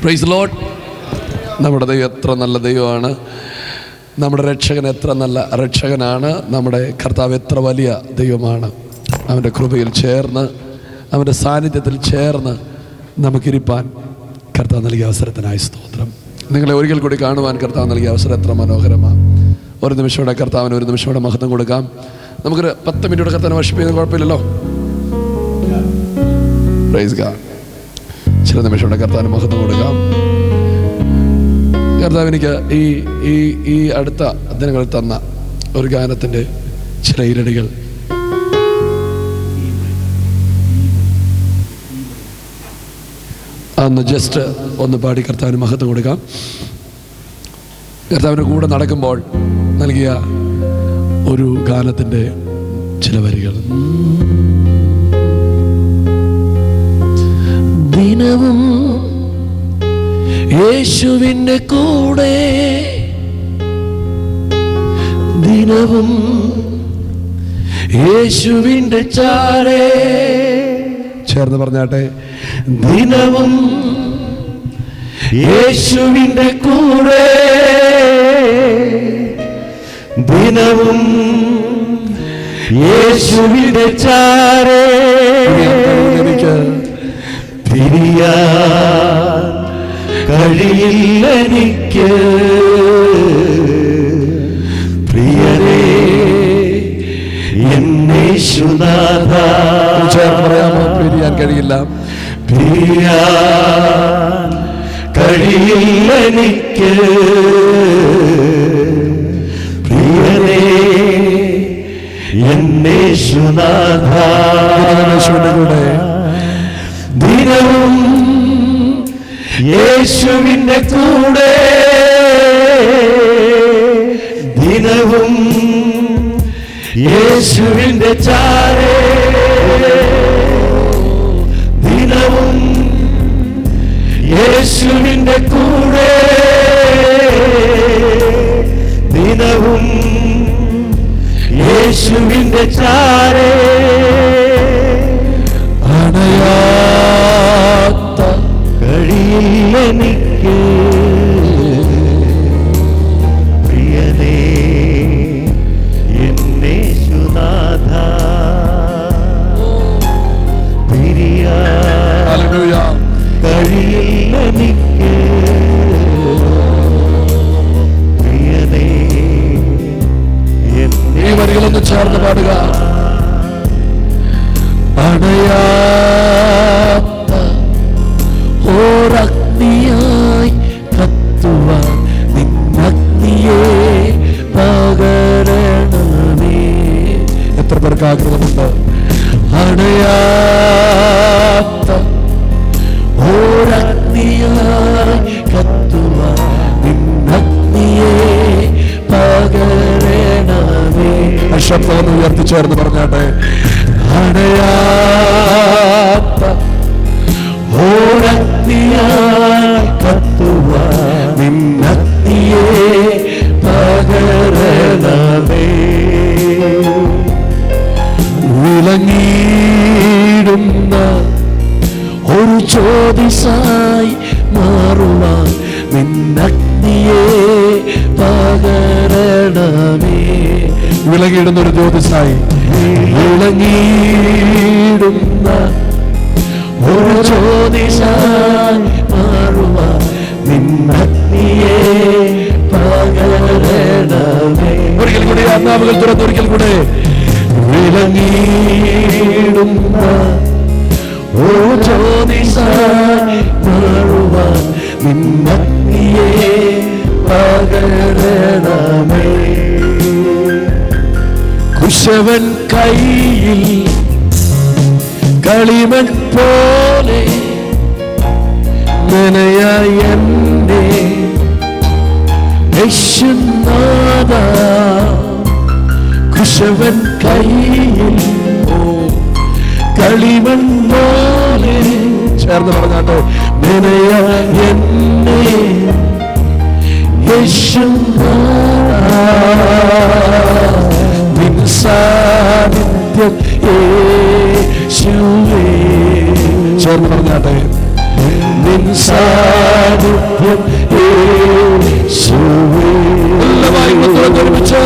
Praise Lord. നമ്മുടെ ദൈവം എത്ര നല്ല ദൈവമാണ്. നമ്മുടെ രക്ഷകൻ എത്ര നല്ല രക്ഷകനാണ്. നമ്മുടെ കർത്താവ് എത്ര വലിയ ദൈവമാണ്. അവൻ്റെ കൃപയിൽ ചേർന്ന്, അവൻ്റെ സാന്നിധ്യത്തിൽ ചേർന്ന് നമുക്കിരിപ്പാൻ കർത്താവ് നൽകിയ അവസരത്തിനായി സ്തോത്രം. നിങ്ങളെ ഒരിക്കൽ കൂടി കാണുവാൻ കർത്താവ് നൽകിയ അവസരം എത്ര മനോഹരമാണ്. ഒരു നിമിഷം കൂടെ കർത്താവിന് ഒരു നിമിഷം കൂടെ മഹത്വം കൊടുക്കാം. നമുക്കൊരു 10 മിനിറ്റ് കൂടെ കർത്താവിനെ വർഷിപ്പ് ചെയ്യുന്നത് കുഴപ്പമില്ലല്ലോ. Praise God. ചില നിമിഷം കൂടെ കർത്താവിന് മഹത്വം കൊടുക്കാം. കർത്താവ് എനിക്ക് ഈ അടുത്ത ദിനങ്ങളിൽ തന്ന ഒരു ഗാനത്തിൻ്റെ ചില ഇരടികൾ അന്ന് ജസ്റ്റ് ഒന്ന് പാടി കർത്താവിന് മഹത്വം കൊടുക്കാം. കർത്താവിൻ്റെ കൂടെ നടക്കുമ്പോൾ നൽകിയ ഒരു ഗാനത്തിൻ്റെ ചില വരികൾ. ദിനവും യേശുവിൻ്റെ കൂടെ, ദിനവും യേശുവിൻ്റെ ചാരേ. ചേർന്ന് പറഞ്ഞാട്ടെ. ദിനവും യേശുവിൻ്റെ കൂടെ, ദിനവും യേശുവിൻ്റെ ചാരേ. എനിക്ക് പിരിയാൻ കഴിയില്ലെനിക്ക് പ്രിയരേ എന്നേശുനാഥ. പറയാമോ? പിരിയാൻ കഴിയില്ല, പിരിയാൻ കഴിയില്ലെനിക്ക് പ്രിയരേ എന്നേശുനാഥ. കൂടെ ദിനവും യേശുവിൻ്റെ കൂടെ, ദിനവും യേശുവിൻ്റെ ചാരേ. ദിനവും യേശുവിൻ്റെ കൂടെ, ദിനവും യേശുവിൻ്റെ ചാരേ. അണയാത്ത കഴിയില്ലെനിക്ക് പ്രിയനേ എന്നേശുനാഥ. പിരിയാൻ കഴിയില്ലെനിക്ക് പ്രിയനേ. ഈ വരികളൊന്ന് ചേർന്ന് പാടുക. അണയാത്ത ഓരഗ്നിയായി കത്തുവാൻ നിന്നഗ്നിയെ പകരണമേ. എത്ര പേർക്ക് ആഗ്രഹമുണ്ട്? അണയാത്ത ഓരഗ്നിയായി കത്തുവാൻ നിന്നഗ്നിയെ പകരണമേ. ശബ്ദം ഉയർത്തിച്ചേർന്ന് പറഞ്ഞാട്ടെ. അണയാത്ത ഓരഗ്നിയായി കത്തുവാൻ നിന്നഗ്നിയെ പകരണമേ. വിളങ്ങിയിടുന്ന ഒരു ജ്യോതിസായി മാറുവാൻ നിന്നഗ്നിയെ പകരണമേ. വിളങ്ങിയിടുന്ന ഒരു ജ്യോതിസായി, വിളങ്ങിയിടുന്ന ഒരു ജ്യോതിസായി മാറുവാൻ നിന്നഗ്നിയെ പകരണമേ. ഒരിക്കൽ കൂടി നാവുകൾ തുറന്ന് ഒരിക്കൽ കൂടെ. വിളങ്ങിയിടുന്ന ഒരു ജ്യോതിസായി മാറുവാൻ നിന്നഗ്നിയെ പകരണമേ. കുശവൻ കൈയിൽ കളിമൺ പോലെ നനയായ എൻ്റെ യേശുനാഥ. കുശവൻ കൈയിൽ കളിമൺ പോലെ, ചേർന്ന് പറഞ്ഞാട്ടോ, നനയായ എൻ്റെ യേശുനാഥ. നിൻ സാന്നിധ്യം യേശുവേ. ചേർന്ന് പറഞ്ഞാട്ടെ. നിൻ സാന്നിധ്യം തുറന്നൊരുമിച്ച്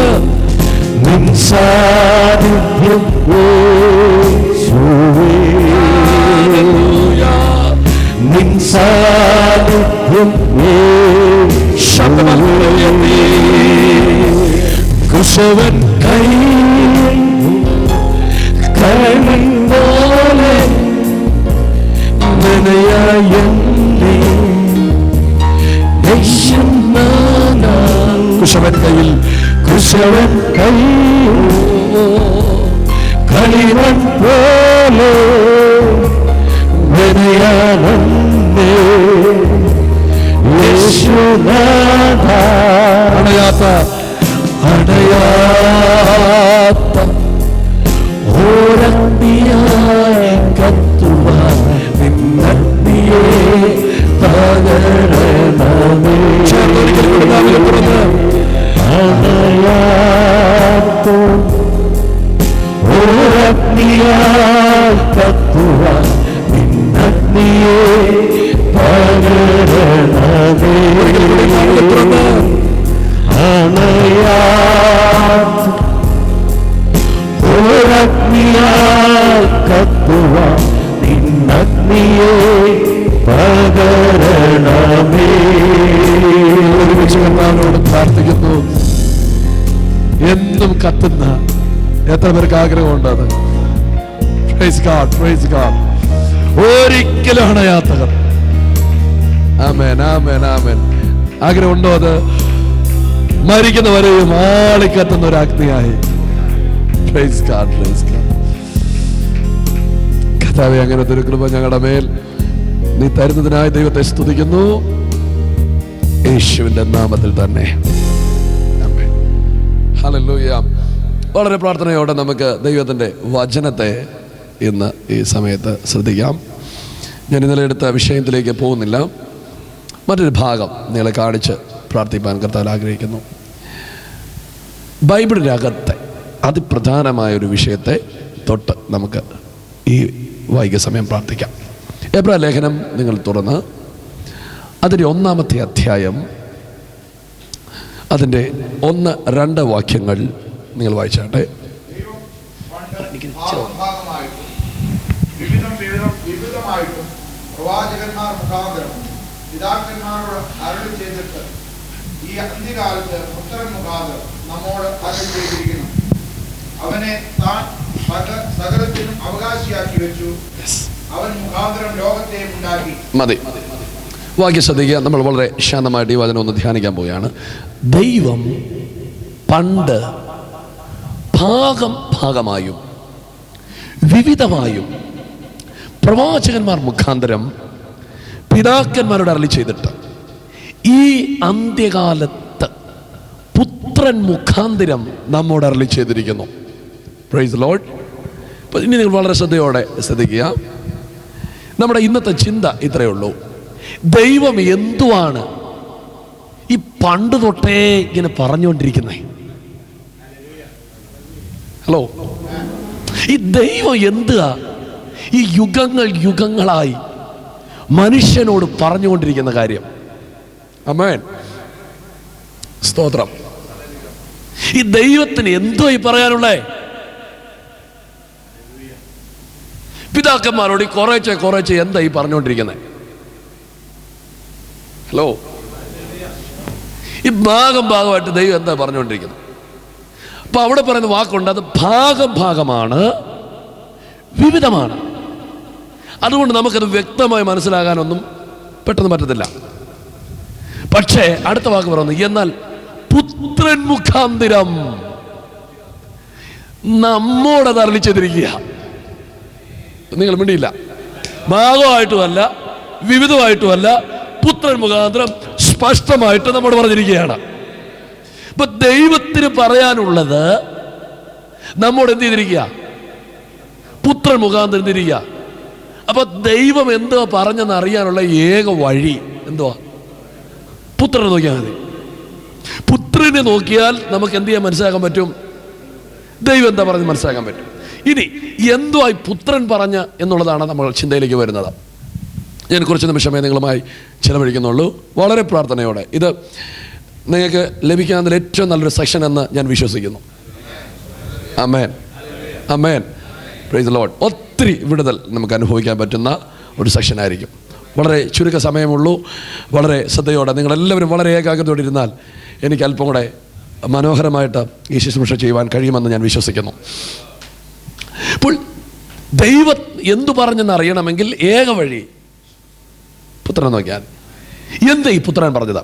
നിൻ സാന്നിധ്യം നിൻ സാന്നിധ്യം ശബ്ദമേ കുശവൻ കഴിപോലെ കുശവൻ കയ്യിൽ കളിവൻ പോലെ വിനയാനന്ദേ യേശുനാഥ അടയാത്ത ഓരഗ്നിയായി കത്തുവാൻ നിന്നഗ്നിയെ പകരണമേ. അടയാത്ത ഓരഗ്നിയായി കത്തുവാൻ നിന്നഗ്നിയെ പകരണമേ. കത്തുവാൻ നിന്നഗ്നിയെ പകരണമേ. കർത്താവിനോട് പ്രാർത്ഥിക്കുന്നു. എന്നും കത്തുന്ന എത്ര പേർക്ക് ആഗ്രഹമുണ്ട്? അത് പ്രൈസ് ഗോഡ്, പ്രൈസ് ഗോഡ്. ഒരിക്കലും അണയാത്തവർ. ആമേൻ, ആമേൻ, ആമേൻ. ആഗ്രഹമുണ്ടോ? അത് മരിക്കുന്നവരെയും ആളിക്കത്തുന്ന ഒരു അഗ്നിയായി. Praise God, praise God. കർത്താവേ, അങ്ങനത്തെ ഒരു കൃപ ഞങ്ങളുടെ മേൽ നീ തരുന്നതിനായി ദൈവത്തെ സ്തുതിക്കുന്നു, യേശുവിന്റെ നാമത്തിൽ തന്നെ. ആമേൻ. ഹല്ലേലൂയ. വളരെ പ്രാർത്ഥനയോടെ നമുക്ക് ദൈവത്തിന്റെ വചനത്തെ ഇന്ന് ഈ സമയത്ത് ശ്രദ്ധിക്കാം. ഞാൻ ഇന്നലെ എടുത്ത വിഷയത്തിലേക്ക് പോകുന്നില്ല. മറ്റൊരു ഭാഗം നിങ്ങളെ കാണിച്ച് പ്രാർത്ഥിപ്പാൻ കർത്താവ് ആഗ്രഹിക്കുന്നു. ബൈബിളിനകത്തെ അതിപ്രധാനമായ ഒരു വിഷയത്തെ തൊട്ട് നമുക്ക് ഈ വൈകിയ സമയം പ്രാർത്ഥിക്കാം. എബ്രായ ലേഖനം നിങ്ങൾ തുറന്ന് അതിൻ്റെ 1-ാമത്തെ അധ്യായം, അതിൻ്റെ 1-2 വാക്യങ്ങൾ നിങ്ങൾ വായിച്ചാട്ടെ. പ്രവാചകന്മാർ മുഖാന്തരം പിതാക്കന്മാരോട് അരുളി ചെയ്തിട്ട് ഈ അന്ത്യകാലത്ത് പുത്രൻ മുഖാന്തരം നമ്മോട് അരുളി ചെയ്തിരിക്കുന്നു. അവനെ താൻ സകലത്തിനും അവകാശിയാക്കി വെച്ചു. അവൻ മുഖാന്തരം ലോകത്തെ ഉണ്ടാക്കി. മതി, വാക്യം ശ്രദ്ധിക്കുക. നമ്മൾ വളരെ ശാന്തമായിട്ട് ഈ വചനം ഒന്ന് ധ്യാനിക്കാൻ പോവുകയാണ്. ദൈവം പണ്ട് ഭാഗമായും വിവിധമായും പ്രവാചകന്മാർ മുഖാന്തരം പിതാക്കന്മാരോട് അരുളി ചെയ്തിട്ട് ഈ അന്ത്യകാലത്ത് പുത്രൻ മുഖാന്തരം നമ്മോട് അരുളി ചെയ്തിരിക്കുന്നു. Price the Lord. അപ്പോൾ ഇനി നിങ്ങൾ വളരെ ശ്രദ്ധയോടെ ശ്രദ്ധിക്കുക. നമ്മുടെ ഇന്നത്തെ ചിന്ത ഇത്രയേ ഉള്ളൂ. ദൈവം എന്തുവാണ് ഈ പണ്ട് തൊട്ടേ ഇങ്ങനെ പറഞ്ഞുകൊണ്ടിരിക്കുന്നത്? ഹലോ, ഈ ദൈവം എന്തുവാ ഈ യുഗങ്ങളായി മനുഷ്യനോട് പറഞ്ഞുകൊണ്ടിരിക്കുന്ന കാര്യം? ആമേൻ, സ്തോത്രം. ഈ ദൈവത്തിന് എന്തോ ഈ പറയാനുള്ളേ? പിതാക്കന്മാരോട് ഈ കുറേശ്ശെ എന്താ ഈ പറഞ്ഞുകൊണ്ടിരിക്കുന്നത്? ഹലോ, ഈ ഭാഗമായിട്ട് ദൈവം എന്താ പറഞ്ഞുകൊണ്ടിരിക്കുന്നത്? അപ്പൊ അവിടെ പറയുന്ന വാക്കുണ്ട്, അത് ഭാഗമാണ്, വിവിധമാണ്. അതുകൊണ്ട് നമുക്കത് വ്യക്തമായി മനസ്സിലാകാനൊന്നും പെട്ടെന്ന് പറ്റത്തില്ല. പക്ഷേ അടുത്ത വാക്ക് പറയുന്നു, എന്നാൽ പുത്രൻ മുഖാന്തരം നമ്മോടത് അരുളി ചെയ്തിരിക്കുക. നിങ്ങൾ മിണ്ടിയില്ല. ഭാഗമായിട്ടുമല്ല, വിവിധമായിട്ടുമല്ല, പുത്രൻ മുഖാന്തരം സ്പഷ്ടമായിട്ട് നമ്മോട് പറഞ്ഞിരിക്കുകയാണ്. ഇപ്പൊ ദൈവത്തിന് പറയാനുള്ളത് നമ്മോട് എന്ത് ചെയ്തിരിക്കുക? പുത്രൻ മുഖാന്തരം തിരിക്കുക. അപ്പൊ ദൈവം എന്തുവാ പറഞ്ഞെന്ന് അറിയാനുള്ള ഏക വഴി എന്തുവാ? പുത്രനെ നോക്കിയാൽ മതി. പുത്രനെ നോക്കിയാൽ നമുക്ക് എന്ത് ചെയ്യാൻ മനസ്സിലാക്കാൻ പറ്റും? ദൈവം എന്താ പറഞ്ഞ് മനസ്സിലാക്കാൻ പറ്റും. ഇനി എന്തുവായി പുത്രൻ പറഞ്ഞ എന്നുള്ളതാണ് നമ്മൾ ചിന്തയിലേക്ക് വരുന്നത്. ഞാൻ കുറച്ച് നിമിഷമേ നിങ്ങളുമായി ചിലവഴിക്കുന്നുള്ളൂ, വളരെ പ്രാർത്ഥനയോടെ. ഇത് നിങ്ങൾക്ക് ലഭിക്കാവുന്നതിൽ ഏറ്റവും നല്ലൊരു സെഷൻ എന്ന് ഞാൻ വിശ്വസിക്കുന്നു. ആമേൻ, ആമേൻ, പ്രൈസ് ദി ലോർഡ്. ഒത്തിരി വിടുതൽ നമുക്ക് അനുഭവിക്കാൻ പറ്റുന്ന ഒരു സെഷനായിരിക്കും. വളരെ ചുരുക്ക സമയമുള്ളൂ. വളരെ ശ്രദ്ധയോടെ നിങ്ങളെല്ലാവരും വളരെ ഏകാഗ്രതയോടെ ഇരുന്നാൽ എനിക്ക് അല്പം കൂടെ മനോഹരമായിട്ട് ഈ ശുശ്രൂഷ ചെയ്യുവാൻ കഴിയുമെന്ന് ഞാൻ വിശ്വസിക്കുന്നു. അപ്പോൾ ദൈവം എന്തു പറഞ്ഞെന്ന് അറിയണമെങ്കിൽ ഏക വഴി പുത്രൻ നോക്കിയാൽ. എന്താ ഈ പുത്രൻ പറഞ്ഞത്?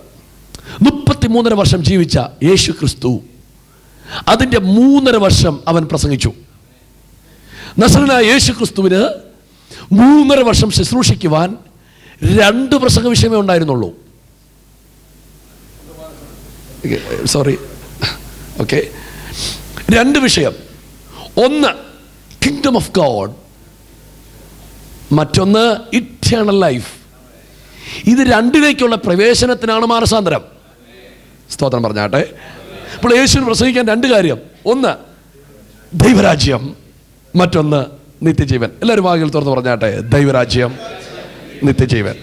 33 വർഷം ജീവിച്ച യേശു ക്രിസ്തു അതിൻ്റെ 3.5 വർഷം അവൻ പ്രസംഗിച്ചു. നസറേനായ യേശു ക്രിസ്തുവിന് 3.5 വർഷം ശുശ്രൂഷിക്കുവാൻ 2 പ്രസംഗ വിഷയമേ ഉണ്ടായിരുന്നുള്ളൂ. സോറി, ഓക്കെ, 2 വിഷയം. ഒന്ന് കിങ്ഡം ഓഫ് ഗോഡ്, മറ്റൊന്ന് ഇറ്റേണൽ ലൈഫ്. ഇത് രണ്ടിലേക്കുള്ള പ്രവേശനത്തിനാണ് മാനസാന്തരം. സ്തോത്രം പറഞ്ഞാട്ടെ. അപ്പോൾ യേശുവിന് പ്രസംഗിക്കാൻ 2 കാര്യം. ഒന്ന് ദൈവരാജ്യം, മറ്റൊന്ന് നിത്യജീവൻ. എല്ലാവരും വാക്കുകൾ തുറന്ന് പറഞ്ഞാട്ടെ, ദൈവരാജ്യം, നിത്യജീവൻ.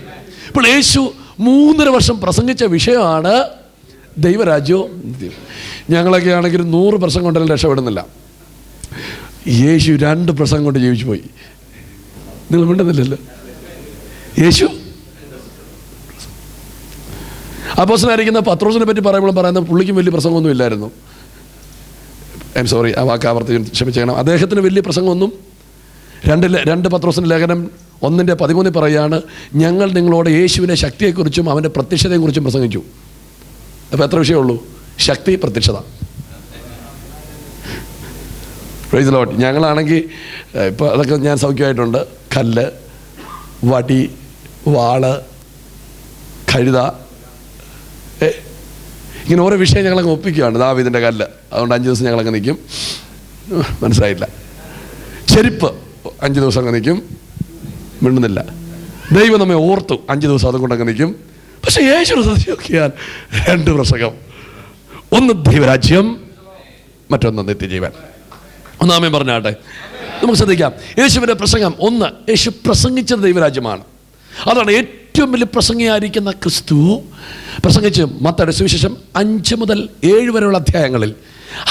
ഇപ്പോൾ യേശു 3.5 വർഷം പ്രസംഗിച്ച വിഷയമാണ് ദൈവരാജ്യവും നിത്യം. ഞങ്ങളൊക്കെ ആണെങ്കിൽ 100 പ്രസംഗം കൊണ്ടെല്ലാം രക്ഷപ്പെടുന്നില്ല. യേശു 2 പ്രസംഗം കൊണ്ട് ജീവിച്ചു പോയി. നിങ്ങൾ മിണ്ടുന്നില്ലല്ലോ. യേശു അപ്പോസ്തലനായിരിക്കുന്ന പത്രോസിനെ പറ്റി പറയുമ്പോഴും പറയുന്നത് പുള്ളിക്കും വലിയ പ്രസംഗമൊന്നും ഇല്ലായിരുന്നു. ഐ എം സോറി, ആ വാക്ക് ആവർത്തി ക്ഷമിച്ചേക്കണം. അദ്ദേഹത്തിന് വലിയ പ്രസംഗമൊന്നും 2 പത്രോസിൻ്റെ ലേഖനം 1:13 പറയുകയാണ്, ഞങ്ങൾ നിങ്ങളോട് യേശുവിൻ്റെ ശക്തിയെക്കുറിച്ചും അവൻ്റെ പ്രത്യക്ഷതയെക്കുറിച്ചും പ്രസംഗിച്ചു. അപ്പോൾ എത്ര വിഷയമുള്ളൂ? ശക്തി, പ്രത്യക്ഷത. Praise the Lord. ഞങ്ങളാണെങ്കിൽ ഇപ്പോൾ അതൊക്കെ ഞാൻ സൗഖ്യമായിട്ടുണ്ട്. കല്ല്, വടി, വാള്, കഴുത, ഇങ്ങനെ ഓരോ വിഷയം ഞങ്ങളങ്ങ് ഒപ്പിക്കുകയാണ്. ദാവീദിൻ്റെ കല്ല്, അതുകൊണ്ട് 5 ദിവസം ഞങ്ങളങ്ങ് നിൽക്കും. മനസ്സിലായില്ല. ചെരുപ്പ് 5 ദിവസം അങ്ങ് നിൽക്കും, മിണ്ടുന്നില്ല. ദൈവം നമ്മെ ഓർത്തു 5 ദിവസം അതുകൊണ്ടങ്ങ് നിൽക്കും. പക്ഷെ യേശു നോക്കിയാൽ 2 പ്രസംഗം. ഒന്ന് ദൈവരാജ്യം, മറ്റൊന്ന് നിത്യജീവൻ. ഒന്നാമേ പറഞ്ഞാട്ടെ. നമുക്ക് ശ്രദ്ധിക്കാം. യേശുവിൻ്റെ പ്രസംഗം ഒന്ന്, യേശു പ്രസംഗിച്ചത് ദൈവരാജ്യമാണ്. അതാണ് ഏറ്റവും വലിയ പ്രസംഗിയായിരിക്കുന്ന ക്രിസ്തു പ്രസംഗിച്ച് മത്തായിയുടെ സുവിശേഷം 5 മുതൽ 7 വരെയുള്ള അധ്യായങ്ങളിൽ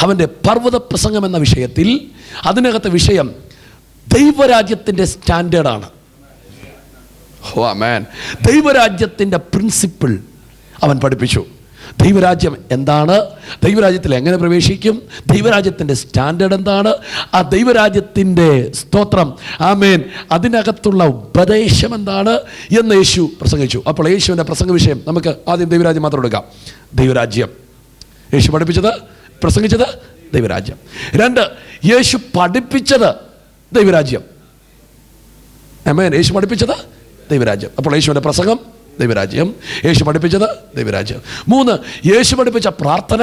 അവൻ്റെ പർവ്വത പ്രസംഗം എന്ന വിഷയത്തിൽ അതിനകത്തെ വിഷയം ദൈവരാജ്യത്തിൻ്റെ സ്റ്റാൻഡേർഡാണ്. ഓ ആമേൻ. ദൈവരാജ്യത്തിൻ്റെ പ്രിൻസിപ്പിൾ അവൻ പഠിപ്പിച്ചു. ദൈവരാജ്യം എന്താണ്, ദൈവരാജ്യത്തിൽ എങ്ങനെ പ്രവേശിക്കും, ദൈവരാജ്യത്തിൻ്റെ സ്റ്റാൻഡേർഡ് എന്താണ്, ആ ദൈവരാജ്യത്തിൻ്റെ സ്തോത്രം ആമേൻ അതിനകത്തുള്ള ഉപദേശം എന്താണ് എന്ന് യേശു പ്രസംഗിച്ചു. അപ്പോൾ യേശുവിൻ്റെ പ്രസംഗ വിഷയം നമുക്ക് ആദ്യം ദൈവരാജ്യം മാത്രം എടുക്കാം. ദൈവരാജ്യം യേശു പഠിപ്പിച്ചത്, പ്രസംഗിച്ചത് ദൈവരാജ്യം. 2 യേശു പഠിപ്പിച്ചത് ദൈവരാജ്യം. ആമേൻ. യേശു പഠിപ്പിച്ചത് ദൈവരാജ്യം. അപ്പോൾ യേശുവിൻ്റെ പ്രസംഗം ദൈവരാജ്യം, യേശു പഠിപ്പിച്ചത് ദൈവരാജ്യം. 3 യേശു പഠിപ്പിച്ച പ്രാർത്ഥന,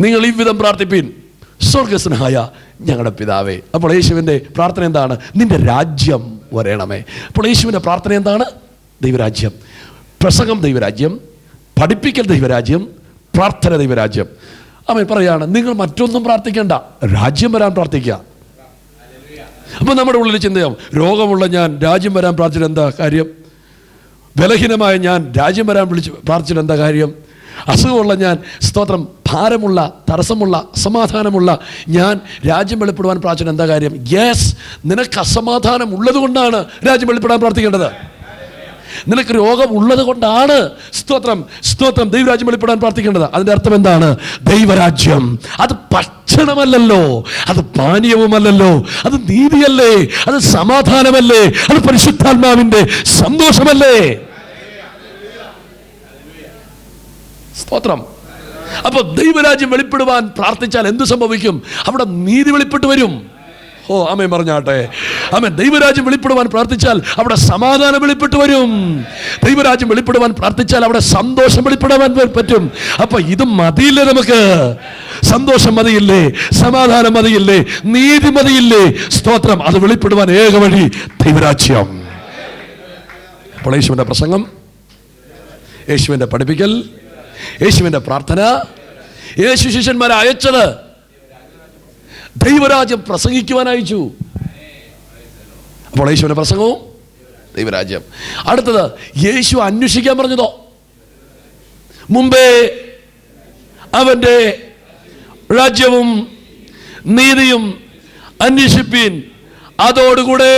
നിങ്ങൾ ഈ വിധം പ്രാർത്ഥിപ്പീൻ, സ്വർഗസ്നായ ഞങ്ങളുടെ പിതാവേ. അപ്പോൾ യേശുവിൻ്റെ പ്രാർത്ഥന എന്താണ്? നിന്റെ രാജ്യം വരണമേ. അപ്പോൾ യേശുവിൻ്റെ പ്രാർത്ഥന എന്താണ്? ദൈവരാജ്യം. പ്രസംഗം ദൈവരാജ്യം, പഠിപ്പിക്കൽ ദൈവരാജ്യം, പ്രാർത്ഥന ദൈവരാജ്യം. അവൻ പറയാണ്, നിങ്ങൾ മറ്റൊന്നും പ്രാർത്ഥിക്കേണ്ട, രാജ്യം വരാൻ പ്രാർത്ഥിക്കുക. അപ്പം നമ്മുടെ ഉള്ളിൽ ചിന്തയാവും, രോഗമുള്ള ഞാൻ രാജ്യം വരാൻ പ്രാർത്ഥിച്ചിട്ട് എന്താ കാര്യം? ബലഹീനമായ ഞാൻ രാജ്യം വരാൻ പ്രാർത്ഥിച്ചിട്ട് എന്താ കാര്യം? അസുഖമുള്ള ഞാൻ, സ്തോത്രം, ഭാരമുള്ള, തടസ്സമുള്ള, അസമാധാനമുള്ള ഞാൻ രാജ്യം വെളിപ്പെടുവാൻ പ്രാർത്ഥിച്ചിട്ട് എന്താ കാര്യം? യെസ്, നിനക്ക് അസമാധാനം ഉള്ളത് കൊണ്ടാണ് രാജ്യം വെളിപ്പെടാൻ പ്രാർത്ഥിക്കേണ്ടത്. നിനക്ക് രോഗം ഉള്ളത് കൊണ്ടാണ് സ്തോത്രം ദൈവരാജ്യം വെളിപ്പെടാൻ പ്രാർത്ഥിക്കേണ്ടത്. അതിൻ്റെ അർത്ഥം എന്താണ്? ദൈവരാജ്യം അത് ഭക്ഷണമല്ലല്ലോ, അത് പാനീയവുമല്ലല്ലോ, അത് നീതിയല്ലേ, അത് സമാധാനമല്ലേ, അത് പരിശുദ്ധാത്മാവിൻ്റെ സന്തോഷമല്ലേ. സ്തോത്രം. അപ്പൊ ദൈവരാജ്യം വെളിപ്പെടുവാൻ പ്രാർത്ഥിച്ചാൽ എന്ത് സംഭവിക്കും? അവിടെ നീതി വെളിപ്പെട്ടു വരും. ഓ ആമേൻ പറഞ്ഞാട്ടെ. ആമേൻ. ദൈവരാജ്യം വെളിപ്പെടുവാൻ പ്രാർത്ഥിച്ചാൽ അവിടെ സമാധാനം വെളിപ്പെട്ടു വരും. ദൈവരാജ്യം വെളിപ്പെടുവാൻ പ്രാർത്ഥിച്ചാൽ അവിടെ സന്തോഷം വെളിപ്പെടുവാൻ പറ്റും. അപ്പൊ ഇത് മതിയില്ലേ? നമുക്ക് സന്തോഷം മതിയില്ലേ? സമാധാനം മതിയില്ലേ? നീതി മതിയില്ലേ? സ്തോത്രം. അത് വെളിപ്പെടുവാൻ ഏക വഴി ദൈവരാജ്യം. അപ്പോൾ യേശുവിൻ്റെ പ്രസംഗം, യേശുവിൻ്റെ പഠിപ്പിക്കൽ, യേശുവിൻ്റെ പ്രാർത്ഥന, യേശു ശിഷ്യന്മാരെ അയച്ചത് ദൈവരാജ്യം പ്രസംഗിക്കുവാൻ അയച്ചു. അപ്പോൾ യേശുവിൻ്റെ പ്രസംഗവും ദൈവരാജ്യം. അടുത്തത് യേശു അന്വേഷിക്കാൻ പറഞ്ഞതോ, മുമ്പേ അവൻ്റെ രാജ്യവും നീതിയും അന്വേഷിപ്പീൻ, അതോടുകൂടെ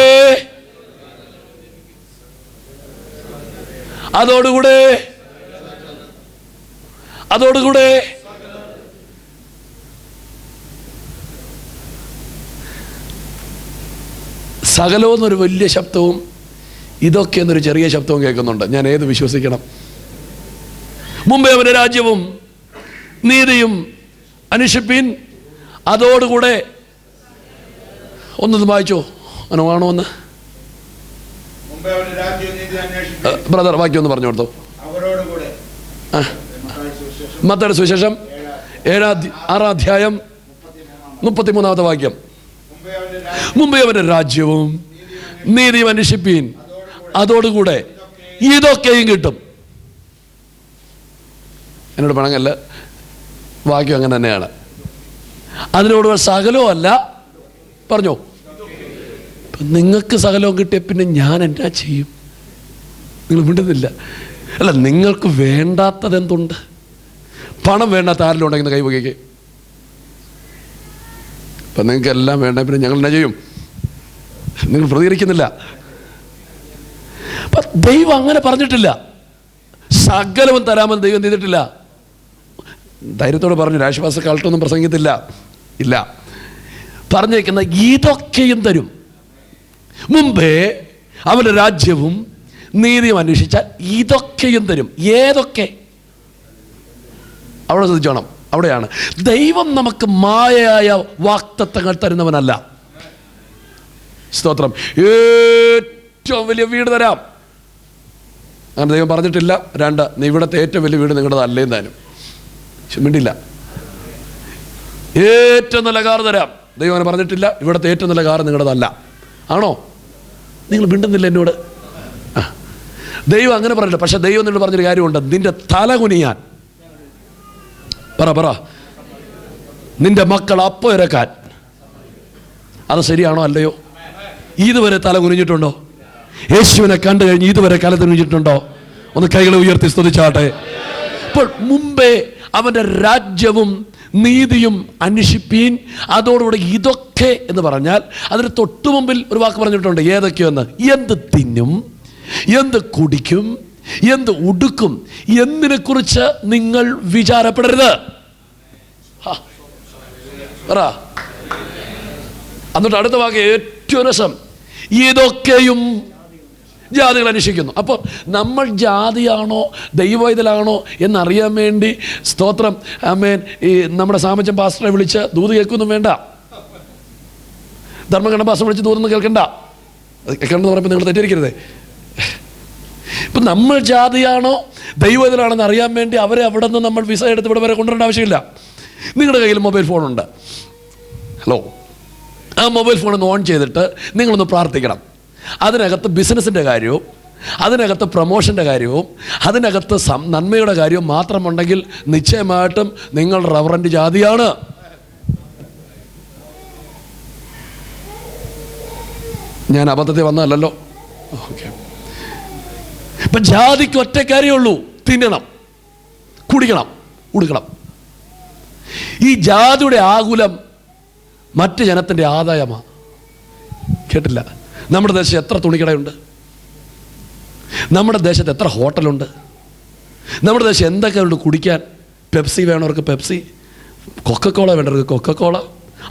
സകലമെന്നൊരു വലിയ ശബ്ദവും ഇതൊക്കെ എന്നൊരു ചെറിയ ശബ്ദവും കേൾക്കുന്നുണ്ട്. ഞാൻ ഏത് വിശ്വസിക്കണം? മുമ്പേ അവൻ്റെ രാജ്യവും നീതിയും അന്വേഷിപ്പീൻ, അതോടുകൂടെ ഒന്നത് വായിച്ചോ, അങ്ങനെ വേണോ ഒന്ന് ബ്രദർ വാക്യം ഒന്ന് പറഞ്ഞു കൊടുത്തോ. മത്തായിയുടെ സുവിശേഷം 6-ാം അധ്യായം 33-ാമത്തെ വാക്യം. മുമ്പേ അവൻ്റെ രാജ്യവും നീതിയും അന്വേഷിപ്പീൻ, അതോടുകൂടെ ഇതൊക്കെയും കിട്ടും. എന്നോട് പണങ്ങല്ല, വാക്യം അങ്ങനെ തന്നെയാണ്. അതിനോട് സകലവും അല്ല പറഞ്ഞോ. നിങ്ങൾക്ക് സകലവും കിട്ടിയ പിന്നെ ഞാൻ എന്നാ ചെയ്യും? നിങ്ങൾ വിടുന്നില്ല. അല്ല, നിങ്ങൾക്ക് വേണ്ടാത്തത് എന്തുണ്ട്? പണം വേണ്ടാത്ത ആരെങ്കിലും ഉണ്ടെങ്കിൽ കൈ വകയ്ക്ക്. ഇപ്പം നിങ്ങൾക്ക് എല്ലാം വേണ്ട, പിന്നെ ഞങ്ങൾ എന്നാ ചെയ്യും? നിങ്ങൾ പ്രതികരിക്കുന്നില്ല. അപ്പം ദൈവം അങ്ങനെ പറഞ്ഞിട്ടില്ല. സകലവും തരാമെന്ന് ദൈവം ചെയ്തിട്ടില്ല. ധൈര്യത്തോടെ പറഞ്ഞു, രാശ്വാസ കാലത്തൊന്നും പ്രസംഗിത്തില്ല. ഇല്ല, പറഞ്ഞേക്കുന്ന ഇതൊക്കെയും തരും. മുമ്പേ അവൻ്റെ രാജ്യവും നീതിയും അന്വേഷിച്ചാൽ ഇതൊക്കെയും തരും. ഏതൊക്കെ? അവിടെ ശ്രദ്ധിച്ചോണം. അവിടെയാണ് ദൈവം നമുക്ക് മായയായ വാഗ്ദത്തങ്ങൾ തരുന്നവനല്ല. സ്തോത്രം. ഏറ്റവും വലിയ വീട് തരാം അങ്ങനെ ദൈവം പറഞ്ഞിട്ടില്ല. 2, ഇവിടുത്തെ ഏറ്റവും വലിയ വീട് നിങ്ങളുടെ അല്ലേന്ന് താനും മിണ്ടില്ല. ഏറ്റവും നല്ല കാർ തരാം ദൈവം അങ്ങനെ പറഞ്ഞിട്ടില്ല. ഇവിടുത്തെ ഏറ്റവും നല്ല കാർ നിങ്ങളുടേതല്ല. ആണോ? നിങ്ങൾ മിണ്ടുന്നില്ല എന്നോട്. ദൈവം അങ്ങനെ പറഞ്ഞില്ല. പക്ഷെ ദൈവം എന്നോട് പറഞ്ഞൊരു കാര്യമുണ്ട്, നിന്റെ തല കുനിയാൻ പറ നിന്റെ മക്കൾ അപ്പം ഇറക്കാൻ. അത് ശരിയാണോ അല്ലയോ? ഇതുവരെ തല കുനിഞ്ഞിട്ടുണ്ടോ? യേശുവിനെ കണ്ടു കഴിഞ്ഞ് ഇതുവരെ കല കുനിഞ്ഞിട്ടുണ്ടോ? ഒന്ന് കൈകളെ ഉയർത്തി സ്തുതിച്ചാട്ടെ. അപ്പോൾ മുമ്പേ അവൻ്റെ രാജ്യവും നീതിയും അന്വേഷിപ്പീൻ, അതോടുകൂടെ ഇതൊക്കെ എന്ന് പറഞ്ഞാൽ അതിന് തൊട്ടു മുമ്പിൽ ഒരു വാക്ക് പറഞ്ഞിട്ടുണ്ട്. ഏതൊക്കെയെന്ന്? എന്ത് തിന്നും, എന്ത് കുടിക്കും, എന്ത് ഉടുക്കും എന്നതിനെക്കുറിച്ച് നിങ്ങൾ വിചാരപ്പെടരുത്. എന്നിട്ട് അടുത്ത വാക്ക് ഏറ്റവും രസം, ഇതൊക്കെയും ജാതികൾ അന്വേഷിക്കുന്നു. അപ്പോൾ നമ്മൾ ജാതിയാണോ ദൈവവൈതലാണോ എന്നറിയാൻ വേണ്ടി സ്തോത്രം ആമേൻ ഈ നമ്മുടെ സാമച്ചൻ പാസ്റ്ററെ വിളിച്ച് ദൂത് കേൾക്കൊന്നും വേണ്ട. ധർമ്മകണ്ഠ പാസ്റ്റർ വിളിച്ച് ദൂതൊന്നും കേൾക്കണ്ട. അത് കേൾക്കണമെന്ന് പറയുമ്പോൾ നിങ്ങൾ തെറ്റിയിരിക്കരുതേ. ഇപ്പം നമ്മൾ ജാതിയാണോ ദൈവവൈതലാണെന്ന് അറിയാൻ വേണ്ടി അവരെ അവിടെ നിന്ന് നമ്മൾ വിസ എടുത്ത് ഇവിടെ വരെ കൊണ്ടുവരേണ്ട ആവശ്യമില്ല. നിങ്ങളുടെ കയ്യിൽ മൊബൈൽ ഫോണുണ്ട്. ഹലോ, ആ മൊബൈൽ ഫോണൊന്ന് ഓൺ ചെയ്തിട്ട് നിങ്ങളൊന്ന് പ്രാർത്ഥിക്കണം. അതിനകത്ത് ബിസിനസ്സിൻ്റെ കാര്യവും അതിനകത്ത് പ്രൊമോഷൻ്റെ കാര്യവും അതിനകത്ത് നന്മയുടെ കാര്യവും മാത്രമുണ്ടെങ്കിൽ നിശ്ചയമായിട്ടും നിങ്ങൾ റവറൻ്റ് ജാതിയാണ്. ഞാൻ അബദ്ധത്തിൽ വന്നതല്ലല്ലോ. ഓക്കെ. ഇപ്പം ജാതിക്ക് ഒറ്റ കാര്യമുള്ളൂ, തിന്നണം, കുടിക്കണം, ഉടുക്കണം. ഈ ജാതിയുടെ ആകുലം മറ്റ് ജനത്തിൻ്റെ ആദായമാണ്. കേട്ടില്ല? നമ്മുടെ ദേശത്ത് എത്ര തുണിക്കടയുണ്ട്? നമ്മുടെ ദേശത്ത് എത്ര ഹോട്ടലുണ്ട്? നമ്മുടെ ദേശം എന്തൊക്കെയുണ്ട് കുടിക്കാൻ? പെപ്സി വേണവർക്ക് പെപ്സി, കൊക്കക്കോള വേണ്ടവർക്ക് കൊക്കക്കോള,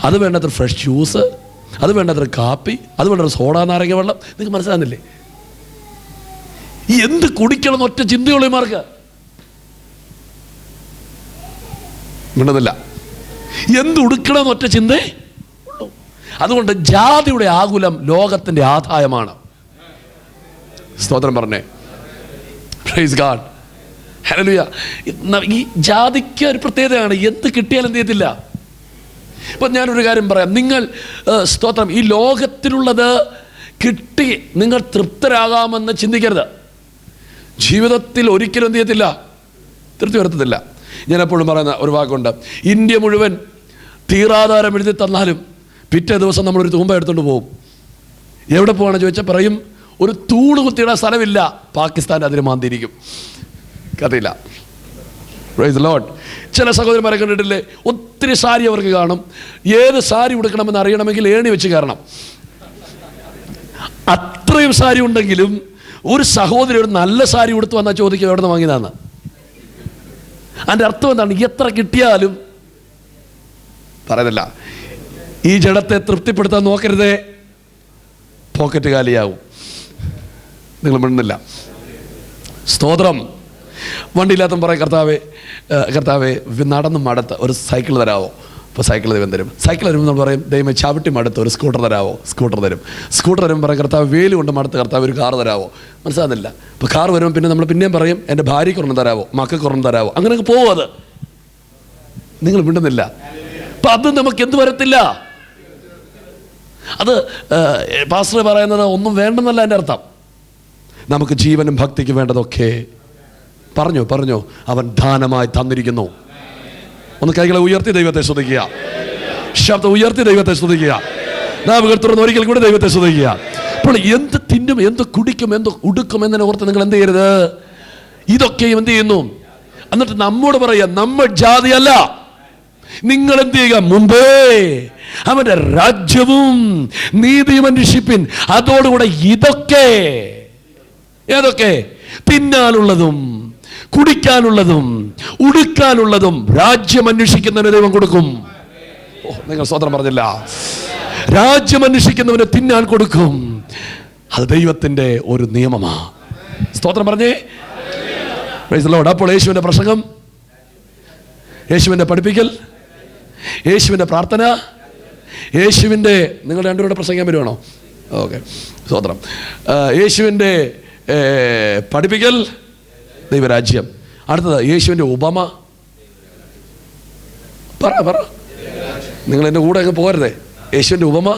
അത് വേണ്ടത്ര ഫ്രഷ് ജ്യൂസ്, അത് വേണ്ടത്ര കാപ്പി, അത് വേണ്ടത്ര സോഡ നാരങ്ങ വെള്ളം. നിങ്ങൾക്ക് മനസ്സിലാകുന്നില്ലേ? എന്ത് കുടിക്കണം എന്നൊറ്റ ചിന്തയുള്ളൂ ഇമാർക്ക്. മിണ്ടുന്നില്ല. എന്ത് ഉടുക്കണം എന്നൊറ്റ ചിന്തേ ഉള്ളൂ. അതുകൊണ്ട് ജാതിയുടെ ആകുലം ലോകത്തിൻ്റെ ആദായമാണ്. സ്തോത്രം പറഞ്ഞേ. Praise God. ഹല്ലേലൂയ. ഈ ജാതിക്ക് ഒരു പ്രത്യേകതയാണ്, എന്ത് കിട്ടിയാലും എന്ത് ചെയ്യത്തില്ല. ഇപ്പം ഞാനൊരു കാര്യം പറയാം. നിങ്ങൾ സ്തോത്രം ഈ ലോകത്തിലുള്ളത് കിട്ടി നിങ്ങൾ തൃപ്തരാകാമെന്ന് ചിന്തിക്കരുത്. ജീവിതത്തിൽ ഒരിക്കലും എന്ത് ചെയ്യത്തില്ല, തൃപ്തി വരുത്തത്തില്ല. ഞാൻ എപ്പോഴും പറയുന്ന ഒരു വാക്കുണ്ട്, ഇന്ത്യ മുഴുവൻ തീരാധാരം എഴുതി തന്നാലും പിറ്റേ ദിവസം നമ്മളൊരു തൂമ്പ എടുത്തുകൊണ്ട് പോകും. എവിടെ പോവാണെന്ന് ചോദിച്ചാൽ പറയും ഒരു തൂണ് കുത്തിയിടാൻ സ്ഥലമില്ല, പാകിസ്ഥാൻ അതിന് മാന്തിയിരിക്കും. കഥയില്ല. Praise the Lord. ചില സഹോദരന്മാരെ കണ്ടിട്ടില്ലേ, ഒത്തിരി സാരി അവർക്ക് കാണും. ഏത് സാരി ഉടുക്കണമെന്ന് അറിയണമെങ്കിൽ ഏണി വെച്ച് കയറണം. അത്രയും സാരി ഉണ്ടെങ്കിലും ഒരു സഹോദരി ഒരു നല്ല സാരി ഉടുത്ത് വന്നാൽ ചോദിക്കും എവിടെ നിന്ന് വാങ്ങിയതാണ്. അതിൻ്റെ അർത്ഥം എന്താണ്? എത്ര കിട്ടിയാലും പറയുന്നില്ല. ഈ ജഡത്തെ തൃപ്തിപ്പെടുത്താൻ നോക്കരുതേ, പോക്കറ്റ് കാലിയാവും. നിങ്ങൾ മിണ്ടുന്നില്ല. സ്തോത്രം. വണ്ടിയില്ലാത്ത പറയും, കർത്താവേ നടന്ന് മടുത്ത് ഒരു സൈക്കിൾ തരാമോ? ഇപ്പോൾ സൈക്കിൾ ദൈവം തരും. സൈക്കിൾ തരുമ്പോൾ നമ്മൾ പറയും, ദൈവം ചവിട്ടി മടുത്ത് ഒരു സ്കൂട്ടർ തരാമോ? സ്കൂട്ടർ തരും. സ്കൂട്ടർ തരുമ്പോൾ പറയും, കർത്താവ് വേലി കൊണ്ട് മടുത്ത് കർത്താവ് ഒരു കാർ തരാമോ? മനസ്സിലാകുന്നില്ല. ഇപ്പോൾ കാർ വരുമ്പോൾ പിന്നെ നമ്മൾ പിന്നെയും പറയും, എൻ്റെ ഭാര്യയ്ക്ക് ഒരെണ്ണം തരാമോ? മക്കൾക്ക് ഒരെണ്ണം തരാമോ? അങ്ങനെയൊക്കെ പോകും. അത് നിങ്ങൾ മിണ്ടുന്നില്ല. അപ്പം അത് നമുക്ക് എന്ത് വരത്തില്ല. അത് പാസ്റ്റർ പറയുന്നത് ഒന്നും വേണ്ടെന്നല്ല എൻ്റെ അർത്ഥം. നമുക്ക് ജീവനും ഭക്തിക്ക് വേണ്ടതൊക്കെ പറഞ്ഞു അവൻ ദാനമായി തന്നിരിക്കുന്നു. ഒന്ന് കൈകളെ ഉയർത്തി ദൈവത്തെ സ്തുതിക്കുക. ശബ്ദം ഉയർത്തി ദൈവത്തെ സ്തുതിക്കുക. നാവുകൾ തുറന്ന് ഒരിക്കൽ കൂടി ദൈവത്തെ സ്തുതിക്കുക. അപ്പോൾ എന്ത് തിന്നും, എന്ത് കുടിക്കും, എന്ത് ഉടുക്കും എന്നതിനെ ഓർത്ത് നിങ്ങൾ എന്ത് ചെയ്യരുത്. ഇതൊക്കെയും എന്ത് ചെയ്യുന്നു? എന്നിട്ട് നമ്മോട് പറയുക, നമ്മൾ ജാതിയല്ല. നിങ്ങൾ എന്ത് ചെയ്യുക? മുമ്പേ അവന്റെ രാജ്യവും നീതിയും അന്വേഷിപ്പിൻ, അതോടുകൂടെ ഇതൊക്കെ ഏതൊക്കെ തിന്നാനുള്ളതും കുടിക്കാനുള്ളതും ഉടുക്കാനുള്ളതും രാജ്യം അന്വേഷിക്കുന്നവന് ദൈവം കൊടുക്കും. നിങ്ങൾ സ്തോത്രം പറഞ്ഞില്ല. രാജ്യം അന്വേഷിക്കുന്നവന് തിന്നാൻ കൊടുക്കും. അത് ദൈവത്തിന്റെ ഒരു നിയമമാ. സ്തോത്രം പറഞ്ഞേ. Price the Lord. അപ്പോൾ യേശുവിന്റെ പ്രസംഗം, യേശുവിന്റെ പഠിപ്പിക്കൽ, യേശുവിന്റെ പ്രാർത്ഥന, യേശുവിന്റെ, നിങ്ങൾ രണ്ടുപേരുടെ പ്രസംഗം വരുവാണോ? ഓക്കെ, സ്തോത്രം. യേശുവിന്റെ പഠിപ്പിക്കൽ, ദൈവരാജ്യം. അടുത്തത് യേശുവിൻ്റെ ഉപമ. പറ നിങ്ങൾ എൻ്റെ കൂടെ അങ്ങ് പോകരുതേ. യേശുവിൻ്റെ ഉപമ,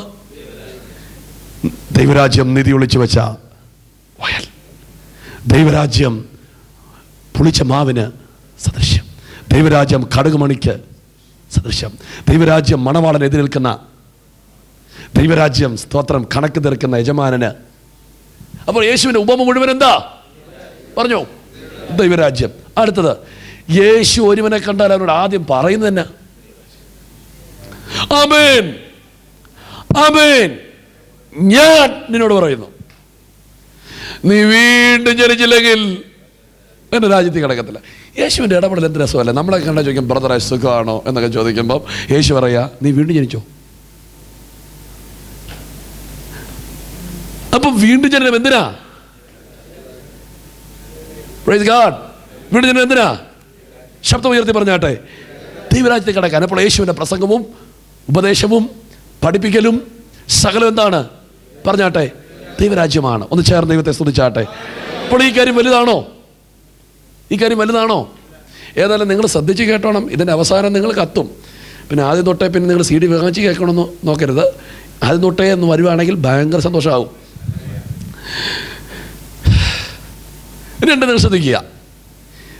ദൈവരാജ്യം നിധി ഒളിച്ചു വെച്ച വയൽ, ദൈവരാജ്യം പുളിച്ച മാവിന് സദൃശ്യം, ദൈവരാജ്യം കടുകുമണിക്ക് സദൃശ്യം, ദൈവരാജ്യം മണവാളൻ എതിരേൽക്കുന്ന, ദൈവരാജ്യം സ്തോത്രം കണക്ക് തീർക്കുന്ന യജമാനന്. അപ്പോൾ യേശുവിൻ്റെ ഉപമ മുഴുവൻ എന്താ പറഞ്ഞോ? ദൈവരാജ്യം. അടുത്തത്, യേശു ഒരുവനെ കണ്ടാൽ അവനോട് ആദ്യം പറയുന്നത് തന്നെ ആമേൻ ആമേൻ, ഞാൻ നിന്നോട് പറയുന്നു, നീ വീണ്ടും ജനിച്ചില്ലെങ്കിൽ എൻ്റെ രാജ്യത്തിൽ കിടക്കത്തില്ല. യേശുവിൻ്റെ ഇടപെടൽ എന്ത് രസമല്ലേ. നമ്മളെ കണ്ടാൽ ചോദിക്കും, ബ്രദറെ സുഖമാണോ എന്നൊക്കെ ചോദിക്കുമ്പം യേശു പറയാ, നീ വീണ്ടും ജനിച്ചോ? അപ്പൊ വീണ്ടും ജനനം എന്തിനാ? Praise God. വീണ്ടും ജനനം എന്തിനാ? ശബ്ദം ഉയർത്തി പറഞ്ഞാട്ടെ, ദൈവരാജ്യത്തിൽ കിടക്കാൻ. അപ്പോൾ യേശുവിൻ്റെ പ്രസംഗവും ഉപദേശവും പഠിപ്പിക്കലും സകലം എന്താണ്? പറഞ്ഞാട്ടെ, ദൈവരാജ്യമാണ്. ഒന്ന് ചേർന്ന് ദൈവത്തെ സ്തുതിച്ചാട്ടെ. അപ്പോൾ ഈ കാര്യം വലുതാണോ? ഈ കാര്യം വലുതാണോ? ഏതായാലും നിങ്ങൾ ശ്രദ്ധിച്ച് കേട്ടോണം. ഇതിൻ്റെ അവസാനം നിങ്ങൾ കത്തും. പിന്നെ ആദ്യം തൊട്ടേ പിന്നെ നിങ്ങൾ CD വാങ്ങിച്ച് കേൾക്കണമെന്ന് നോക്കരുത്. ആദ്യം തൊട്ടേ എന്ന് വരുവാണെങ്കിൽ ഭയങ്കര സന്തോഷമാകും. രണ്ട് നിങ്ങൾ ശ്രദ്ധിക്കുക.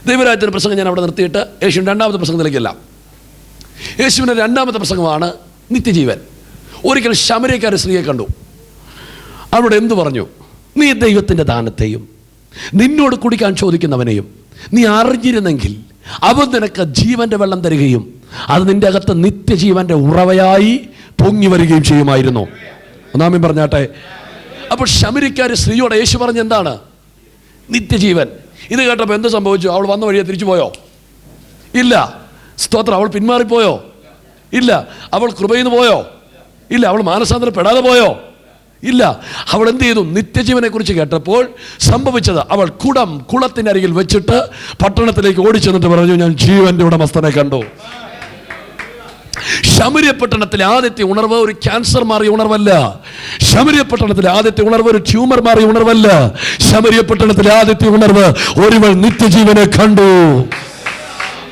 ദൈവരാജ്യത്തിൻ്റെ പ്രസംഗം ഞാൻ അവിടെ നിർത്തിയിട്ട് യേശുവിൻ്റെ രണ്ടാമത്തെ പ്രസംഗത്തിലേക്കല്ല. യേശുവിൻ്റെ രണ്ടാമത്തെ പ്രസംഗമാണ് നിത്യജീവൻ. ഒരിക്കൽ ശമര്യക്കാരി സ്ത്രീയെ കണ്ടു. അവിടെ എന്തു പറഞ്ഞു? നീ ദൈവത്തിൻ്റെ ദാനത്തെയും നിന്നോട് കുടിക്കാൻ ചോദിക്കുന്നവനെയും നീ അറിഞ്ഞിരുന്നെങ്കിൽ അവൻ നിനക്ക് ജീവന്റെ വെള്ളം തരികയും അത് നിന്റെ അകത്ത് നിത്യജീവന്റെ ഉറവയായി പൊങ്ങി വരികയും ചെയ്യുമായിരുന്നു. ഒന്നാമൻ പറഞ്ഞാട്ടെ. അപ്പോൾ ശമര്യക്കാരി സ്ത്രീയോട് യേശു പറഞ്ഞ എന്താണ്? നിത്യജീവൻ. ഇത് കേട്ടപ്പോൾ എന്ത് സംഭവിച്ചു? അവൾ വന്ന വഴിയെ തിരിച്ചു പോയോ? ഇല്ല. സ്തോത്രം. അവൾ പിന്മാറിപ്പോയോ? ഇല്ല. അവൾ കൃപയിൽ നിന്ന് പോയോ? ഇല്ല. അവൾ മാനസാന്തരപ്പെടാതെ പോയോ? ഇല്ല. അവൾ എന്ത് ചെയ്തു? നിത്യജീവനെ കുറിച്ച് കേട്ടപ്പോൾ സംഭവിച്ചത്, അവൾ കുളത്തിൻ്റെ അരികിൽ വെച്ചിട്ട് പട്ടണത്തിലേക്ക് ഓടിച്ചെന്നിട്ട് പറഞ്ഞു, ഞാൻ ജീവന്റെ ഉടമസ്ഥനെ കണ്ടു. ശമര്യപട്ടണത്തിലെ ആദ്യത്തെ ഉണർവ് ഒരു ക്യാൻസർ മാറിയ ഉണർവല്ല. ശമര്യപട്ടണത്തിലെ ആദ്യത്തെ ഉണർവ് ഒരു ട്യൂമർ മാറിയ ഉണർവല്ല. ശമര്യപട്ടണത്തിലെ ആദ്യത്തെ ഉണർവ് ഒരുവൾ നിത്യജീവനെ കണ്ടു.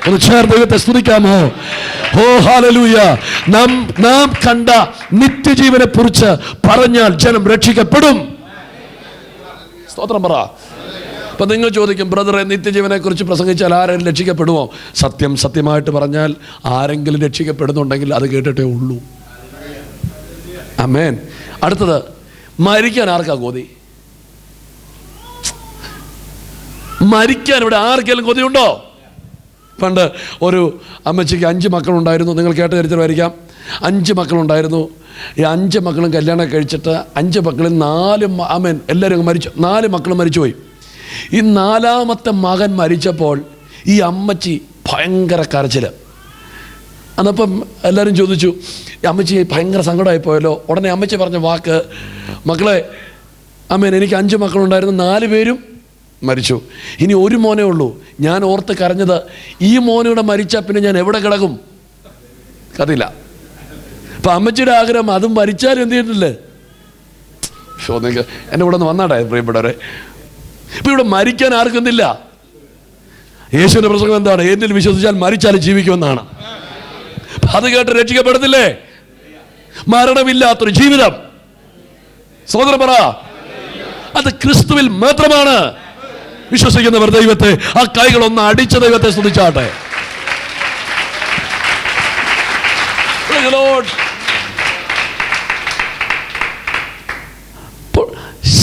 ഒന്ന് ചേർന്ന് ദൈവത്തെ സ്തുതിക്കാമോ? ഓ ഹല്ലേലൂയ. നാം കണ്ട നിത്യജീവനെ കുറിച്ച് പറഞ്ഞാൽ ജനം രക്ഷിക്കപ്പെടും. സ്തോത്രം പറ. അപ്പൊ നിങ്ങൾ ചോദിക്കും, ബ്രദറെ നിത്യജീവനെ കുറിച്ച് പ്രസംഗിച്ചാൽ ആരെങ്കിലും രക്ഷിക്കപ്പെടുമോ? സത്യമായിട്ട് പറഞ്ഞാൽ ആരെങ്കിലും രക്ഷിക്കപ്പെടുന്നുണ്ടെങ്കിൽ അത് കേട്ടിട്ടേ ഉള്ളൂ. ആമേൻ. അടുത്തത്, മരിക്കാൻ ആർക്കാ കൊതി? മരിക്കാൻ ഇവിടെ ആർക്കെങ്കിലും കൊതിയുണ്ടോ? പണ്ട് ഒരു അമ്മച്ചിക്ക് 5 മക്കളുണ്ടായിരുന്നു. നിങ്ങൾ കേട്ട ചരിത്രമായിരിക്കാം. 5 മക്കളുണ്ടായിരുന്നു. ഈ 5 മക്കളും കല്യാണം കഴിച്ചിട്ട് 5 മക്കളിൽ 4 എല്ലാവരും മരിച്ചു. 4 മക്കളും മരിച്ചുപോയി. ഈ 4ാമത്തെ മകൻ മരിച്ചപ്പോൾ ഈ അമ്മച്ചി ഭയങ്കര കരച്ചിൽ. അന്നപ്പം എല്ലാവരും ചോദിച്ചു, അമ്മച്ചി ഭയങ്കര സങ്കടമായി പോയല്ലോ. ഉടനെ അമ്മച്ചി പറഞ്ഞ വാക്ക്, മക്കളെ എനിക്ക് 5 മക്കളുണ്ടായിരുന്നു, 4 പേരും മരിച്ചു, ഇനി ഒരു മോനേ ഉള്ളൂ. ഞാൻ ഓർത്ത് കരഞ്ഞത്, ഈ മോനൂടെ മരിച്ചാൽ പിന്നെ ഞാൻ എവിടെ കിടക്കും? കഥയില്ല. അപ്പം അമ്മച്ചിയുടെ ആഗ്രഹം അതും മരിച്ചാലും എന്ത് ചെയ്തിട്ടില്ലേ? നിങ്ങൾക്ക് എൻ്റെ കൂടെ ഒന്ന് വന്നാട്ടെ പ്രിയപ്പെട്ടവരെ. ഇപ്പം ഇവിടെ മരിക്കാൻ ആർക്കും എന്തില്ല. യേശുവിൻ്റെ പ്രസംഗം എന്താണ്? എന്നിൽ വിശ്വസിച്ചാൽ മരിച്ചാലും ജീവിക്കുമെന്നാണ്. അത് കേട്ട് രക്ഷിക്കപ്പെടത്തില്ലേ? മരണമില്ലാത്തൊരു ജീവിതം. സഹോദരൻ പറ, അത് ക്രിസ്തുവിൽ മാത്രമാണ്. വിശ്വസിക്കുന്നവർ ദൈവത്തെ, ആ കൈകളൊന്ന് അടിച്ച ദൈവത്തെ സ്തുതിച്ചാട്ടെ.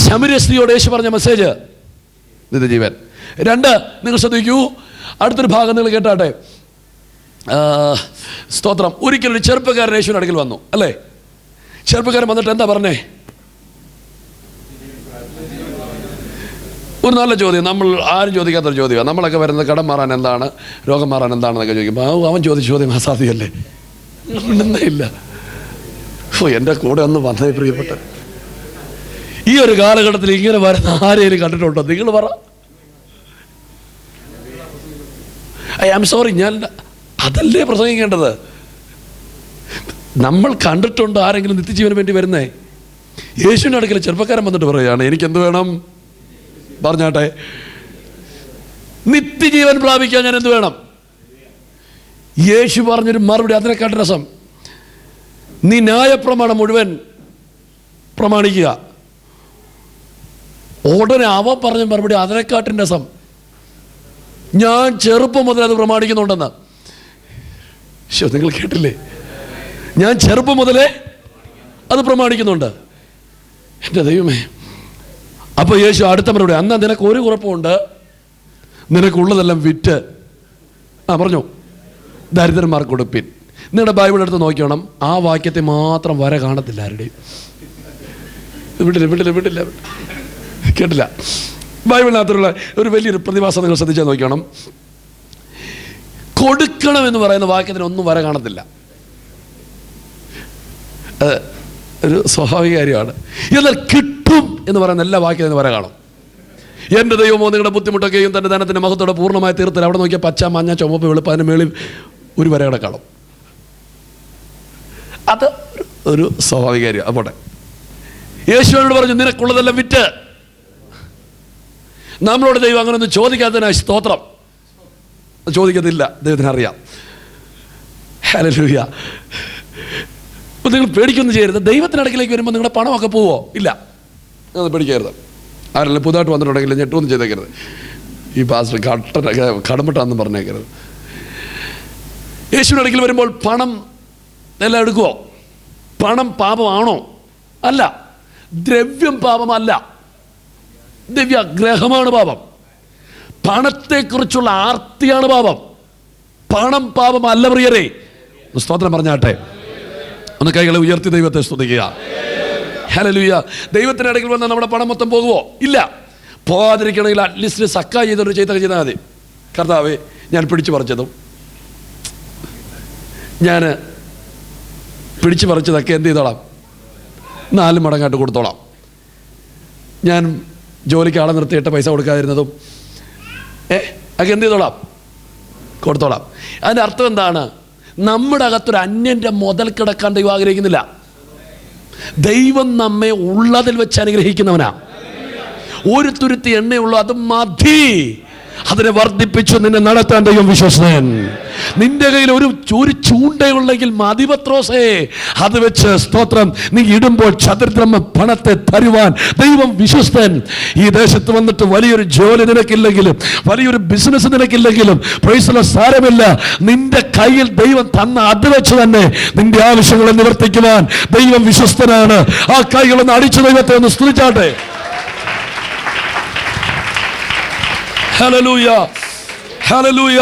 ശമര്യ സ്ത്രീയോട് യേശു പറഞ്ഞ മെസ്സേജ് നിത്യജീവൻ. 2, നിങ്ങൾ ശ്രദ്ധിക്കൂ, അടുത്തൊരു ഭാഗം നിങ്ങൾ കേട്ടാട്ടെ. സ്തോത്രം. ഒരിക്കലൊരു ചെറുപ്പക്കാരൻ യേശുവിൻ്റെ അടുക്കൽ വന്നു, അല്ലേ? ചെറുപ്പക്കാരൻ വന്നിട്ട് എന്താ പറഞ്ഞേ? ഒരു നല്ല ചോദ്യം, നമ്മൾ ആരും ചോദിക്കാത്തൊരു ചോദ്യമാണ്. നമ്മളൊക്കെ വരുന്നത് കടം മാറാൻ എന്താണ്, രോഗം മാറാൻ എന്താണെന്നൊക്കെ ചോദിക്കുമ്പോൾ അവൻ ചോദിച്ച ചോദ്യം അസാധ്യമല്ലേ? ഇല്ല. എൻ്റെ കൂടെ ഒന്ന് വന്നേ പ്രിയപ്പെട്ട. ഈ ഒരു കാലഘട്ടത്തിൽ ഇങ്ങനെ വരുന്ന ആരെയും കണ്ടിട്ടുണ്ടോ? നിങ്ങൾ പറ. ഐ ആം സോറി, ഞാൻ അതല്ലേ പ്രസംഗിക്കേണ്ടത്. നമ്മൾ കണ്ടിട്ടുണ്ടോ ആരെങ്കിലും നിത്യജീവന് വേണ്ടി വരുന്നേ? യേശുവിൻ്റെ അടുക്കൽ ചെറുപ്പക്കാരൻ വന്നിട്ട് പറയുകയാണ്, എനിക്കെന്ത് വേണം പറഞ്ഞാട്ടെ? നിത്യജീവൻ പ്രാപിക്കാൻ ഞാൻ എന്ത് വേണം? യേശു പറഞ്ഞൊരു മറുപടി അതിനെക്കാട്ട് രസം. നീ ന്യായപ്രമാണം മുഴുവൻ പ്രമാണിക്കുക. ഉടനെ അവൻ പറഞ്ഞ മറുപടി അതിനെക്കാട്ടും രസം. ഞാൻ ചെറുപ്പം മുതൽ അത് പ്രമാണിക്കുന്നുണ്ടെന്ന്. നിങ്ങൾ കേട്ടില്ലേ? ഞാൻ ചെറുപ്പം മുതലേ അത് പ്രമാണിക്കുന്നുണ്ട്. എൻ്റെ ദൈവമേ. അപ്പോൾ യേശു അടുത്ത മറുപടി, അന്നാ നിനക്ക് ഒരു കുഴപ്പമുണ്ട്, നിനക്കുള്ളതെല്ലാം വിറ്റ് പറഞ്ഞു ദരിദ്രന്മാർക്ക് കൊടുപ്പിൻ. നിങ്ങളുടെ ബൈബിൾ എടുത്ത് നോക്കിയോണം, ആ വാക്യത്തെ മാത്രം വര കാണത്തില്ല ആരുടെയും. വിട്ടില്ല കേട്ടില്ല. ബൈബിളിനകത്തുള്ള ഒരു വലിയൊരു പ്രതിഭാസം നിങ്ങൾ ശ്രദ്ധിച്ചാൽ നോക്കിയോണം, കൊടുക്കണം എന്ന് പറയുന്ന വാക്യത്തിന് ഒന്നും വര കാണത്തില്ല. ഒരു സ്വാഭാവിക കാര്യമാണ്. എന്നാൽ കിട്ടും എന്ന് പറയുന്ന എല്ലാ വാക്യത്തിന് വര കാണും. എൻ്റെ ദൈവമോ നിങ്ങളുടെ ബുദ്ധിമുട്ടൊക്കെയും തൻ്റെ ധനത്തിൻ്റെ മഹത്വത്തോടെ പൂർണ്ണമായി തീർത്തില്ല. അവിടെ നോക്കിയാൽ പച്ച, മഞ്ഞ, ചുവപ്പ്, വെളുപ്പ്, അതിന് മേളിൽ ഒരു വര കൂടെ കാണും. അത് ഒരു സ്വാഭാവിക കാര്യം. അപ്പോട്ടെ, യേശുവിനോട് പറഞ്ഞു നിനക്കുള്ളതെല്ലാം വിറ്റ്. നമ്മളോട് ദൈവം അങ്ങനെ ഒന്നും ചോദിക്കാത്തതിനായി സ്തോത്രം. ചോദിക്കത്തില്ല, ദൈവത്തിന് അറിയാം. ഹല്ലേലൂയ. അപ്പോൾ നിങ്ങൾ പേടിക്കൊന്നും ചെയ്യരുത്. ദൈവത്തിൻ്റെ അടുക്കിലേക്ക് വരുമ്പോൾ നിങ്ങളുടെ പണമൊക്കെ പോവോ? ഇല്ല, അത് പേടിക്കരുത്. ആരെല്ലാം പുതുതായിട്ട് വന്നിട്ടുണ്ടെങ്കിൽ ഞെട്ടൊന്നും ചെയ്തേക്കരുത്. ഈ പാസ്റ്റർ കടമിട്ടാന്ന് പറഞ്ഞേക്കരുത്. യേശുവിൻ്റെ അടുക്കൽ വരുമ്പോൾ പണം എല്ലാം എടുക്കുമോ? പണം പാപമാണോ? അല്ല. ദ്രവ്യം പാപമല്ല, ദ്രവ്യാഗ്രഹമാണ് പാപം. പണത്തെക്കുറിച്ചുള്ള ആർത്തിയാണ് പാപം. പണം പാപമല്ല പ്രിയരേ. സ്തോത്രം പറഞ്ഞാട്ടെ. ഒന്ന് കൈകളെ ഉയർത്തി ദൈവത്തെ സ്തുതിക്കുക. ഹല്ലേലൂയ. ദൈവത്തിൻ്റെ ഇടയ്ക്ക് വന്നാൽ നമ്മുടെ പണം മൊത്തം പോകുമോ? ഇല്ല. പോകാതിരിക്കണമെങ്കിൽ അറ്റ്ലീസ്റ്റ് സക്കാ ചെയ്തൊരു ചെയ്തൊക്കെ ചെയ്താൽ മതി. കർത്താവേ, ഞാൻ പിടിച്ചു പറിച്ചതും ഞാൻ പിടിച്ചു പറിച്ചതൊക്കെ എന്ത് ചെയ്തോളാം? 4 മടങ്ങായിട്ട് കൊടുത്തോളാം. ഞാൻ ജോലിക്ക് ആളെ നിർത്തിയിട്ട് പൈസ കൊടുക്കാതിരുന്നതും ഒക്കെ എന്ത് ചെയ്തോളാം? കൊടുത്തോളാം. അതിൻ്റെ അർത്ഥം എന്താണ്? നമ്മുടെ അകത്തൊരു അന്യൻ്റെ മുതൽ കിടക്കാൻ ദൈവം ആഗ്രഹിക്കുന്നില്ല. ദൈവം നമ്മെ ഉള്ളതിൽ വെച്ച് അനുഗ്രഹിക്കുന്നവനാ. ഒരു തുരുത്തി എണ്ണയുള്ളൂ, അത് മതി. അതിനെ വർദ്ധിപ്പിച്ചു നിന്നെ നടത്താൻ ദൈവം വിശ്വസ്തൻ. നിന്റെ കയ്യിൽ ഒരു ചൂണ്ടയുള്ളെങ്കിൽ മതി പത്രോസേ. അത് വെച്ച് സ്തോത്രം നീ ഇടുമ്പോൾ ചതുർദ്രഹ്മ പണത്തെ തരുവാൻ ദൈവം വിശ്വസ്തൻ. ഈ ദേശത്ത് വന്നിട്ട് വലിയൊരു ജോലി നിനക്കില്ലെങ്കിലും, വലിയൊരു ബിസിനസ് നിനക്കില്ലെങ്കിലും, പ്രൈസ് സാരമില്ല, നിന്റെ കയ്യിൽ ദൈവം തന്ന അത് വെച്ച് തന്നെ നിന്റെ ആവശ്യങ്ങളെ നിവർത്തിക്കുവാൻ ദൈവം വിശ്വസ്തനാണ്. ആ കൈകളൊന്ന് അടിച്ചു ദൈവത്തെ ഒന്ന് സ്തുതിച്ചാട്ടെ. Hallelujah, hallelujah.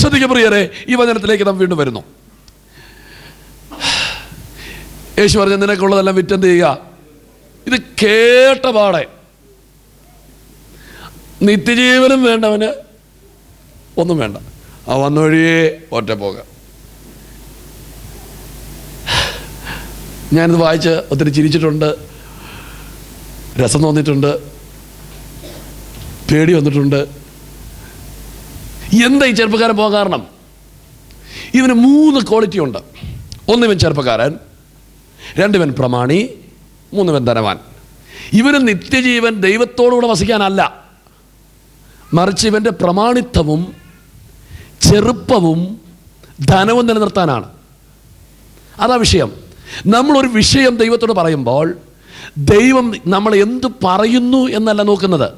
ശ്രദ്ധിക്കുക പ്രിയരെ, ഈ വചനത്തിലേക്ക് നാം വീണ്ടും വരുന്നു. യേശു പറഞ്ഞ നിനക്കുള്ളതെല്ലാം വിറ്റെന്ത് ചെയ്യുക. ഇത് കേട്ട പാടെ നിത്യജീവനും വേണ്ടവന് ഒന്നും വേണ്ട, ആ വന്ന വഴിയേ ഒറ്റ പോകാം. ഞാനിത് വായിച്ച് ഒത്തിരി ചിരിച്ചിട്ടുണ്ട്, രസം തോന്നിയിട്ടുണ്ട്, പേടി വന്നിട്ടുണ്ട്. എന്താ ഈ ചെറുപ്പക്കാരൻ പോകാൻ കാരണം? ഇവന് 3 ക്വാളിറ്റി ഉണ്ട്. ഒന്നിവൻ ചെറുപ്പക്കാരൻ, 2 ഇവൻ പ്രമാണി, 3 ഇവൻ ധനവാൻ. ഇവന് നിത്യജീവൻ ദൈവത്തോടുകൂടെ വസിക്കാനല്ല, മറിച്ച് ഇവൻ്റെ പ്രമാണിത്വവും ചെറുപ്പവും ധനവും നിലനിർത്താനാണ്. അതാ വിഷയം. നമ്മളൊരു വിഷയം ദൈവത്തോട് പറയുമ്പോൾ ദൈവം നമ്മൾ എന്ത് പറയുന്നു എന്നല്ല നോക്കുന്നത്,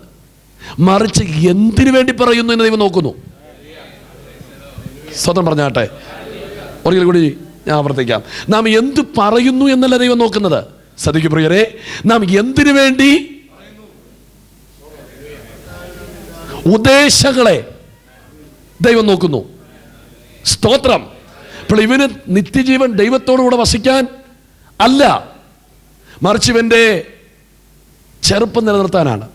മറിച്ച് എന്തിനു വേണ്ടി പറയുന്നു എന്ന് ദൈവം നോക്കുന്നു. സ്വതന്ത്രം പറഞ്ഞാട്ടെ, ഒരിക്കൽ കൂടി ഞാൻ ആവർത്തിക്കാം. നാം എന്ത് പറയുന്നു എന്നല്ല ദൈവം നോക്കുന്നത്. ശ്രദ്ധിക്കൂ പ്രിയരെ, നാം എന്തിനു വേണ്ടി ഉദ്ദേശങ്ങളെ ദൈവം നോക്കുന്നു. സ്തോത്രം. അപ്പോൾ ഇവന് നിത്യജീവൻ ദൈവത്തോടുകൂടെ വസിക്കാൻ അല്ല, മറിച്ച് ഇവൻ്റെ ചെറുപ്പം നിലനിർത്താനാണ്.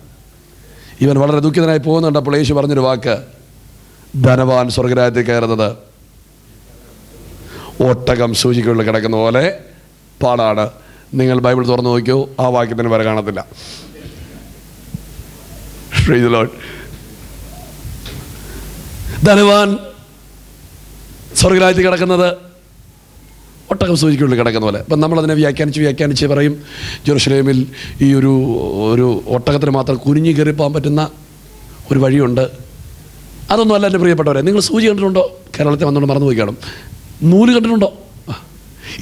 ഇവൻ വളരെ ദുഃഖിതനായി പോകുന്നുണ്ട്. അപ്പോൾ യേശു പറഞ്ഞൊരു വാക്ക്, ധനവാൻ സ്വർഗരാജ്യത്തിൽ കയറുന്നത് ഒട്ടകം സൂചിക്കുള്ളിൽ കിടക്കുന്ന പോലെ പാടാണ്. നിങ്ങൾ ബൈബിൾ തുറന്നു നോക്കിയോ, ആ വാക്യത്തിന് വരെ കാണത്തില്ല. ധനവാൻ സ്വർഗരാജ്യത്തിൽ കിടക്കുന്നത് ഒട്ടകം സൂചിക്കുള്ളിൽ കിടക്കുന്ന പോലെ. അപ്പം നമ്മളതിനെ വ്യാഖ്യാനിച്ച് പറയും, ജെറുസലേമിൽ ഈ ഒരു ഒട്ടകത്തിന് മാത്രം കുനിഞ്ഞു കയറിപ്പോകാൻ പറ്റുന്ന ഒരു വഴിയുണ്ട്. അതൊന്നും അല്ല എൻ്റെ പ്രിയപ്പെട്ടവരെ. നിങ്ങൾ സൂചി കണ്ടിട്ടുണ്ടോ? കേരളത്തിൽ വന്നുകൊണ്ട് മറന്നു പോയി കാണും. നൂല് കണ്ടിട്ടുണ്ടോ?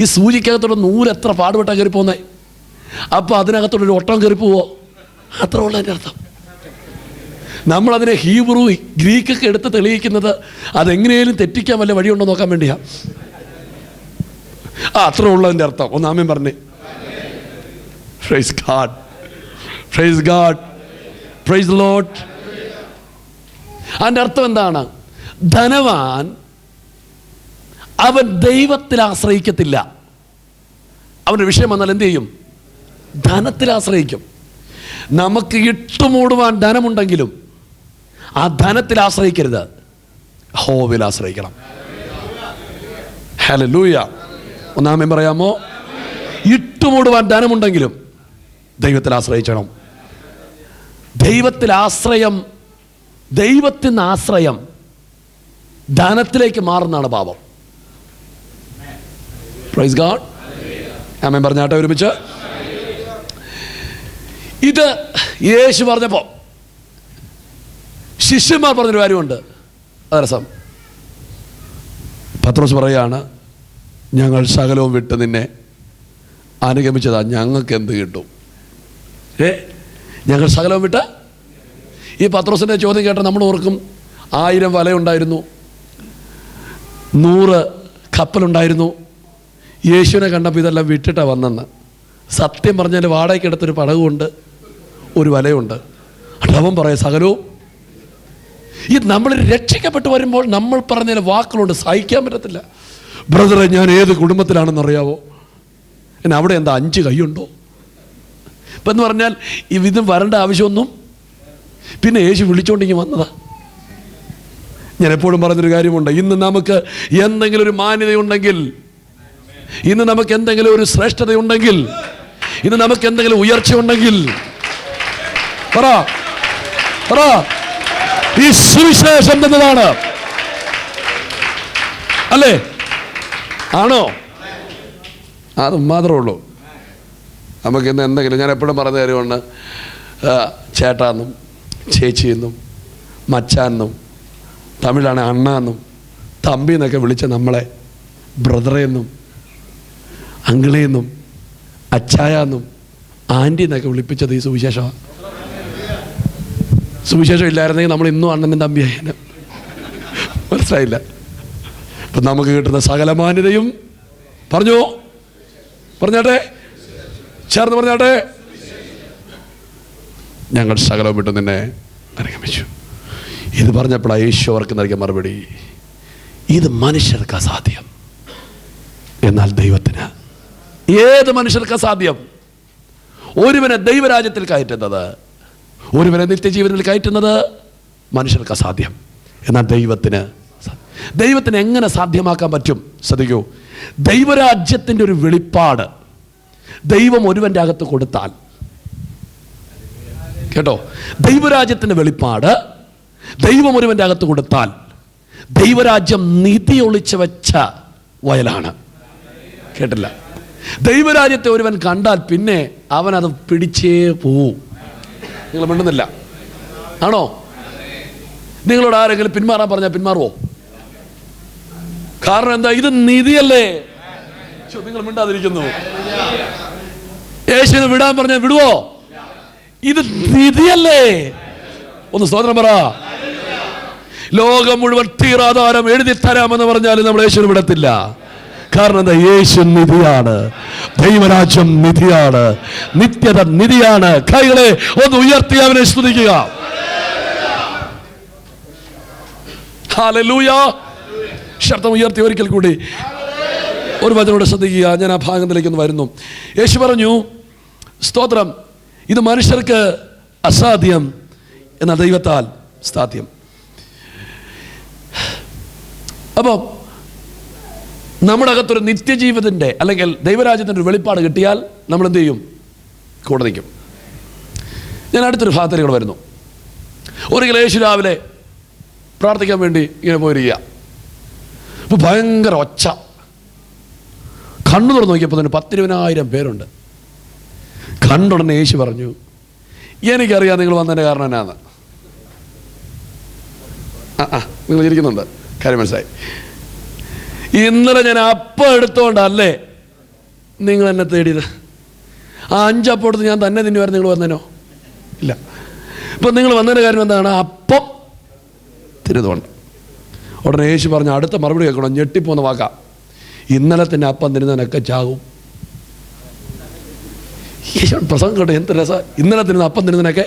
ഈ സൂചിക്കകത്തോടെ നൂല് എത്ര പാടുപെട്ടാണ് കയറി പോകുന്നത്. അപ്പോൾ അതിനകത്തോടൊരു ഒട്ടകം കയറി പോവോ? അത്ര ഉള്ള എൻ്റെ അർത്ഥം. നമ്മളതിനെ ഹീബ്രു ഗ്രീക്കൊക്കെ എടുത്ത് തെളിയിക്കുന്നത് അതെങ്ങനെയും തെറ്റിക്കാൻ വല്ല വഴിയുണ്ടോ നോക്കാൻ വേണ്ടിയാണ്. അത്ര ഉള്ളതിൻ്റെ അർത്ഥം. ഒന്ന് ആമേൻ പറഞ്ഞേ. Price God, praise God, price the Lord. അതിൻ്റെ അർത്ഥം എന്താണ്? ധനവാൻ അവൻ ദൈവത്തിൽ ആശ്രയിക്കത്തില്ല. അവൻ്റെ വിഷയം വന്നാൽ എന്ത് ചെയ്യും? ധനത്തിൽ ആശ്രയിക്കും. നമുക്ക് ഇട്ടുമൂടുവാൻ ധനമുണ്ടെങ്കിലും ആ ധനത്തിൽ ആശ്രയിക്കരുത്, യഹോവയിൽ ആശ്രയിക്കണം. ഹല്ലേലൂയ. ഒന്നാമേൻ പറയാമോ? ഇട്ടുമൂടുവാൻ ധനമുണ്ടെങ്കിലും ദൈവത്തിൽ ആശ്രയിക്കണം. ദൈവത്തിൽ നിന്ന് ആശ്രയം ധനത്തിലേക്ക് മാറുന്നതാണ് പാപം. Praise God. ആമേൻ പറഞ്ഞാട്ടെ ഒരുമിച്ച്. ഇത് യേശു പറഞ്ഞപ്പോൾ ശിഷ്യന്മാർ പറഞ്ഞൊരു കാര്യമുണ്ട്, അത് രസം. പത്രോസ് പറയാണ്, ഞങ്ങൾ സകലവും വിട്ട് നിന്നെ അനുഗമിച്ചതാ, ഞങ്ങൾക്ക് എന്ത് കിട്ടും? ഞങ്ങൾ സകലവും വിട്ട്. ഈ പത്രോസിൻ്റെ ചോദ്യം കേട്ട നമ്മൾ ഓർക്കും, 1000 വലയുണ്ടായിരുന്നു, 100 കപ്പലുണ്ടായിരുന്നു, യേശുവിനെ കണ്ടപ്പോൾ ഇതെല്ലാം വിട്ടിട്ടാണ് വന്നെന്ന്. സത്യം പറഞ്ഞാൽ വാടകയ്ക്കെടുത്തൊരു പടവുമുണ്ട്, ഒരു വലയുണ്ട്. അവൻ പറയാം സകലവും. ഈ നമ്മൾ രക്ഷിക്കപ്പെട്ട് വരുമ്പോൾ നമ്മൾ പറഞ്ഞതിൽ വാക്കുകളുണ്ട്, സഹിക്കാൻ പറ്റത്തില്ല. ബ്രദറെ, ഞാൻ ഏത് കുടുംബത്തിലാണെന്നറിയാവോ? എന്നെ അവിടെ എന്താ 5 കൈയുണ്ടോ? ഇപ്പം എന്ന് പറഞ്ഞാൽ ഇതും വരേണ്ട ആവശ്യമൊന്നും. പിന്നെ യേശു വിളിച്ചോണ്ടിങ്ങി വന്നതാ. ഞാൻ എപ്പോഴും പറഞ്ഞൊരു കാര്യമുണ്ട്, ഇന്ന് നമുക്ക് എന്തെങ്കിലും ഒരു മാന്യതയുണ്ടെങ്കിൽ, ഇന്ന് നമുക്ക് എന്തെങ്കിലും ഒരു ശ്രേഷ്ഠതയുണ്ടെങ്കിൽ, ഇന്ന് നമുക്ക് എന്തെങ്കിലും ഉയർച്ച ഉണ്ടെങ്കിൽ, പറ ഈ സുവിശേഷം എന്നതാണ്. അല്ലേ? ആണോ? അത് മാത്രമേ ഉള്ളൂ. നമുക്ക് ഇന്ന് എന്തെങ്കിലും, ഞാൻ എപ്പോഴും പറഞ്ഞ കാര്യമുണ്ട്, ചേട്ടാന്നും ചേച്ചിയെന്നും മച്ചാന്നും, തമിഴാണ് അണ്ണാന്നും തമ്പി എന്നൊക്കെ വിളിച്ച നമ്മളെ ബ്രദറെന്നും അങ്കിളെന്നും അച്ചായാന്നും ആൻറ്റി എന്നൊക്കെ വിളിപ്പിച്ചത് ഈ സുവിശേഷമാണ്. സുവിശേഷം ഇല്ലായിരുന്നെങ്കിൽ നമ്മൾ ഇന്നും അണ്ണനും തമ്പിയായ. മനസ്സിലായില്ല? ഇപ്പം നമുക്ക് കിട്ടുന്ന സകല മാന്യതയും പറഞ്ഞാട്ടെ, ചേർന്ന് പറഞ്ഞാട്ടെ, ഞങ്ങൾ സകലവും വിട്ട് നിന്നെ അനുഗമിച്ചു. ഇത് പറഞ്ഞപ്പോഴാണ് യേശു അവർക്ക് നൽകിയ മറുപടി, ഇത് മനുഷ്യർക്ക് അസാധ്യം, എന്നാൽ ദൈവത്തിന് ഏത് മനുഷ്യർക്ക് അസാധ്യം. ഒരുവനെ ദൈവരാജ്യത്തിൽ കയറ്റുന്നത്, ഒരുവനെ നിത്യജീവനിൽ കയറ്റുന്നത് മനുഷ്യർക്ക് അസാധ്യം, എന്നാൽ ദൈവത്തിന് എങ്ങനെ സാധ്യമാക്കാൻ പറ്റും? ശ്രദ്ധിക്കൂ, ദൈവരാജ്യത്തിൻ്റെ ഒരു വെളിപ്പാട് ദൈവം ഒരുവൻ്റെ അകത്ത് കൊടുത്താൽ, കേട്ടോ, ദൈവരാജ്യത്തിൻ്റെ വെളിപ്പാട് ദൈവം ഒരുവൻ്റെ അകത്ത് കൊടുത്താൽ, ദൈവരാജ്യം നിധി ഒളിച്ചു വെച്ച വയലാണ്. കേട്ടില്ല? ദൈവരാജ്യത്തെ ഒരുവൻ കണ്ടാൽ പിന്നെ അവനത് പിടിച്ചേ പോവും. നിങ്ങൾ മിണ്ടുന്നില്ല, ആണോ? നിങ്ങളോട് ആരെങ്കിലും പിന്മാറാൻ പറഞ്ഞാൽ പിന്മാറുവോ? കാരണം എന്താ? ഇത് നിധിയല്ലേ. നിങ്ങൾ മിണ്ടാതിരിക്കുന്നു. യേശുവിനെ വിടാൻ പറഞ്ഞാൽ വിടുവോ? ഇത് നിധിയല്ലേ. ഒന്ന് സ്തോത്രം പറ. ലോകം മുഴുവൻ തീരാധാരം എഴുതി തരാമെന്ന് പറഞ്ഞാലും നമ്മൾ യേശുവിനെ വിടത്തില്ല. കാരണം എന്താ? യേശു നിധിയാണ്, ദൈവരാജ്യം നിധിയാണ്, നിത്യത നിധിയാണ്. കൈകളെ ഒന്ന് ഉയർത്തി അവനെ സ്തുതിക്കുക. ഹല്ലേലൂയ. ശബ്ദം ഉയർത്തി ഒരിക്കൽ കൂടി ഒരു വചനോട് ശ്രദ്ധിക്കുക. ഞാൻ ആ ഭാഗത്തിലേക്ക് ഒന്ന് വരുന്നു. യേശു പറഞ്ഞു, സ്തോത്രം, ഇത് മനുഷ്യർക്ക് അസാധ്യം, എന്നാൽ ദൈവത്താൽ സാധ്യം. അപ്പോൾ നമ്മുടെ അകത്തൊരു നിത്യജീവിതത്തിൻ്റെ അല്ലെങ്കിൽ ദൈവരാജ്യത്തിൻ്റെ ഒരു വെളിപ്പാട് കിട്ടിയാൽ നമ്മൾ എന്ത് ചെയ്യും? കൂടെ നിൽക്കും. ഞാൻ അടുത്തൊരു ഭാഗത്തിലൂടെ വരുന്നു. ഒരിക്കൽ യേശു രാവിലെ പ്രാർത്ഥിക്കാൻ വേണ്ടി ഇങ്ങനെ പോയിരിക്കുക. അപ്പോൾ ഭയങ്കര ഒച്ച. കണ്ണു തുറന്ന് നോക്കിയപ്പോൾ തന്നെ 10,000 പേരുണ്ട്. കണ്ടുടനെ യേശു പറഞ്ഞു, എനിക്കറിയാം നിങ്ങൾ വന്നതിൻ്റെ കാരണം എന്നാന്ന്. നിങ്ങൾ ഇരിക്കുന്നുണ്ട്, കാര്യം മനസ്സിലായി. ഇന്നലെ ഞാൻ അപ്പം എടുത്തോണ്ടല്ലേ നിങ്ങൾ എന്നെ തേടിയത്. ആ 5 അപ്പം എടുത്ത് ഞാൻ തന്നെ തിന്നുമായിരുന്നു, നിങ്ങൾ വന്നേനോ? ഇല്ല. ഇപ്പം നിങ്ങൾ വന്നതിൻ്റെ കാര്യം എന്താണ്? അപ്പം തിരുതുകൊണ്ട്. ഉടനെ യേശു പറഞ്ഞു, അടുത്ത മറുപടി കേൾക്കണം, ഞെട്ടിപ്പോന്ന വാക്കാം, ഇന്നലെ തന്നെ അപ്പം തിരുന്നതിനൊക്കെ ചാകും. യേശു പ്രസംഗം കേട്ടോ, എന്ത് രസ. ഇന്നലെ തിരുന്ന അപ്പം തിരുന്നതിനൊക്കെ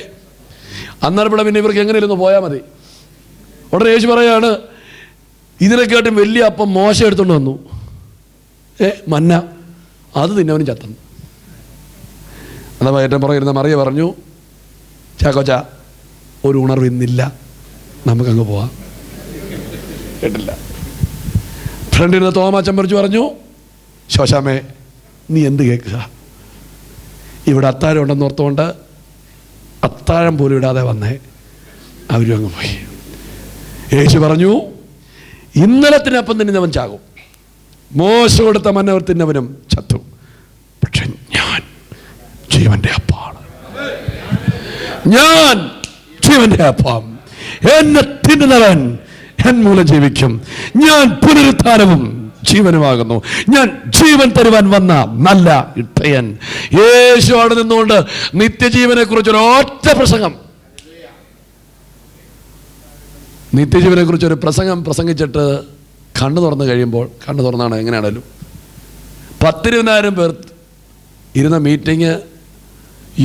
അന്നേരപ്പെടെ പിന്നെ ഇവർക്ക് എങ്ങനെ ഇരുന്ന് പോയാൽ മതി. ഉടനെ യേശു പറയാണ്, ഇതിനെക്കാട്ടും വലിയ അപ്പം മോശ എടുത്തുകൊണ്ട് വന്നു, മന്ന, അത് തിന്നവനും ചത്തന്നു. അതാ ഏറ്റവും പറയുന്ന മറിയ പറഞ്ഞു, ചാക്കോച്ച ഒരു ഉണർവ് ഇന്നില്ല, നമുക്കങ്ങ് പോവാം. കേട്ടില്ല? ഫ്രണ്ടിരുന്ന തോമാച്ചൻ പറിച്ചു പറഞ്ഞു, ശോശാമേ നീ എന്ത് കേൾക്കുക? ഇവിടെ അത്താഴം ഉണ്ടെന്ന് ഓർത്തുകൊണ്ട് അത്താഴം പോലും ഇടാതെ വന്നേ. അവരും അങ്ങ് പോയി. യേശു പറഞ്ഞു, ഇന്നലത്തിനപ്പം തിന്നവൻ ചാകും, മോശ കൊടുത്ത മന്നവർ തിന്നവനും ചത്തു, പക്ഷെ ഞാൻ ജീവന്റെ അപ്പാണ്. ഞാൻ ജീവന്റെ അപ്പം. എന്നെ തിന്നുന്നവൻ എൻ മൂലം ജീവിക്കും. ഞാൻ പുനരുത്ഥാനവും ജീവനുമാകുന്നു. ഞാൻ ജീവൻ തരുവാൻ വന്ന നല്ല ഇട്ടയൻ. യേശു അവിടെ നിന്നുകൊണ്ട് നിത്യജീവനെ കുറിച്ചൊരു ഒറ്റ പ്രസംഗം, നിത്യജീവനെ കുറിച്ചൊരു പ്രസംഗം പ്രസംഗിച്ചിട്ട് കണ്ണു തുറന്ന് കഴിയുമ്പോൾ, കണ്ണു തുറന്നാണ് എങ്ങനെയാണേലും 10,000 പേർ ഇരുന്ന മീറ്റിംഗ്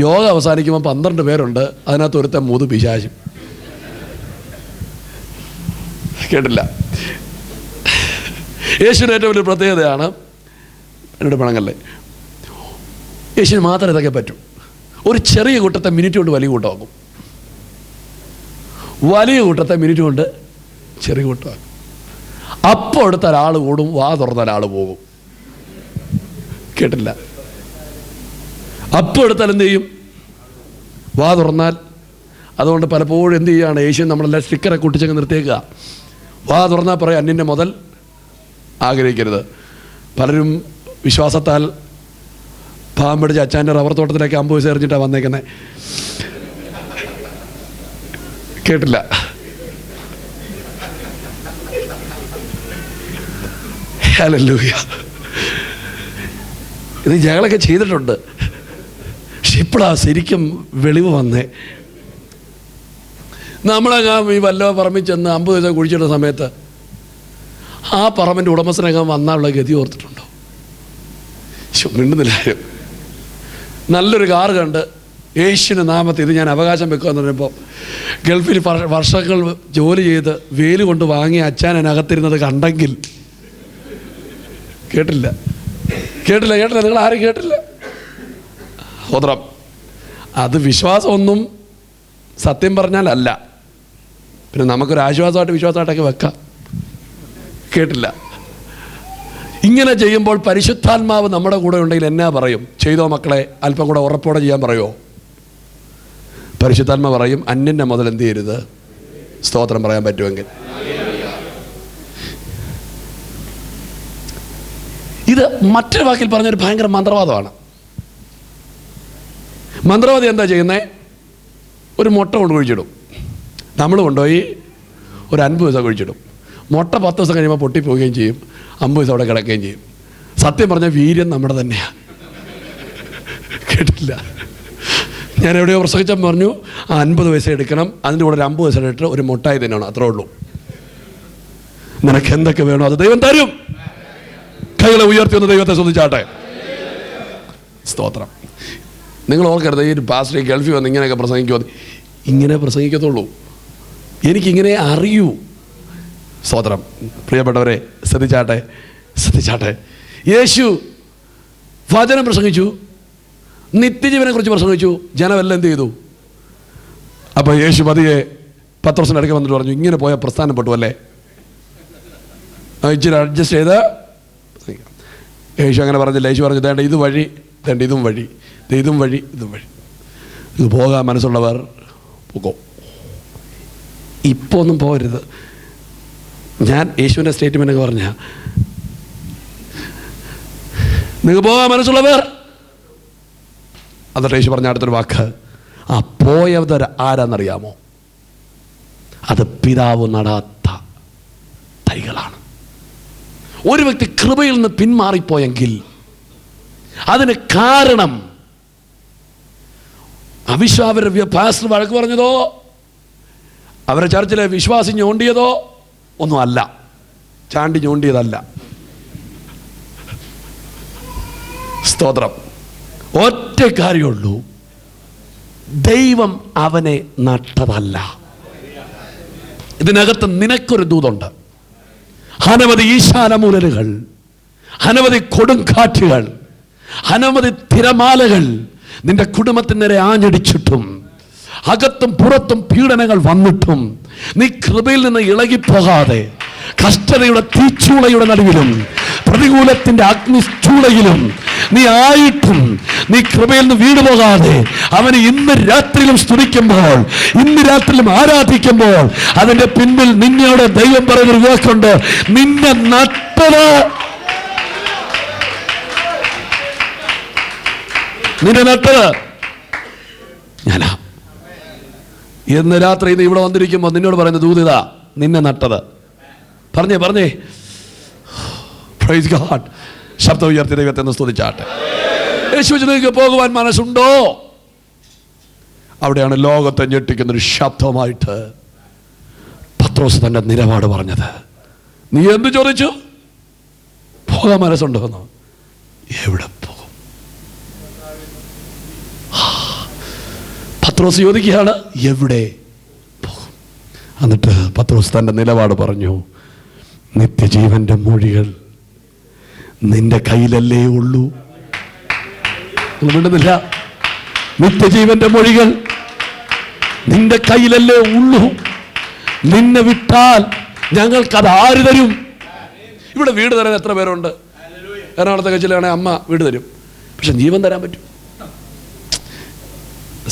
യോഗ അവസാനിക്കുമ്പോൾ 12 പേരുണ്ട്. അതിനകത്ത് ഒരുത്തൻ മൂന്ന് പിശാചും. കേട്ടില്ല? യേശുവിൻ്റെ ഏറ്റവും വലിയ പ്രത്യേകതയാണ്, എന്നോട് പണങ്ങല്ലേ, യേശുവിന് മാത്രമേ ഇതൊക്കെ പറ്റൂ. ഒരു ചെറിയ കൂട്ടത്തെ മിനിറ്റ് കൊണ്ട് വലിയ കൂട്ടമാക്കും, വലിയ കൂട്ടത്തെ മിനിറ്റ് കൊണ്ട് ചെറിയ കൂട്ടമാക്കും. അപ്പോൾ എടുത്ത ഒരാൾ കൂടും, വാ തുറന്ന ഒരാൾ പോകും. കേട്ടില്ല? അപ്പോൾ എടുത്താൽ എന്ത് ചെയ്യും? വാ തുറന്നാൽ. അതുകൊണ്ട് പലപ്പോഴും എന്ത് ചെയ്യുകയാണ്, യേശു നമ്മളെല്ലാം സ്റ്റിക്കറൊക്കെ ഒട്ടിച്ചങ്ങ് നിർത്തിയേക്കുക. വാ തുറന്നാൽ പറയും അന്യൻ്റെ മുതൽ ആഗ്രഹിക്കരുത്. പലരും വിശ്വാസത്താൽ പാമ്പടിച്ച് അച്ചാൻ്റെ റബ്ബർ തോട്ടത്തിലേക്ക് അമ്പ് ചേർന്നിട്ടാണ് വന്നേക്കുന്നത്. കേട്ടില്ല? ഹല്ലേലൂയ. ഇത് ഞങ്ങളൊക്കെ ചെയ്തിട്ടുണ്ട്, പക്ഷെ ഇപ്പോഴാണ് ശരിക്കും വെളിവ് വന്നേ. നമ്മളങ്ങ് ഈ വല്ല പറമ്പിൽ ചെന്ന് 50 ദിവസം കുഴിച്ചിട്ട സമയത്ത് ആ പറമ്പിൻ്റെ ഉടമസ്ഥനൊക്കെ വന്നാലുള്ള ഗതി ഓർത്തിട്ടുണ്ടോ? മിണ്ടുന്നില്ല. നല്ലൊരു കാറ് കണ്ട് യേശുവിൻ്റെ നാമത്തിൽ ഇത് ഞാൻ അവകാശം വെക്കുമെന്ന് പറയുമ്പോൾ ഗൾഫിൽ വർഷങ്ങൾ ജോലി ചെയ്ത് വെയിൽ കൊണ്ട് വാങ്ങിയ അച്ഛൻ അതിനകത്തിരുന്നത് കണ്ടെങ്കിൽ കേട്ടില്ല നിങ്ങൾ ആരും കേട്ടില്ല. സ്വതന്ത്രം അത് വിശ്വാസമൊന്നും സത്യം പറഞ്ഞാലല്ല, പിന്നെ നമുക്കൊരു ആശ്വാസമായിട്ട് വിശ്വാസമായിട്ടൊക്കെ വെക്കാം. കേട്ടില്ല. ഇങ്ങനെ ചെയ്യുമ്പോൾ പരിശുദ്ധാത്മാവ് നമ്മുടെ കൂടെ ഉണ്ടെങ്കിൽ എന്നാ പറയും? ചെയ്തോ മക്കളെ, അല്പം കൂടെ ഉറപ്പോടെ ചെയ്യാൻ പറയുമോ? പരിശുദ്ധാത്മാ പറയും അന്യൻ്റെ മുതൽ എന്ത് ചെയ്യരുത്, സ്തോത്രം പറയാൻ പറ്റുമെങ്കിൽ. ഇത് മറ്റൊരു വാക്കിൽ പറഞ്ഞൊരു ഭയങ്കര മന്ത്രവാദമാണ്. മന്ത്രവാദി എന്താ ചെയ്യുന്നത്? ഒരു മുട്ട കൊണ്ട് കുഴിച്ചിടും. നമ്മൾ കൊണ്ടുപോയി ഒരു 50 ദിവസം കുഴിച്ചിടും. മുട്ട 10 ദിവസം കഴിയുമ്പോൾ പൊട്ടിപ്പോവുകയും ചെയ്യും, 50 ദിവസം അവിടെ കിടക്കുകയും ചെയ്യും. സത്യം പറഞ്ഞാൽ വീര്യം നമ്മുടെ തന്നെയാണ്. കേട്ടില്ല. ഞാൻ എവിടെയോ പ്രസംഗിച്ചാൽ പറഞ്ഞു 50 പൈസ എടുക്കണം, അതിൻ്റെ കൂടെ ഒരു 50 പൈസ ഇട്ടിട്ട് ഒരു മുട്ടായി തന്നെയാണ്, അത്രേ ഉള്ളൂ. നിനക്ക് എന്തൊക്കെ വേണോ അത് ദൈവം തരും. കൈകളെ ഉയർത്തി ഒന്ന് ദൈവത്തെ ശ്രദ്ധിച്ചാട്ടെ. സ്തോത്രം. നിങ്ങൾ ഓർക്കരുത് ഈ പാസ്റ്റർ ഗൾഫിൽ വന്ന് ഇങ്ങനെയൊക്കെ പ്രസംഗിക്കുമോ. ഇങ്ങനെ പ്രസംഗിക്കത്തുള്ളൂ, എനിക്കിങ്ങനെ അറിയൂ. സ്തോത്രം. പ്രിയപ്പെട്ടവരെ ശ്രദ്ധിച്ചാട്ടെ. യേശു വചനം പ്രസംഗിച്ചു, നിത്യജീവനെ കുറിച്ച് പ്രസംഗിച്ചു. ജനമെല്ലാം എന്ത് ചെയ്തു? അപ്പോൾ യേശു പതിയെ പത്രോസിൻ്റെ അടുക്കൽ വന്നിട്ട് പറഞ്ഞു, ഇങ്ങനെ പോയാൽ പ്രസ്ഥാനപ്പെട്ടു അല്ലേ, ഇച്ചിരി അഡ്ജസ്റ്റ് ചെയ്ത്. യേശു അങ്ങനെ പറഞ്ഞില്ല. യേശു പറഞ്ഞു, ഇത് വഴി, ഇതും വഴി, ഇതും വഴി, ഇത് പോകാൻ മനസ്സുള്ളവർ പോകും. ഇപ്പോൾ ഒന്നും പോകരുത്. ഞാൻ യേശുവിൻ്റെ സ്റ്റേറ്റ്മെൻ്റ് പറഞ്ഞ നിങ്ങൾ പോകാൻ മനസ്സുള്ളവർ. എന്നിട്ട് യേശു പറഞ്ഞ അടുത്തൊരു വാക്ക്, ആ പോയവർ ആരാന്നറിയാമോ? അത് പിതാവ് നടാത്ത തൈകളാണ്. ഒരു വ്യക്തി കൃപയിൽ നിന്ന് പിന്മാറിപ്പോയെങ്കിൽ അതിന് കാരണം അവിശ്വാസ പാസ്റ്റർ വഴക്ക് പറഞ്ഞതോ അവരെ ചർച്ചിലെ വിശ്വാസം ഞോണ്ടിയതോ ഒന്നും അല്ല, ചാണ്ടി ഞോണ്ടിയതല്ല. സ്തോത്രം. ഒറ്റ കാര്യമുള്ളൂ, ദൈവം അവനെ നട്ടതല്ല. ഇതിനകത്ത് നിനക്കൊരു ദൂതുണ്ട്. അനവധി ഈശാനമൂലലുകൾ, അനവധി കൊടുങ്കാറ്റുകൾ, അനവധി തിരമാലകൾ നിന്റെ കുടുംബത്തിന് നേരെ ആഞ്ഞടിച്ചിട്ടും അകത്തും പുറത്തും പീഡനങ്ങൾ വന്നിട്ടും നീ കൃപയിൽ നിന്ന് ഇളകിപ്പോകാതെ കഷ്ടതയുടെ തീച്ചൂളയുടെ നടുവിലും പ്രതികൂലത്തിന്റെ അഗ്നിച്ചൂളയിലും നീ ആയിട്ടും നീ കൃപയിൽ നിന്ന് വീണുപോകാതെ അവന് ഇന്ന് രാത്രിയിലും സ്തുതിക്കുമ്പോൾ, ഇന്ന് രാത്രിയിലും ആരാധിക്കുമ്പോൾ അതിന്റെ പിന്നിൽ നിന്നോട് ദൈവം പറയുന്നൊരു വാക്കുണ്ട്, നിന്നെ നട്ടത് ഞാനാ. ഇന്ന് രാത്രി നീ ഇവിടെ വന്നിരിക്കുമ്പോൾ നിന്നോട് പറയുന്ന ദൂതിത, നിന്നെ നട്ടത്. പറഞ്ഞേ പ്രൈസ് ഗോഡ്. ശബ്ദം ഉയർത്തി ദൈവത്തെ ഒന്ന് സ്തുതിച്ചാട്ടെ. യേശുവിലേക്ക് പോകുവാൻ മനസ്സുണ്ടോ? അവിടെയാണ് ലോകത്തെ ഞെട്ടിക്കുന്നൊരു ശബ്ദമായിട്ട് പത്രോസ് തന്റെ നിലപാട് പറഞ്ഞത്. നീ എന്ത് ചോദിച്ചു? പോകാൻ മനസ്സുണ്ടോ എന്നോ? എവിടെ പോകും? പത്രോസ് ചോദിക്കുകയാണ്, എവിടെ പോകും? എന്നിട്ട് പത്രോസ് തന്റെ നിലപാട് പറഞ്ഞു, നിത്യജീവന്റെ മൊഴികൾ നിന്റെ കയ്യിലല്ലേ ഉള്ളൂ. മിണ്ടുന്നില്ല. നിത്യജീവന്റെ മൊഴികൾ നിന്റെ കയ്യിലല്ലേ ഉള്ളൂ. നിന്നെ വിട്ടാൽ ഞങ്ങൾക്കത് ആര് തരും? ഇവിടെ വീട് തരാൻ എത്ര പേരുണ്ട്? എറണാകുളത്തെ കച്ചിലാണെങ്കിൽ അമ്മ വീട് തരും, പക്ഷെ ജീവൻ തരാൻ പറ്റും?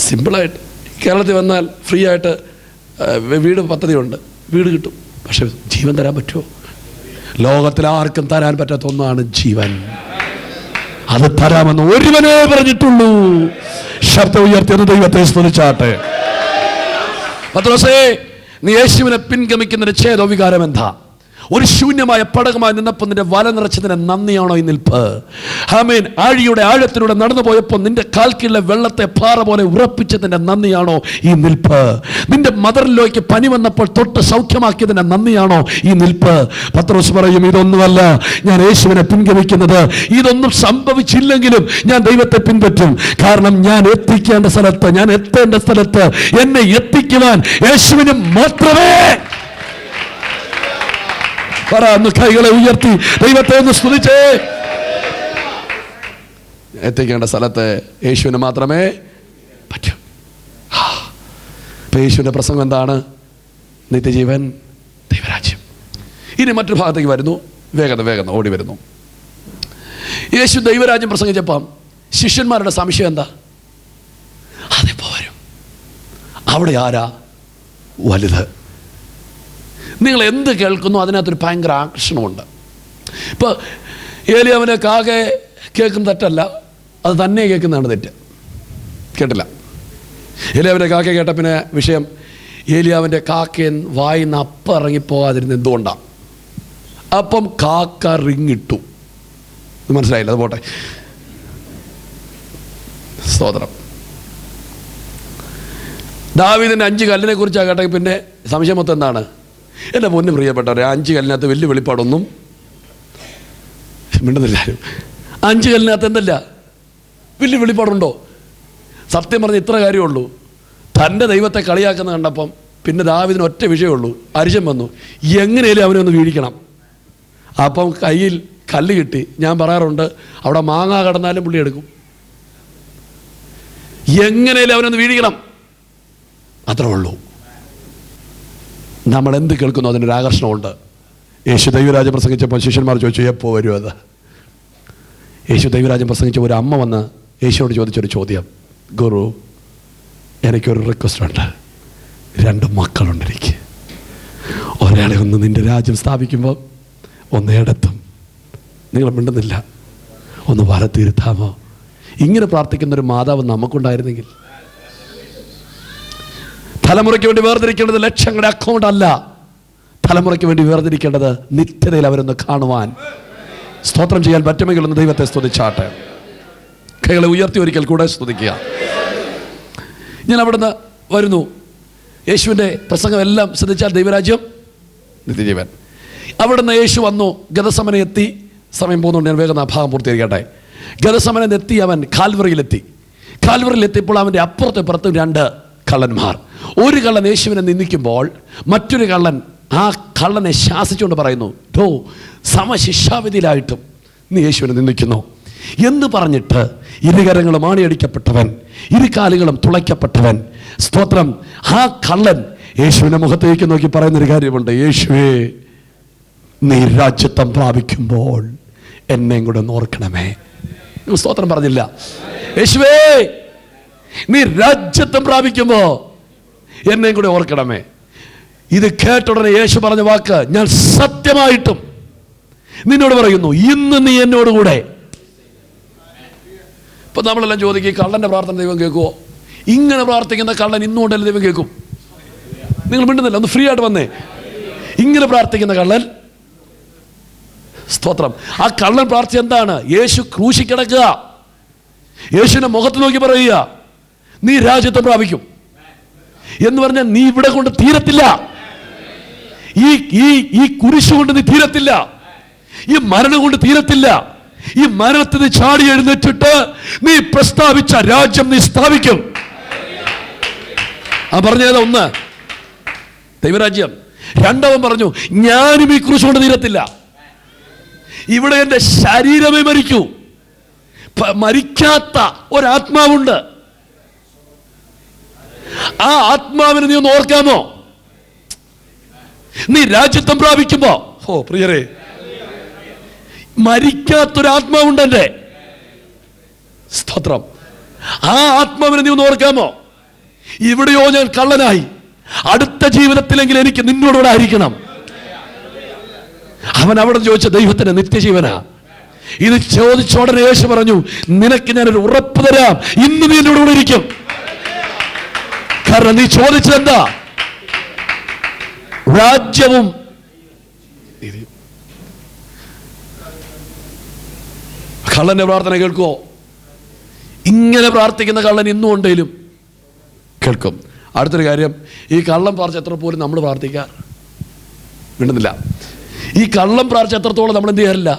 സിമ്പിളായിട്ട്. കേരളത്തിൽ വന്നാൽ ഫ്രീ ആയിട്ട് വീട് പദ്ധതിയുണ്ട്, വീട് കിട്ടും, പക്ഷെ ജീവൻ തരാൻ പറ്റുമോ? ലോകത്തിൽ ആർക്കും തരാൻ പറ്റാത്ത ഒന്നാണ് ജീവൻ. അത് തരാമെന്ന് ഒരുവനേ പറഞ്ഞിട്ടുള്ളൂ. ശബ്ദം ഉയർത്തിയത് ദൈവത്തെ സ്തുതിച്ചാട്ടെ. പത്രോസേ, നീ യേശുവിനെ പിൻഗമിക്കുന്നതിന്റെ ഛേദോ വികാരം എന്താ? ഒരു ശൂന്യമായ പടകമായി നിന്നപ്പോൾ നിന്റെ വല നിറച്ചതിന് നന്ദിയാണോ ഈ നിൽപ്പ്? ആമേൻ. ആഴിയുടെ ആഴത്തിലൂടെ നടന്നു പോയപ്പോൾ നിന്റെ കാൽക്കീഴിലെ വെള്ളത്തെ പാറ പോലെ ഉറപ്പിച്ചതിന്റെ നന്ദിയാണോ ഈ നിൽപ്പ്? നിന്റെ മദറിലേക്ക് പനി വന്നപ്പോൾ തൊട്ട് സൗഖ്യമാക്കിയതിന്റെ നന്ദിയാണോ ഈ നിൽപ്പ്? പത്രോസ് പറയും, ഇതൊന്നുമല്ല ഞാൻ യേശുവിനെ പിൻഗമിക്കുന്നത്. ഇതൊന്നും സംഭവിച്ചില്ലെങ്കിലും ഞാൻ ദൈവത്തെ പിൻപറ്റും. കാരണം ഞാൻ എത്തിക്കേണ്ട സ്ഥലത്ത്, ഞാൻ എത്തേണ്ട സ്ഥലത്ത് എന്നെ എത്തിക്കുവാൻ യേശുവിന് മാത്രമേ. ഒന്ന് കൈകളെ ഉയർത്തി ദൈവത്തെ ഒന്ന് സ്തുതിച്ചേ. എത്തിക്കേണ്ട സ്ഥലത്ത് യേശുവിന് മാത്രമേ പറ്റൂ. അപ്പൊ യേശുവിന്റെ പ്രസംഗം എന്താണ്? നിത്യജീവൻ, ദൈവരാജ്യം. ഇനി മറ്റൊരു ഭാഗത്തേക്ക് വരുന്നു. വേഗത ഓടി വരുന്നു. യേശു ദൈവരാജ്യം പ്രസംഗിച്ചപ്പം ശിഷ്യന്മാരുടെ സംശയം എന്താ? അതിപ്പോ വരും, അവിടെ ആരാ വലുത്? നിങ്ങൾ എന്ത് കേൾക്കുന്നു അതിനകത്തൊരു ഭയങ്കര ആകർഷണമുണ്ട്. ഇപ്പോൾ ഏലിയാവിനെ കാക്കെ കേൾക്കുന്ന തെറ്റല്ല, അത് തന്നെ കേൾക്കുന്നതാണ് തെറ്റ്. കേട്ടില്ല? ഏലിയാവിൻ്റെ കാക്ക കേട്ട പിന്നെ വിഷയം ഏലിയാവിൻ്റെ കാക്കൻ വായിന്ന് അപ്പം ഇറങ്ങിപ്പോകാതിരുന്ന് എന്തുകൊണ്ടാണ്? അപ്പം കാക്ക റിങ്ങിട്ടു. മനസ്സിലായില്ല? അത് പോട്ടെ. സ്തോത്രം. ദാവീദിൻ്റെ 5 കല്ലിനെ കുറിച്ചാണ് കേട്ടെങ്കിൽ പിന്നെ സംശയം മൊത്തം എന്താണ്? എൻ്റെ പൊന്നു പ്രിയപ്പെട്ടവരെ, 5 കല്ലിനകത്ത് വലിയ വെളിപ്പാടൊന്നും മിണ്ടുന്നില്ല. 5 കല്ലിനകത്ത് എന്തല്ല വലിയ വെളിപ്പാടുണ്ടോ? സത്യം പറഞ്ഞ് ഇത്ര കാര്യമുള്ളൂ. തൻ്റെ ദൈവത്തെ കളിയാക്കുന്ന കണ്ടപ്പം പിന്നെ ദാവീദിന് ഒറ്റ വിഷയമുള്ളൂ. അരിശം വന്നു, എങ്ങനെയാലും അവനെ ഒന്ന് വീഴിക്കണം. അപ്പം കയ്യിൽ കല്ല് കിട്ടി. ഞാൻ പറയാറുണ്ട്, അവിടെ മാങ്ങ കടന്നാലും പുള്ളി എടുക്കും. എങ്ങനെയാലും അവനൊന്ന് വീഴിക്കണം, അത്രേ ഉള്ളൂ. നമ്മൾ എന്ത് കേൾക്കുന്നു അതിനൊരു ആകർഷണമുണ്ട്. യേശു ദൈവരാജ്യം പ്രസംഗിച്ചപ്പോൾ ശിഷ്യന്മാർ ചോദിച്ചു, എപ്പോൾ വരും അത്? യേശു ദൈവരാജ്യം പ്രസംഗിച്ച ഒരു അമ്മ വന്ന് യേശുവോട് ചോദിച്ചൊരു ചോദ്യം, ഗുരു എനിക്കൊരു റിക്വസ്റ്റ് ഉണ്ട്. 2 മക്കളുണ്ട് എനിക്ക്. ഒരാളെ ഒന്ന് നിൻ്റെ രാജ്യം സ്ഥാപിക്കുമ്പോൾ ഒന്ന് ഇടത്തും, നിങ്ങൾ മിണ്ടുന്നില്ല, ഒന്ന് വലത്തിരുത്താമോ? ഇങ്ങനെ പ്രാർത്ഥിക്കുന്നൊരു മാതാവ് നമുക്കുണ്ടായിരുന്നെങ്കിൽ. തലമുറയ്ക്ക് വേണ്ടി വേർതിരിക്കേണ്ടത് ലക്ഷങ്ങളുടെ അക്കൗണ്ട് അല്ല. തലമുറയ്ക്ക് വേണ്ടി വേർതിരിക്കേണ്ടത് നിത്യതയിൽ അവരൊന്ന് കാണുവാൻ, സ്തോത്രം ചെയ്യാൻ പറ്റുമെങ്കിൽ ഒന്ന് ദൈവത്തെ സ്തുതിച്ചാട്ടെ. കൈകളെ ഉയർത്തി ഒരിക്കൽ കൂടെ സ്തുതിക്കുക. ഞാൻ അവിടുന്ന് വരുന്നു. യേശുവിൻ്റെ പ്രസംഗം എല്ലാം ശ്രദ്ധിച്ചാൽ ദൈവരാജ്യം, നിത്യജീവൻ. അവിടുന്ന് യേശു വന്നു, ഗതസമനെ എത്തി. സമയം പോകുന്നുണ്ട്, ഞാൻ വേഗം ആ ഭാഗം പൂർത്തീകരിക്കട്ടെ. ഗതസമനെ എത്തി, അവൻ കാൽവറിയിലെത്തി. കാൽവറിയിലെത്തിയപ്പോൾ അവൻ്റെ അപ്പുറത്തും ഇപ്പുറത്തും 2 കള്ളന്മാർ. ഒരു കള്ളൻ യേശുവിനെ നിന്ദിക്കുമ്പോൾ മറ്റൊരു കള്ളൻ ആ കള്ളനെ ശാസിച്ചുകൊണ്ട് പറയുന്നു, ഡോ സമശിക്ഷാവിധിയിലായിട്ടും നീ യേശുവിനെ നിന്ദിക്കുന്നു എന്ന് പറഞ്ഞിട്ട് 2 കരങ്ങളും ആണിയടിക്കപ്പെട്ടവൻ, 2 കാലുകളും തുളയ്ക്കപ്പെട്ടവൻ. സ്തോത്രം. ആ കള്ളൻ യേശുവിൻ്റെ മുഖത്തേക്ക് നോക്കി പറയുന്നൊരു കാര്യമുണ്ട്, യേശുവേ നീ രാജ്യത്വം പ്രാപിക്കുമ്പോൾ എന്നെയും കൂടെ ഒന്ന് ഓർക്കണമേ. സ്തോത്രം പറഞ്ഞില്ല? യേശുവേ നീ രാജ്യത്വം പ്രാപിക്കുമ്പോ എന്നെയും കൂടെ ഓർക്കണമേ. ഇത് കേട്ടുടനെ യേശു പറഞ്ഞ വാക്ക്, ഞാൻ സത്യമായിട്ടും നിന്നോട് പറയുന്നു, ഇന്ന് നീ എന്നോട് കൂടെ. ഇപ്പൊ നമ്മളെല്ലാം ചോദിക്കും, കള്ളന്റെ പ്രാർത്ഥന ദൈവം കേൾക്കുമോ? ഇങ്ങനെ പ്രാർത്ഥിക്കുന്ന കള്ളൻ ഇന്നുകൊണ്ടല്ലേ ദൈവം കേൾക്കും? നിങ്ങൾ മിണ്ടുന്നില്ല, ഒന്ന് ഫ്രീ ആയിട്ട് വന്നേ. ഇങ്ങനെ പ്രാർത്ഥിക്കുന്ന കള്ളൻ, സ്തോത്രം, ആ കള്ളൻ പ്രാർത്ഥന എന്താണ്? യേശു ക്രൂശിൽ കിടക്കുക, യേശുവിന്റെ മുഖത്ത് നോക്കി പറയുക, നീ രാജ്യത്വം പ്രാപിക്കും എന്ന് പറഞ്ഞാൽ നീ ഇവിടെ കൊണ്ട് തീരത്തില്ല. ഈ കുരിശ് കൊണ്ട് നീ തീരത്തില്ല. ഈ മരണം കൊണ്ട് തീരത്തില്ല. ഈ മരണത്തിന് ചാടി എഴുന്നേറ്റിട്ട് നീ പ്രസ്താവിച്ച രാജ്യം നീ സ്ഥാപിക്കും. ആ പറഞ്ഞത് ഒന്ന് ദൈവരാജ്യം. രണ്ടവൻ പറഞ്ഞു, ഞാനും ഈ കുരിശ് കൊണ്ട് തീരത്തില്ല. ഇവിടെ എൻ്റെ ശരീരമേ മരിക്കൂ. മരിക്കാത്ത ഒരാത്മാവുണ്ട്. ആ ആത്മാവിനെ നീ ഒന്ന് ഓർക്കാമോ? നീ രാജ്യത്വം പ്രാപിക്കുമ്പോ, ഓ പ്രിയരെ, മരിക്കാത്തൊരാത്മാവുണ്ട് എൻ്റെ. സ്തോത്രം. ആ ആത്മാവിനെ നീ ഒന്ന് ഓർക്കാമോ? ഇവിടെയോ ഞാൻ കള്ളനായി, അടുത്ത ജീവിതത്തിലെങ്കിലും എനിക്ക് നിന്നോടുകൂടെ ആയിരിക്കണം. അവൻ അവിടെ ചോദിച്ച ദൈവത്തിന് നിത്യജീവനാ. ഇത് ചോദിച്ചോടനെ യേശു പറഞ്ഞു, നിനക്ക് ഞാനൊരു ഉറപ്പ് തരാം, ഇന്ന് നീ എന്നോട് കൂടെ ഇരിക്കും. കാരണം നീ ചോദിച്ചത് എന്താ? രാജ്യവും നീതിയും. കള്ളന്റെ പ്രാർത്ഥന കേൾക്കുമോ? ഇങ്ങനെ പ്രാർത്ഥിക്കുന്ന കള്ളൻ ഇന്നും ഉണ്ടെങ്കിലും കേൾക്കും. അടുത്തൊരു കാര്യം, ഈ കള്ളം പ്രാർത്ഥിച്ച എത്ര പോലും നമ്മൾ പ്രാർത്ഥിക്കാറ് വേണ്ടുന്നില്ല. ഈ കള്ളം പ്രാർത്ഥിച്ച എത്രത്തോളം നമ്മൾ എന്ത് ചെയ്യാറില്ല.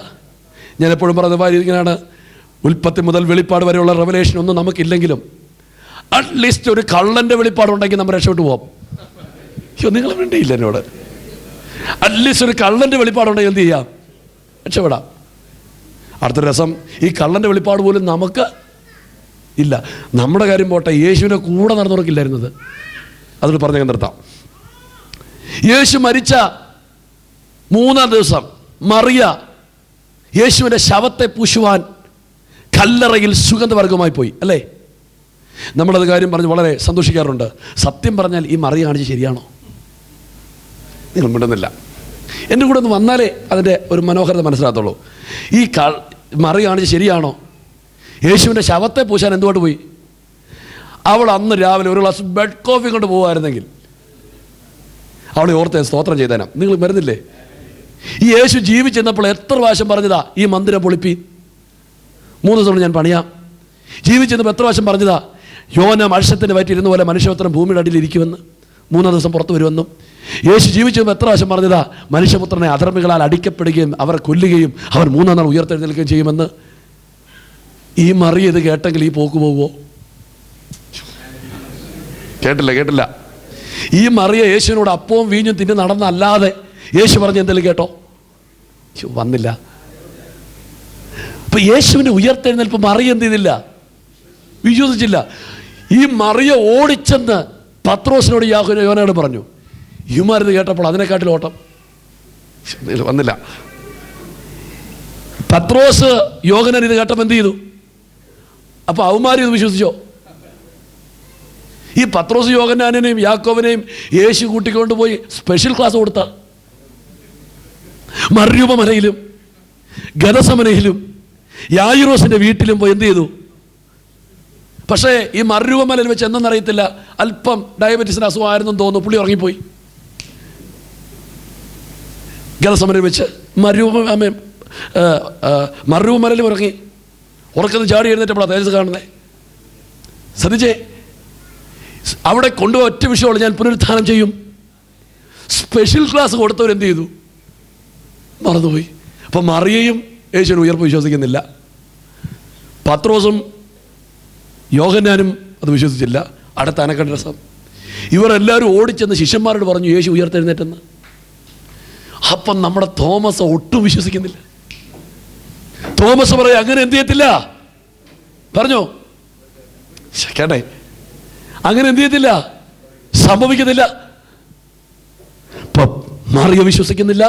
ഞാൻ എപ്പോഴും പറയുന്ന ഇങ്ങനെയാണ്, ഉൽപ്പത്തി മുതൽ വെളിപ്പാട് വരെയുള്ള റെവലേഷൻ ഒന്നും നമുക്കില്ലെങ്കിലും അറ്റ്ലീസ്റ്റ് ഒരു കള്ളൻ്റെ വെളിപ്പാടുണ്ടെങ്കിൽ നമ്മൾ രക്ഷപ്പെട്ടു പോകാം. നിങ്ങൾ വേണ്ടിയില്ല എന്നോട്. അറ്റ്ലീസ്റ്റ് ഒരു കള്ളൻ്റെ വെളിപ്പാടുണ്ടെങ്കിൽ എന്ത് ചെയ്യാം? രക്ഷപ്പെടാം. അടുത്ത രസം, ഈ കള്ളൻ്റെ വെളിപ്പാട് പോലും നമുക്ക് ഇല്ല. നമ്മുടെ കാര്യം പോട്ടെ, യേശുവിൻ്റെ കൂടെ നടന്നവർക്കില്ലായിരുന്നത്. അതുകൊണ്ട് പറഞ്ഞ നിർത്താം. യേശു മരിച്ച 3-ാം ദിവസം മറിയ യേശുവിൻ്റെ ശവത്തെ പൂശുവാൻ കല്ലറയിൽ സുഗന്ധവർഗമായി പോയി, അല്ലേ? നമ്മളത് കാര്യം പറഞ്ഞ് വളരെ സന്തോഷിക്കാറുണ്ട്. സത്യം പറഞ്ഞാൽ ഈ മറിയ കാണിച്ച് ശരിയാണോ? നിങ്ങൾ മിണ്ടുന്നില്ല. എൻ്റെ കൂടെ ഒന്ന് വന്നാലേ അതിൻ്റെ ഒരു മനോഹരത മനസ്സിലാകത്തുള്ളൂ. ഈ മറിയ കാണിച്ച് ശരിയാണോ? യേശുവിൻ്റെ ശവത്തെ പൂശാൻ എന്തുകൊണ്ട് പോയി? അവൾ അന്ന് രാവിലെ ഒരു ഗ്ലാസ് ബെഡ് കോഫി കൊണ്ട് പോകുമായിരുന്നെങ്കിൽ അവളെ ഓർത്ത് സ്തോത്രം ചെയ്തേനാം. നിങ്ങൾ വരുന്നില്ലേ? ഈ യേശു ജീവിച്ചിരുന്നപ്പോൾ എത്ര പ്രാവശ്യം പറഞ്ഞതാ ഈ മന്ദിരം പൊളിപ്പി, 3 ദിവസം കൊണ്ട് ഞാൻ പണിയാം. ജീവിച്ചിരുന്നപ്പോൾ എത്ര പ്രാവശ്യം പറഞ്ഞതാ യോന മത്സ്യത്തിൻ്റെ വയറ്റിരുന്ന പോലെ മനുഷ്യപുത്രൻ ഭൂമിയുടെ അടിയിൽ ഇരിക്കുമെന്ന്, 3-ാം ദിവസം പുറത്തു വരുമെന്നും. യേശു ജീവിച്ചപ്പോൾ എത്ര പ്രാവശ്യം പറഞ്ഞതാ മനുഷ്യപുത്രനെ അധർമ്മികളാൽ അടിക്കപ്പെടുകയും അവരെ കൊല്ലുകയും അവർ 3-ാം നാൾ ഉയർത്തെഴുന്നേൽക്കുകയും ചെയ്യുമെന്ന്. ഈ മറിയ ഇത് കേട്ടെങ്കിൽ ഈ പോക്ക് പോകുമോ? കേട്ടില്ല. ഈ മറിയ യേശുവിനോട് അപ്പവും വീഞ്ഞും തിന്ന് നടന്നല്ലാതെ യേശു പറഞ്ഞ് എന്തെങ്കിലും കേട്ടോ? വന്നില്ല. അപ്പൊ യേശുവിന്റെ ഉയർത്തെഴുന്നേൽപ്പ് മറിയ എന്ത് ചെയ്തില്ല? വിശ്വസിച്ചില്ല. ഈ മറിയ ഓടിച്ചെന്ന് പത്രോസിനോട് യോനയോട് പറഞ്ഞു. ഇവന്മാരിത് കേട്ടപ്പോൾ അതിനെക്കാട്ടിൽ ഓട്ടം വന്നില്ല. പത്രോസ് യോഹന്നാൻ ഇത് കേട്ടപ്പോൾ എന്ത് ചെയ്തു? അപ്പൊ അവന്മാരും ഇത് വിശ്വസിച്ചോ? ഈ പത്രോസ് യോഹന്നാനെയും യാക്കോബിനെയും യേശു കൂട്ടിക്കൊണ്ടുപോയി സ്പെഷ്യൽ ക്ലാസ് കൊടുത്ത മർരൂപമലയിലും ഗദസമനയിലും യായിറോസിന്റെ വീട്ടിലും പോയി എന്ത് ചെയ്തു? പക്ഷേ ഈ മർരൂപമലയിൽ വെച്ച് എന്തെന്നറിയത്തില്ല, അല്പം ഡയബറ്റീസിന് അസുഖമായിരുന്നെന്ന് തോന്നുന്നു, പുള്ളി ഉറങ്ങിപ്പോയി. ഗദസമനയിൽ വെച്ച് മർരൂപമലയിൽ ഉറങ്ങി. ഉറക്കുന്ന ചാടി എഴുന്നേറ്റപ്പോഴാണ് തേജസ് കാണുന്നത്. ശ്രദ്ധിച്ചേ, അവിടെ കൊണ്ടുപോയി ഒറ്റ വിഷയമുള്ളൂ, ഞാൻ പുനരുത്ഥാനം ചെയ്യും. സ്പെഷ്യൽ ക്ലാസ് കൊടുത്തവർ എന്ത് ചെയ്തു? മറന്നുപോയി. അപ്പം മറിയയും യേശുവിന് ഉയർപ്പ് വിശ്വസിക്കുന്നില്ല, പത്രോസും യോഹന്നാനും അത് വിശ്വസിച്ചില്ല. അടുത്ത അനക്കണ്ട രസം, ഇവരെല്ലാവരും ഓടിച്ചെന്ന് ശിഷ്യന്മാരോട് പറഞ്ഞു യേശു ഉയർത്തെഴുന്നേറ്റെന്ന്. അപ്പം നമ്മുടെ തോമസ് ഒട്ടും വിശ്വസിക്കുന്നില്ല. തോമസ് പറയും അങ്ങനെ എന്ത് ചെയ്യത്തില്ല, പറഞ്ഞോ കേട്ടെ, അങ്ങനെ എന്ത് ചെയ്യത്തില്ല, സംഭവിക്കത്തില്ല. മറിയ വിശ്വസിക്കുന്നില്ല,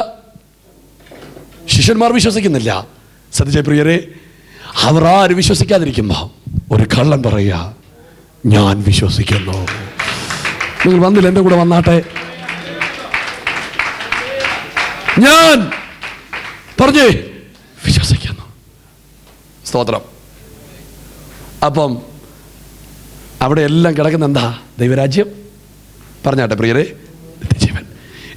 ശിഷ്യന്മാർ വിശ്വസിക്കുന്നില്ല. ശ്രദ്ധിച്ച പ്രിയരെ, അവർ ആര് വിശ്വസിക്കാതിരിക്കുമ്പോ ഒരു കള്ളൻ പറയുക ഞാൻ വിശ്വസിക്കുന്നു. നിങ്ങൾ വന്നില്ല, എൻ്റെ കൂടെ വന്നാട്ടെ. ഞാൻ പറഞ്ഞേ വിശ്വസിക്കുന്നു. സ്തോത്രം. അപ്പം അവിടെ എല്ലാം കിടക്കുന്ന എന്താ? ദൈവരാജ്യം. പറഞ്ഞാട്ടെ പ്രിയരെ, നിത്യജീവൻ.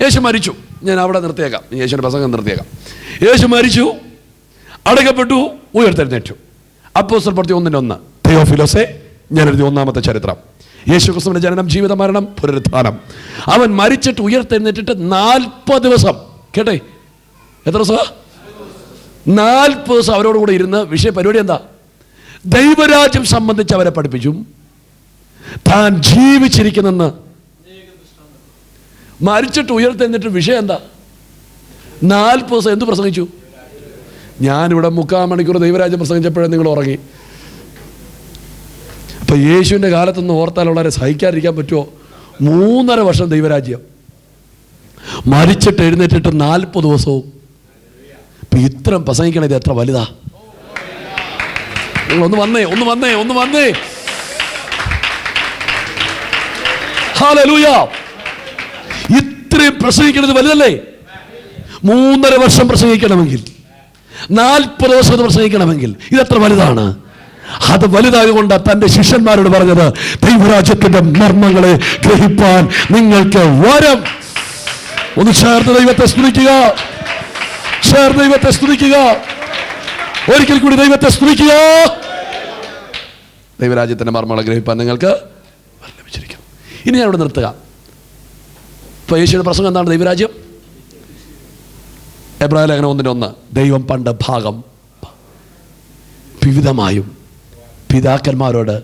യേശു മരിച്ചു. ഞാൻ അവിടെ നിർത്തിയേക്കാം, യേശുവിൻ്റെ പ്രസംഗം നിർത്തിയേക്കാം. യേശു മരിച്ചു, അടക്കപ്പെട്ടു, ഉയർത്തെഴുന്നേറ്റു. അപ്പോസ്തലർ പ്രവൃത്തി 1:1. തെയോഫിലോസേ, ഞാൻ എഴുതിയ 1-ാമത്തെ ചരിത്രം. യേശു ക്രിസ്തുവിന്റെ ജനനം, ജീവിത, മരണം, പുനരുത്ഥാനം. അവൻ മരിച്ചിട്ട് ഉയർത്തെഴുന്നേറ്റിട്ട് 40 ദിവസം, കേട്ടെ എത്ര ദിവസം? 40 ദിവസം അവരോട് കൂടെ ഇരുന്ന് വിഷയ പരിപാടി എന്താ? ദൈവരാജ്യം സംബന്ധിച്ച് അവരെ പഠിപ്പിച്ചു. താൻ ജീവിച്ചിരിക്കുന്നെന്ന്. മരിച്ചിട്ട് ഉയർത്തെഴുന്നേറ്റ് വിഷയം എന്താ? 40 ദിവസം എന്ത് പ്രസംഗിച്ചു? ഞാനിവിടെ 3/4 മണിക്കൂർ ദൈവരാജ്യം പ്രസംഗിച്ചപ്പോഴേ നിങ്ങൾ ഉറങ്ങി. അപ്പൊ യേശുവിൻ്റെ കാലത്തൊന്ന് ഓർത്താൽ വളരെ സഹിക്കാതിരിക്കാൻ പറ്റുമോ? 3.5 വർഷം ദൈവരാജ്യം, മരിച്ചിട്ട് എഴുന്നേറ്റിട്ട് 40 ദിവസവും. ഇപ്പൊ ഇത്രയും പ്രസംഗിക്കണത് എത്ര വലുതാ? നിങ്ങൾ ഒന്ന് വന്നേ. ഹല്ലേലൂയ. ഇത്രയും പ്രസംഗിക്കുന്നത് വലുതല്ലേ? 3.5 വർഷം പ്രസംഗിക്കണമെങ്കിൽ, 40 ദിവസം പ്രസംഗിക്കണമെങ്കിൽ ഇതെത്ര വലുതാണ്? അത് വലുതായതുകൊണ്ട് തൻ്റെ ശിഷ്യന്മാരോട് പറഞ്ഞത് ദൈവരാജ്യത്തിന്റെ മർമ്മങ്ങളെ ഗ്രഹിപ്പാൻ നിങ്ങൾക്ക് വരം. ഒന്ന് ചേർത്ത് ദൈവത്തെ സ്തുതിക്കുക. ചേർന്ന് ദൈവത്തെ സ്തുതിക്കുക. ഒരിക്കൽ കൂടി ദൈവത്തെ സ്തുതിക്കുക. ദൈവരാജ്യത്തിന്റെ മർമ്മങ്ങളെ ഗ്രഹിപ്പാൻ നിങ്ങൾക്ക് ലഭിച്ചിരിക്കും. ഇനി ഞാൻ ഇവിടെ നിർത്തുക. ഇപ്പൊ യേശുവിന്റെ പ്രസംഗം എന്താണ്? ദൈവരാജ്യം. എബ്രായ ലേഖനം 1:1 ദൈവം പണ്ട് ഭാഗം വിവിധമായും പിതാക്കന്മാരോട്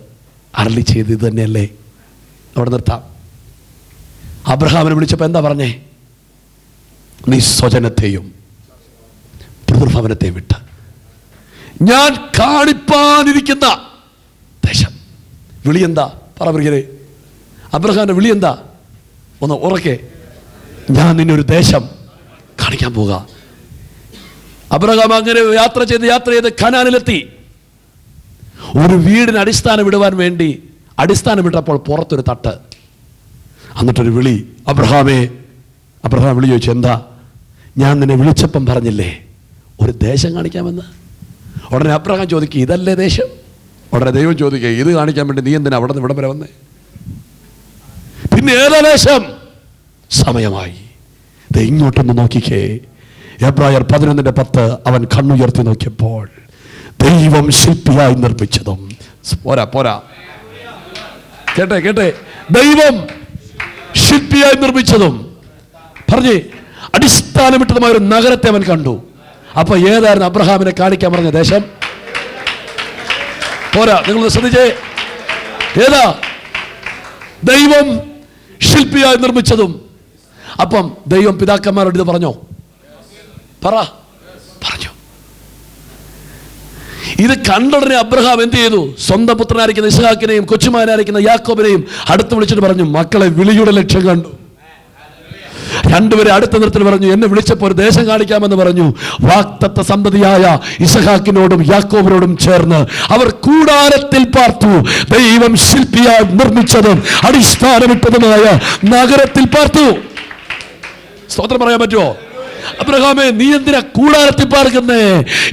അരുളി ചെയ്ത് ഇത് തന്നെയല്ലേ. അവിടെ നിർത്താം. അബ്രഹാമിനെ വിളിച്ചപ്പോൾ എന്താ പറഞ്ഞേ? നീ സ്വജനത്തെയും പിതൃഭവനത്തെയും വിട്ട് ഞാൻ കാണിപ്പാനിരിക്കുന്ന ദേശം. വിളി എന്താ? പറവേ അബ്രഹാമിന്റെ വിളി എന്താ? ഒന്ന് ഉറക്കെ. ഞാൻ നിന്നൊരു ദേശം കാണിക്കാൻ പോവുക. അബ്രഹാം അങ്ങനെ യാത്ര ചെയ്ത് കനാനിലെത്തി. ഒരു വീടിന് അടിസ്ഥാനം ഇടുവാൻ വേണ്ടി അടിസ്ഥാനം ഇട്ടപ്പോൾ പുറത്തൊരു തട്ട്, എന്നിട്ടൊരു വിളി. അബ്രഹാം വിളി ചോദിച്ചു, എന്താ? ഞാൻ നിന്നെ വിളിച്ചപ്പം പറഞ്ഞില്ലേ ഒരു ദേശം കാണിക്കാമെന്ന്. ഉടനെ അബ്രഹാം ചോദിക്കുക, ഇതല്ലേ ദേശം? ഉടനെ ദൈവം ചോദിക്കുക, ഇത് കാണിക്കാൻ വേണ്ടി നീ എന്തിനാ അവിടെ നിന്ന് ഇവിടെ വരെ വന്നേ? പിന്നെ ഏതാ ദേശം? സമയമായി. ഇങ്ങോട്ടൊന്ന് നോക്കിക്കേ. എബ്രായർ 11:10 അവൻ കണ്ണുയർത്തി നോക്കിയപ്പോൾ ദൈവം ശില്പിയായി നിർമ്മിച്ചതും. പോരാ കേട്ടെ. ദൈവം ശില്പിയായി നിർമ്മിച്ചതും പറഞ്ഞേ അടിസ്ഥാനമിട്ടതുമായ ഒരു നഗരത്തെ അവൻ കണ്ടു. അപ്പൊ ഏതായിരുന്നു അബ്രഹാമിനെ കാണിക്കാൻ പറഞ്ഞ ദേശം? പോരാ, നിങ്ങൾ ശ്രദ്ധിച്ചേ. ഏതാ? ദൈവം ശില്പിയായി നിർമ്മിച്ചതും. അപ്പം ദൈവം പിതാക്കന്മാരോട് ഇത് പറഞ്ഞോ? പറഞ്ഞു. ഇത് കണ്ടുടനെ അബ്രഹാം എന്ത് ചെയ്തു? സ്വന്തം പുത്രനായിരിക്കുന്ന ഇസ്ഹാക്കിനെയും കൊച്ചുമാനായിരിക്കുന്ന യാക്കോബിനെയും അടുത്ത് വിളിച്ചിട്ട് പറഞ്ഞു, മക്കളെ വിളിയുടെ ലക്ഷ്യം കണ്ടു. രണ്ടുപേരെ അടുത്ത നിർത്തിൽ പറഞ്ഞു, എന്നെ വിളിച്ചപ്പോൾ ഒരു ദേശം കാണിക്കാമെന്ന് പറഞ്ഞു. വാഗ്ദത്ത സന്തതിയായ ഇസ്ഹാക്കിനോടും യാക്കോബിനോടും ചേർന്ന് അവർ കൂടാരത്തിൽ പാർത്തു. ദൈവം ശില്പിയായി നിർമ്മിച്ചതും അടിസ്ഥാനമിട്ടതുമായ നഗരത്തിൽ പാർത്തു. സ്തോത്രം പറയാൻ പറ്റുമോ? അബ്രഹാമേ, നീ എന്തിനാ കൂടാരത്തിൽ പാർക്കുന്നേ?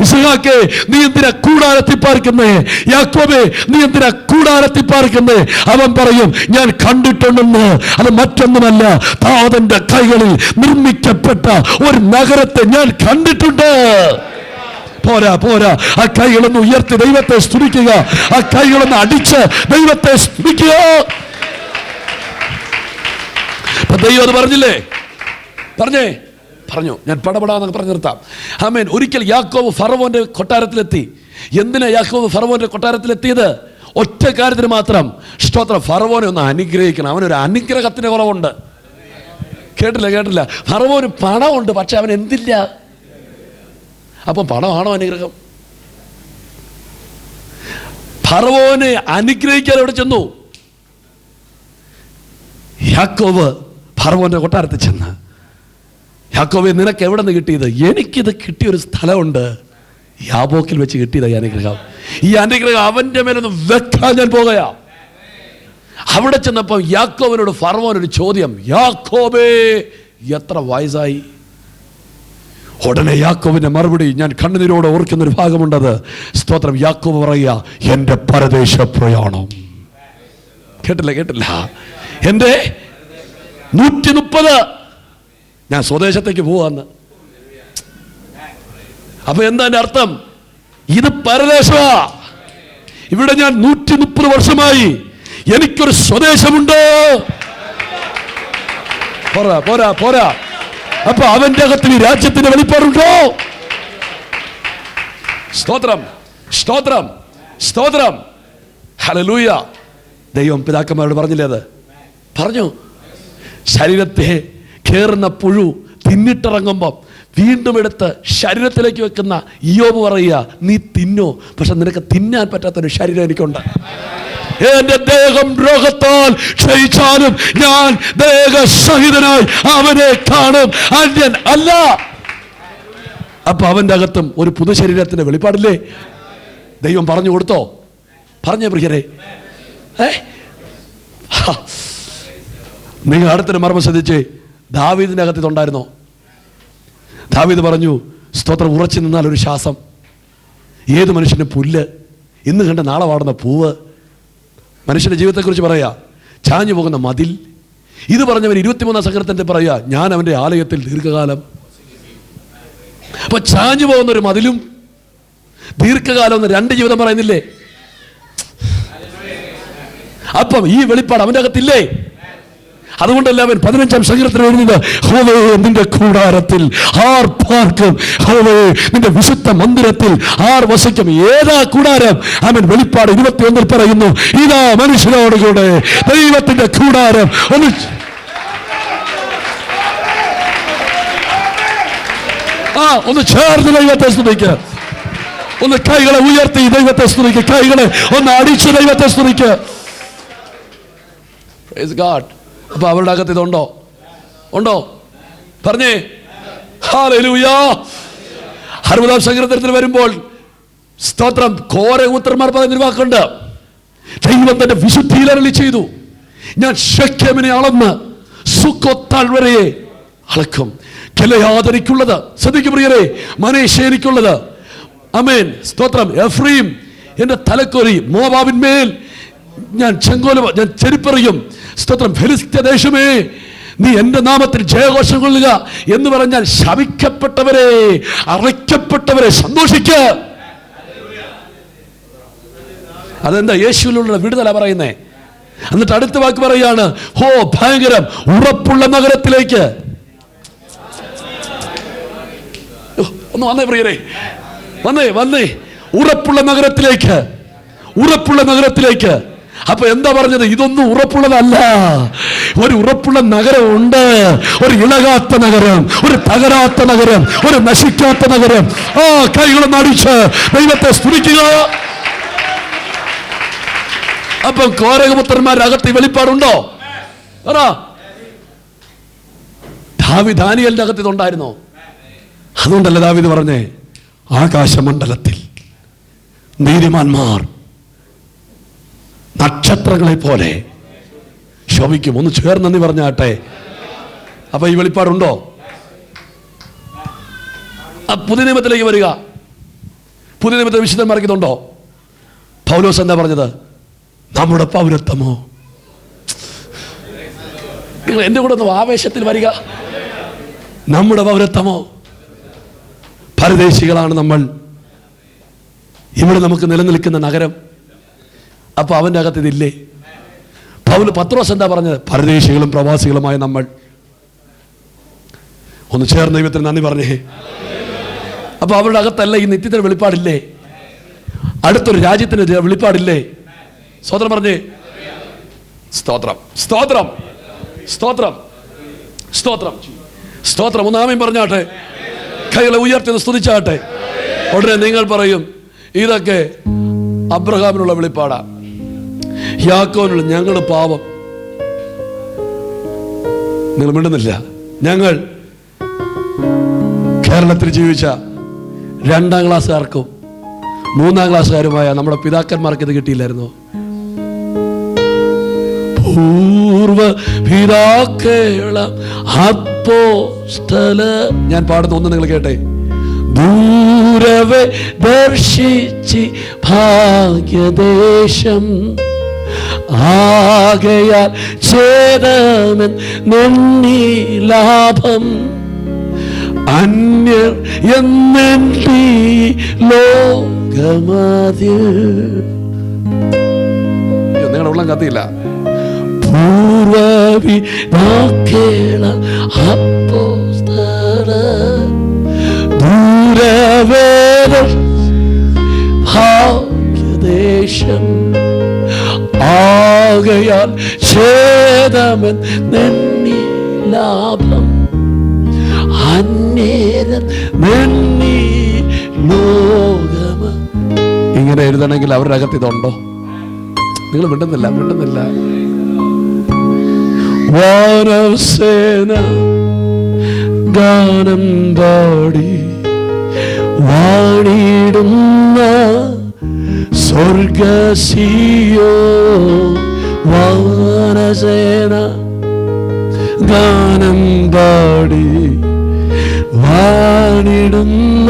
ഇസ്ഹാക്കേ, നീ എന്തിനാ കൂടാരത്തിൽ പാർക്കുന്നേ? യാക്കോബേ, നീ എന്തിനാ കൂടാരത്തിൽ പാർക്കുന്നേ? അവൻ പറയും, ഞാൻ കണ്ടിട്ടുണ്ടെന്ന്. അത് മറ്റൊന്നുമല്ല, താതന്റെ കൈകളിൽ നിർമ്മിക്കപ്പെട്ട ഒരു നഗരത്തെ ഞാൻ കണ്ടിട്ടുണ്ട്. പോരാ. ആ കൈകളൊന്ന് ഉയർത്തി ദൈവത്തെ സ്തുതിക്കുക. ആ കൈകളൊന്ന് അടിച്ച് ദൈവത്തെ സ്തുതിക്കുക. ദൈവം അത് പറഞ്ഞില്ലേ? പറഞ്ഞു. ഞാൻ പടപടാന്നൊക്കെ പറഞ്ഞു നിർത്താം. ആമേൻ. ഒരിക്കൽ യാക്കോബ് ഫറവോന്റെ കൊട്ടാരത്തിലെത്തി. എന്തിനാ യാക്കോബ് ഫറവോന്റെ കൊട്ടാരത്തിലെത്തിയത്? ഒറ്റ കാര്യത്തിന് മാത്രം. സ്തോത്രം. ഫറവോനെ ഒന്ന് അനുഗ്രഹിക്കണം. അവനൊരു അനുഗ്രഹത്തിന് കുറവുണ്ട്. കേട്ടില്ല. ഫറവോന് പണമുണ്ട്, പക്ഷെ അവൻ എന്തില്ല. അപ്പം പണമാണോ അനുഗ്രഹം? ഫറവോനെ അനുഗ്രഹിക്കാൻ എവിടെ ചെന്നു? യാക്കോബ് ഫറവോന്റെ കൊട്ടാരത്തിൽ ചെന്ന്, യാക്കോബേ, നിനക്ക് എവിടെ നിന്ന് കിട്ടിയത്? എനിക്കിത് കിട്ടിയൊരു സ്ഥലമുണ്ട്, യാബോക്കിൽ വെച്ച് കിട്ടിയതാ ഈ അനുഗ്രഹം. ഈ അനുഗ്രഹം അവന്റെ മേലൊന്ന് വെക്കാൻ ഞാൻ പോകുകയാ. അവിടെ ചെന്നപ്പോൾ യാക്കോബിനോട് ഫറവോനൊരു ചോദ്യം, യാക്കോബേ, എത്ര വയസ്സായി? ഉടനെ യാക്കോബിന്റെ മറുപടി ഞാൻ കണ്ണുനീരോടെ ഓർക്കുന്നൊരു ഭാഗമുണ്ടത്. സ്തോത്രം. യാക്കോബ് പറയുക, എന്റെ പരദേശ പ്രയാണം. കേട്ടില്ല. എന്റെ 130 ഞാൻ സ്വദേശത്തേക്ക് പോവാന്ന്. അപ്പൊ എന്താ എന്റെ അർത്ഥം? ഇത് പരദേശമാ. ഇവിടെ ഞാൻ 130 വർഷമായി. എനിക്കൊരു സ്വദേശമുണ്ട്. പോരാ. അപ്പൊ അവന്റെ അകത്ത് ഈ രാജ്യത്തിന്റെ വെളിപ്പാടുണ്ടോ? സ്തോത്രം. ഹല്ലേലൂയ. ദൈവം പിതാക്കന്മാരോട് പറഞ്ഞില്ലേ? അത് പറഞ്ഞു. ശരീരത്തെ കേറുന്ന പുഴു തിന്നിട്ടിറങ്ങുമ്പം വീണ്ടും എടുത്ത് ശരീരത്തിലേക്ക് വെക്കുന്ന ഇയ്യോബ് പറയുക, നീ തിന്നോ, പക്ഷെ നിനക്ക് തിന്നാൻ പറ്റാത്തൊരു ശരീരം എനിക്കുണ്ട്. എന്റെ ദേഹം രോഗത്താൽ ക്ഷയിച്ചാലും ഞാൻ ദേഹസഹിതനായി അവനെ കാണും, അന്യൻ അല്ല. അപ്പൊ അവന്റെ അകത്തും ഒരു പുതു ശരീരത്തിന്റെ വെളിപ്പാടില്ലേ? ദൈവം പറഞ്ഞു കൊടുത്തോ? പറഞ്ഞേ പ്രിയരെ. നിങ്ങൾ അടുത്തൊരു മർമ്മം ശ്രദ്ധിച്ചേ. ദാവീദിന്റെ അകത്ത് ഇതുണ്ടായിരുന്നോ? ദാവീദ് പറഞ്ഞു, സ്തോത്രം, ഉറച്ചു നിന്നാൽ ഒരു ശ്വാസം. ഏത് മനുഷ്യന് പുല്ല്, ഇന്ന് കണ്ട നാളെ വാടുന്ന പൂവ്. മനുഷ്യന്റെ ജീവിതത്തെക്കുറിച്ച് പറയാ, ചാഞ്ഞു പോകുന്ന മതിൽ. ഇത് പറഞ്ഞവൻ 23 സങ്കീർത്തനത്തിൽ പറയാ, ഞാൻ അവന്റെ ആലയത്തിൽ ദീർഘകാലം. അപ്പൊ ചാഞ്ഞു പോകുന്ന ഒരു മതിലും ദീർഘകാലം ഒന്ന് രണ്ട് ജീവിതം പറയുന്നില്ലേ? അപ്പം ഈ വെളിപ്പാട് അവന്റെ അകത്തില്ലേ? അതുകൊണ്ടല്ല അവൻ 15-ാം സങ്കീർത്തനം എഴുതുന്നത്, യഹോവേ നിന്റെ കൂടാരത്തിൽ ആർ പാർക്കും, യഹോവേ നിന്റെ വിശുദ്ധ മന്ദിരത്തിൽ ആർ വസിക്കും. ഏതാ കൂടാരം? അവൻ വെളിപ്പാട് 21-ൽ പറയുന്നു, ഇതാ മനുഷ്യരോടുകൂടെ ദൈവത്തിന്റെ കൂടാരം. ഒന്ന് ചേർന്ന് ദൈവത്തെ സ്തുതിക്ക്. ഒന്ന് കൈകളെ ഉയർത്തി ദൈവത്തെ സ്തുതിക്ക്. കൈകളെ ഒന്ന് അടിച്ച് ദൈവത്തെ സ്തുതിക്ക്. Praise God. അപ്പൊ അവരുടെ അകത്ത് ഇതുണ്ടോ? ഉണ്ടോ? പറഞ്ഞേ ഹല്ലേലൂയ. 60-ാം സങ്കീർത്തനത്തിൽ വരുമ്പോൾ സ്തോത്രം, കോരഹൂത്രന്മാർ പറയുന്നൊരു വാക്കുണ്ട്, ദൈവം തന്റെ വിശുദ്ധിയിൽ അരുളി ചെയ്തു, ഞാൻ ശെഖേമിനെ അളന്ന് സുക്കോത്ത് താഴ്വരയെ അളക്കും. ഗിലെയാദിനുള്ളത്, ശ്രദ്ധിക്കും പ്രിയരെ, മനശ്ശേരിക്കുള്ളത്, ആമേൻ സ്തോത്രം, എഫ്രയീം എന്റെ തലക്കൊരി, മോവാബിന്മേൽ ഞാൻ ചെരിപ്പറിയും. സ്തോത്രം, ഫെലിസ്ത്യ ദേശമേ നീ എന്റെ നാമത്തിൽ ജയഘോഷം കൊള്ളുക എന്ന് പറഞ്ഞാൽ ശപിക്കപ്പെട്ടവരെ, അറയ്ക്കപ്പെട്ടവരെ സന്തോഷിക്ക. അതെന്താ? യേശുവിലുള്ള വിടുതല പറയുന്നേ. എന്നിട്ട് അടുത്ത വാക്ക് പറയാണ്, ഹോ ഭയങ്കരം, ഉറപ്പുള്ള നഗരത്തിലേക്ക്. ഒന്ന് വന്നേ പ്രിയരെ, വന്നേ ഉറപ്പുള്ള നഗരത്തിലേക്ക്, ഉറപ്പുള്ള നഗരത്തിലേക്ക്. അപ്പൊ എന്താ പറഞ്ഞത്? ഇതൊന്നും ഉറപ്പുള്ളതല്ല. ഒരു ഉറപ്പുള്ള നഗരമുണ്ട്, ഒരു ഇളകാത്ത നഗരം, ഒരു തകരാത്ത നഗരം, ഒരു നശിക്കാത്ത നഗരം. കൈകളൊന്ന് അടിച്ച് ദൈവത്തെ സ്തുതിക്കുക. അപ്പം കോരഹപുത്രന്മാരുടെ അകത്ത് വെളിപ്പാടുണ്ടോ? ദാനിയേലിന്റെ അകത്ത് ഇതുണ്ടായിരുന്നോ? അതുകൊണ്ടല്ല ദാവീദ് പറഞ്ഞേ, ആകാശമണ്ഡലത്തിൽ നീതിമാന്മാർ നക്ഷത്രങ്ങളെ പോലെ ശോഭിക്കും. ഒന്ന് ചേർന്ന് പറഞ്ഞാട്ടെ. അപ്പൊ ഈ വെളിപ്പാടുണ്ടോ? പുതിയ നിയമത്തിലേക്ക് വരിക. പുതിയ നിയമത്തിലെ വിശുദ്ധന്മാർക്ക് ഇതുണ്ടോ? പൗലോസ് എന്താ പറഞ്ഞത്? നമ്മുടെ പൗരത്വമോ. നിങ്ങൾ എൻ്റെ കൂടെ ഒന്ന് ആവേശത്തിൽ വരിക. നമ്മുടെ പൗരത്വമോ. പരദേശികളാണ് നമ്മൾ. ഇവിടെ നമുക്ക് നിലനിൽക്കുന്ന നഗരം. അപ്പൊ അവന്റെ അകത്ത് ഇതില്ലേ? പത്രോസ് എന്താ പറഞ്ഞത്? പരദേശികളും പ്രവാസികളുമായ നമ്മൾ. ഒന്ന് ചേർന്ന് ദൈവത്തിന് നന്ദി പറഞ്ഞേ. അപ്പൊ അവരുടെ അകത്തല്ല ഈ നിത്യത്തിന് വെളിപ്പാടില്ലേ? അടുത്തൊരു രാജ്യത്തിന് വെളിപ്പാടില്ലേ? സ്തോത്രം പറഞ്ഞേ. സ്തോത്രം, സ്തോത്രം, സ്തോത്രം, സ്തോത്രം, സ്തോത്രം. ഒന്നാമയും പറഞ്ഞാട്ടെ. കൈകളെ ഉയർത്തി സ്തുതിച്ചാട്ടെ. ഉടനെ നിങ്ങൾ പറയും, ഇതൊക്കെ അബ്രഹാമിനുള്ള വെളിപ്പാടാ, യാക്കോബിനുള്ള. ഞങ്ങൾ പാവം. നിങ്ങൾ മിണ്ടുന്നില്ല. ഞങ്ങൾ കേരളത്തിൽ ജീവിച്ച 2ാം ക്ലാസ്സുകാർക്കും 3ാം ക്ലാസ്സുകാരുമായ നമ്മുടെ പിതാക്കന്മാർക്ക് ഇത് കിട്ടിയില്ലായിരുന്നോ? പൂർവ പിതാക്കളും അപ്പോസ്തല. ഞാൻ പാടുന്ന ഒന്ന് നിങ്ങൾ കേട്ടെ. ദൂരവേ ദർശിച്ച് ഭാഗ്യദേശം ആകയാൽ ഛേദമൻ നെണ്ണി ലാഭം അന്യർ എന്നെണ്ണി ലോകമതി. നിങ്ങളുടെ ഉള്ളം കത്തിയില്ല. പൂർവവിനാക്കേള അപ്പോസ്തല ദൂരവേദ ഭാഗ്യദേശം ആകയാൽ ഛേദമൻ നെണ്ണി ലാഭം അന്യേരൻ നെണ്ണി ലോകമ. ഇങ്ങനെ എഴുതണമെങ്കിൽ അവരുടെ അകത്ത് ഇതുണ്ടോ? നിങ്ങൾ മിണ്ടുന്നില്ല. വാനവസേന ഗാനം പാടി വാണിടുന്ന സ്വർഗസിയോ. വാനസേന ഗാനം പാടി വാണിടുന്ന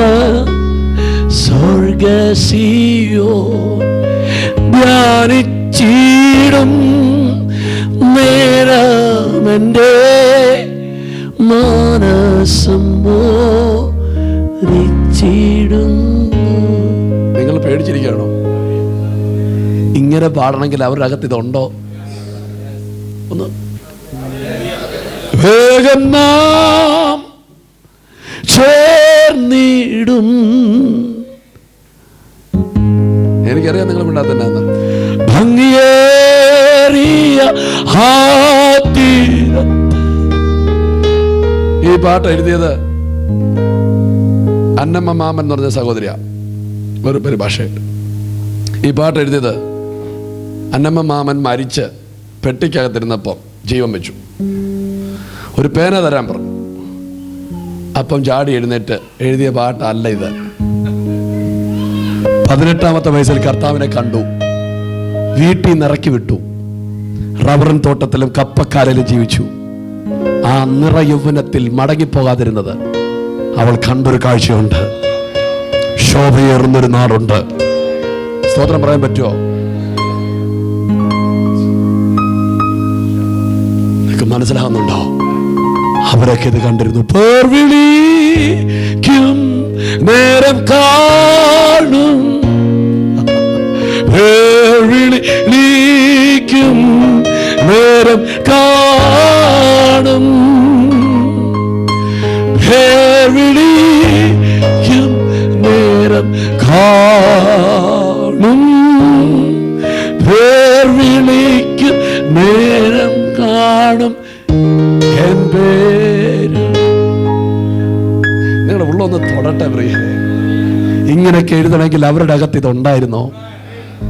സ്വർഗസിയോ. ധ്യാനിച്ചിടും നേരമെൻ്റെ മനസ്സമ്മോ പേടിച്ചിരിക്കുകയാണോ? ഇങ്ങനെ പാടണമെങ്കിൽ അവരുടെ അകത്ത് ഇതുണ്ടോ? ഒന്ന് വേഗം നാം ചേർന്നിടും. എനിക്കറിയാം നിങ്ങൾ മിണ്ടാത്ത തന്നെ ഭംഗിയേറിയ ഈ പാട്ട് എഴുതിയത് അന്നമ്മ മാമൻ എന്ന് പറഞ്ഞ സഹോദരിയ, ഒരു പരിഭാഷയായിട്ട്. ഈ പാട്ട് എഴുതിയത് അന്നമ്മ മാമൻ മരിച്ച് പെട്ടിക്കകത്തിരുന്നപ്പം ജീവൻ വെച്ചു. ഒരു പേന തരാൻ പറഞ്ഞു. അപ്പം ചാടി എഴുന്നേറ്റ് എഴുതിയ പാട്ടല്ല ഇത്. 18-ാമത്തെ വയസ്സിൽ കർത്താവിനെ കണ്ടു, വീട്ടിൽ നിന്ന് ഇറക്കി വിട്ടു, റബ്ബറിൻ തോട്ടത്തിലും കപ്പക്കാലിലും ജീവിച്ചു. ആ നിറ യൗവനത്തിൽ മടങ്ങിപ്പോകാതിരുന്നത് അവൾ കണ്ടൊരു കാഴ്ചയുണ്ട്. ശോഭയേറുന്നൊരു നാടുണ്ട്. സ്തോത്രം പറയാൻ പറ്റുമോ? നിങ്ങൾക്ക് മനസ്സിലാകുന്നുണ്ടോ? അവരൊക്കെ ഇത് കണ്ടിരുന്നു. പേർവിളിക്കും നേരം കാണും, പേർവിളിക്കും നേരം കാണും, പേർവിളിക്കും നേരം കാണും, പേർവിളിക്കും നേരം കാണും. നിങ്ങളുടെ ഉള്ളൊന്ന് തൊടട്ടെ പ്രിയരെ. ഇങ്ങനെയൊക്കെ എഴുതണമെങ്കിൽ അവരുടെ അകത്ത് ഇതുണ്ടായിരുന്നോ?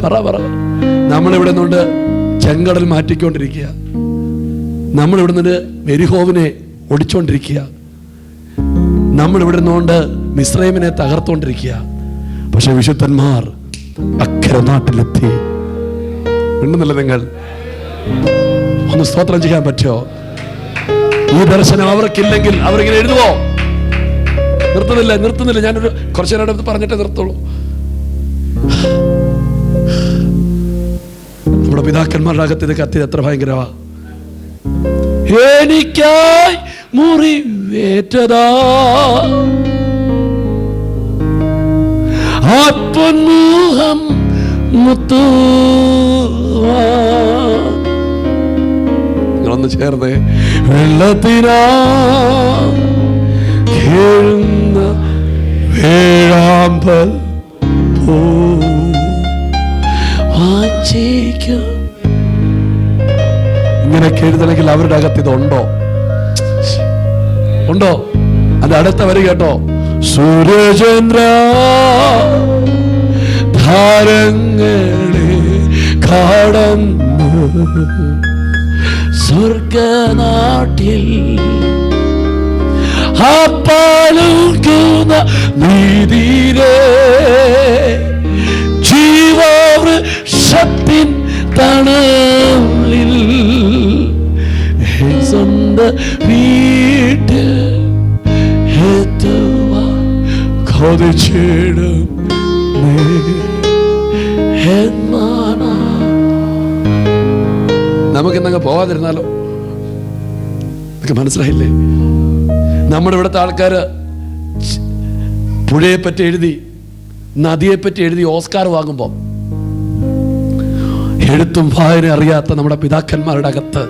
പറ. നമ്മളിവിടെ നിന്നുകൊണ്ട് ചെങ്കടൽ മാറ്റിക്കൊണ്ടിരിക്കുക, നമ്മളിവിടെ നിന്ന് എരിഹോവിനെ ഒടിച്ചോണ്ടിരിക്കുക, നമ്മളിവിടെ നിന്നുകൊണ്ട് മിസ്രൈമിനെ തകർത്തോണ്ടിരിക്കുക. പക്ഷെ വിശുദ്ധന്മാർ അക്കരെ നാട്ടിലെത്തി. ഉണ്ടെന്നല്ല നിങ്ങൾ? ഒന്ന് സ്തോത്രം ചെയ്യാൻ പറ്റുമോ? ഈ ദർശനം അവർക്കില്ലെങ്കിൽ അവരിങ്ങനെ എഴുതുവോ? നിർത്തുന്നില്ല. ഞാനൊരു കുറച്ചു നേരം പറഞ്ഞിട്ടേ നിർത്തുള്ളൂ. നമ്മുടെ പിതാക്കന്മാരുടെ അകത്ത് ഇത് കത്തിയത് എത്ര ഭയങ്കരമാ. എനിക്കായി മുറിവേറ്റതാ ആത്മൂഹം മുത്തു. നിങ്ങളൊന്ന് ചേർന്നേ. വെള്ളത്തിനാ കേഴുന്ന വേഴാമ്പൽ പോ വാഞ്ചിക്കും. ഇങ്ങനെയൊക്കെ എഴുതണമെങ്കിൽ അവരുടെ അകത്ത് ഇതുണ്ടോ? ഉണ്ടോ? അത് അടുത്ത വരി കേട്ടോ. സൂര്യചന്ദ്ര ധാരങ്ങളെ കടന്നു സ്വർഗനാട്ടിൽ പാലുക്കുന്ന നീതിരേ ജീവവൃക്ഷത്തിൻ തണലിൽ സ്വന്തം വീട്ടിൽ എത്തുവാൻ കൊതിച്ചിടും. നമുക്കിന്നങ്ങ് പോവാതിരുന്നാലോ? മനസ്സിലായില്ലേ? നമ്മുടെ ഇവിടുത്തെ ആൾക്കാര് പുഴയെപ്പറ്റി എഴുതി, നദിയെപ്പറ്റി എഴുതി ഓസ്കാർ വാങ്ങുമ്പോൾ എഴുത്തും വായന അറിയാത്ത നമ്മുടെ പിതാക്കന്മാരുടെ അകത്ത്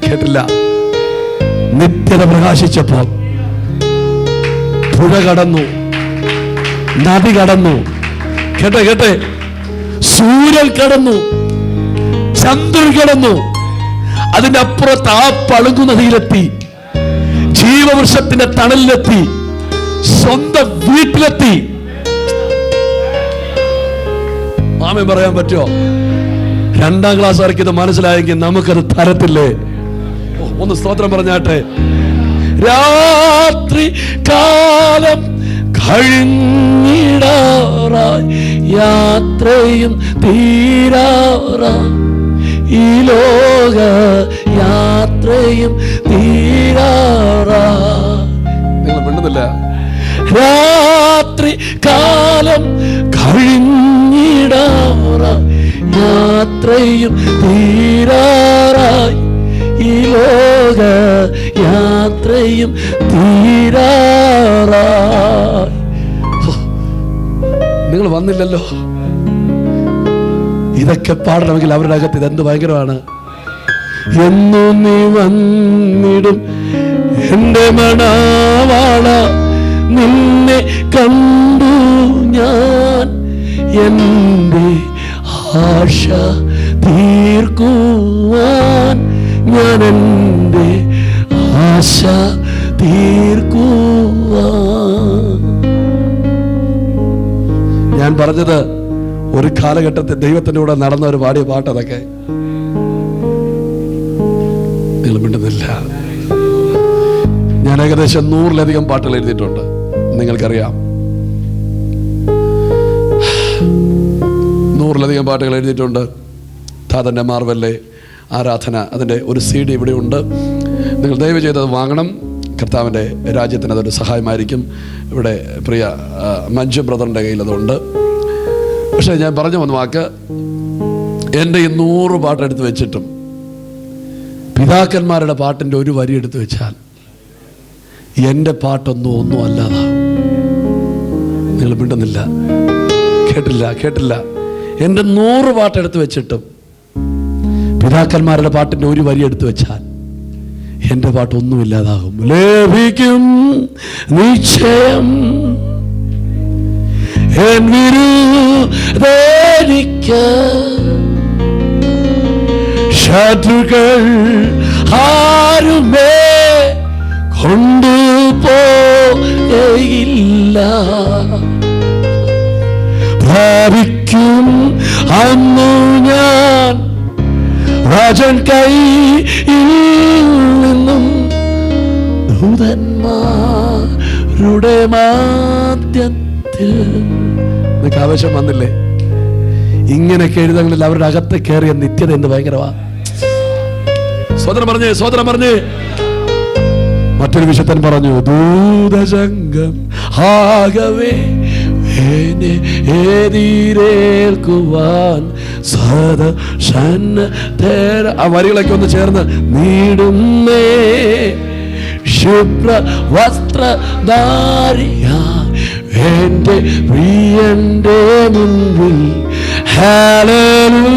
കേട്ടില്ല, നിത്യത പ്രകാശിച്ചപ്പോ പുഴ കടന്നു, നദി കടന്നു, കേട്ടെ സൂര്യൻ കടന്നു, ചന്ദ്രൻ കടന്നു, അതിന്റെ അപ്പുറത്ത് ആ പളുങ്കു നദിയിലെത്തി, ജീവവൃക്ഷത്തിന്റെ തണലിലെത്തി, സ്വന്തം വീട്ടിലെത്തി. ആമേൻ പറയാൻ പറ്റുമോ? 2ാം ക്ലാസ്സുകാർക്ക് ഇത് മനസ്സിലായെങ്കിൽ നമുക്കത് തരത്തില്ലേ? ഒന്ന് സ്തോത്രം പറഞ്ഞാട്ടെ. രാത്രി കാലം കഴിഞ്ഞിടാറായി, യാത്രയും തീരാറായി, ഈ ലോക യാത്രയും തീരാറായി. നിങ്ങൾ മിണ്ടുന്നില്ല. രാത്രി കാലം കഴിഞ്ഞിടാറായി, യാത്രയും തീരാറായി, ഈ ലോക യാത്രയും തീരാറായി. നിങ്ങൾ വന്നില്ലല്ലോ. ഇതൊക്കെ പാടണമെങ്കിൽ അവരുടെ അകത്ത് ഇതെന്ത് ഭയങ്കരമാണ്. എന്നു നീ വന്നിടും എൻ്റെ മണവാള, നിന്നെ കണ്ടു ഞാൻ എൻ്റെ ആശ തീർക്കുവാൻ, ഞാൻ എൻ്റെ ആശ തീർക്കുവാൻ. ഞാൻ പറഞ്ഞത് ഒരു കാലഘട്ടത്തിൽ ദൈവത്തിൻ്റെ കൂടെ നടന്നവർ പാടിയ പാട്ട്. അതൊക്കെ നിങ്ങൾ മിണ്ടുന്നില്ല. ഞാൻ ഏകദേശം 100-ലധികം പാട്ടുകൾ എഴുതിയിട്ടുണ്ട്, നിങ്ങൾക്കറിയാം. 100-ലധികം പാട്ടുകൾ എഴുതിയിട്ടുണ്ട്. താതൻ്റെ മാർവല്ലേ ആരാധന, അതിൻ്റെ ഒരു CD ഇവിടെ ഉണ്ട്. നിങ്ങൾ ദയവ് ചെയ്തത് വാങ്ങണം. കർത്താവിൻ്റെ രാജ്യത്തിന് അതൊരു സഹായമായിരിക്കും. ഇവിടെ പ്രിയ മഞ്ജു ബ്രദറിൻ്റെ കയ്യിൽ അതുണ്ട്. പക്ഷേ ഞാൻ പറഞ്ഞു വന്ന വാക്ക്, എൻ്റെ ഈ 100 പാട്ടെടുത്ത് വെച്ചിട്ടും പിതാക്കന്മാരുടെ പാട്ടിൻ്റെ ഒരു വരി എടുത്ത് വെച്ചാൽ എൻ്റെ പാട്ടൊന്നും അല്ലാതാവും. നിങ്ങൾ മിണ്ടുന്നില്ല. കേട്ടില്ല. എൻ്റെ 100 പാട്ടെടുത്ത് വെച്ചിട്ടും പിതാക്കന്മാരുടെ പാട്ടിൻ്റെ ഒരു വരി എടുത്ത് വെച്ചാൽ എൻ്റെ പാട്ടൊന്നുമില്ലാതാകും. ലഭിക്കും നിശ്ചയം എൻ വിരുദ്ധനിക്ക് ശത്രുക്കൾ ആരുമേ കൊണ്ടുപോയില്ല. ഭാവിക്കും അന്നു ഞാൻ രാജൻ കൈയിൽ നിന്നും ദൂതന്മാരുടെ മാധ്യത്തിൽ. നിങ്ങൾക്ക് ആവശ്യം വന്നില്ലേ? ഇങ്ങനെയൊക്കെ എഴുതങ്ങളിൽ അവരുടെ അകത്ത് കയറിയ നിത്യത എന്ത് ഭയങ്കരമാ. സ്വതന്ത്രം പറഞ്ഞേ. മറ്റൊരു വിശുദ്ധൻ പറഞ്ഞു, ദൂതസംഘം ആകവേ എതിരേൽക്കുവാൻ സദസന്നദ്ധര. ആ വരികളൊക്കെ ഒന്ന് ചേർന്ന്, നീടുന്നേ ശുഭ്ര വസ്ത്രധാരിയ എൻ്റെ പ്രിയന്റെ മുൻപിൽ ഹല്ലേലൂയ.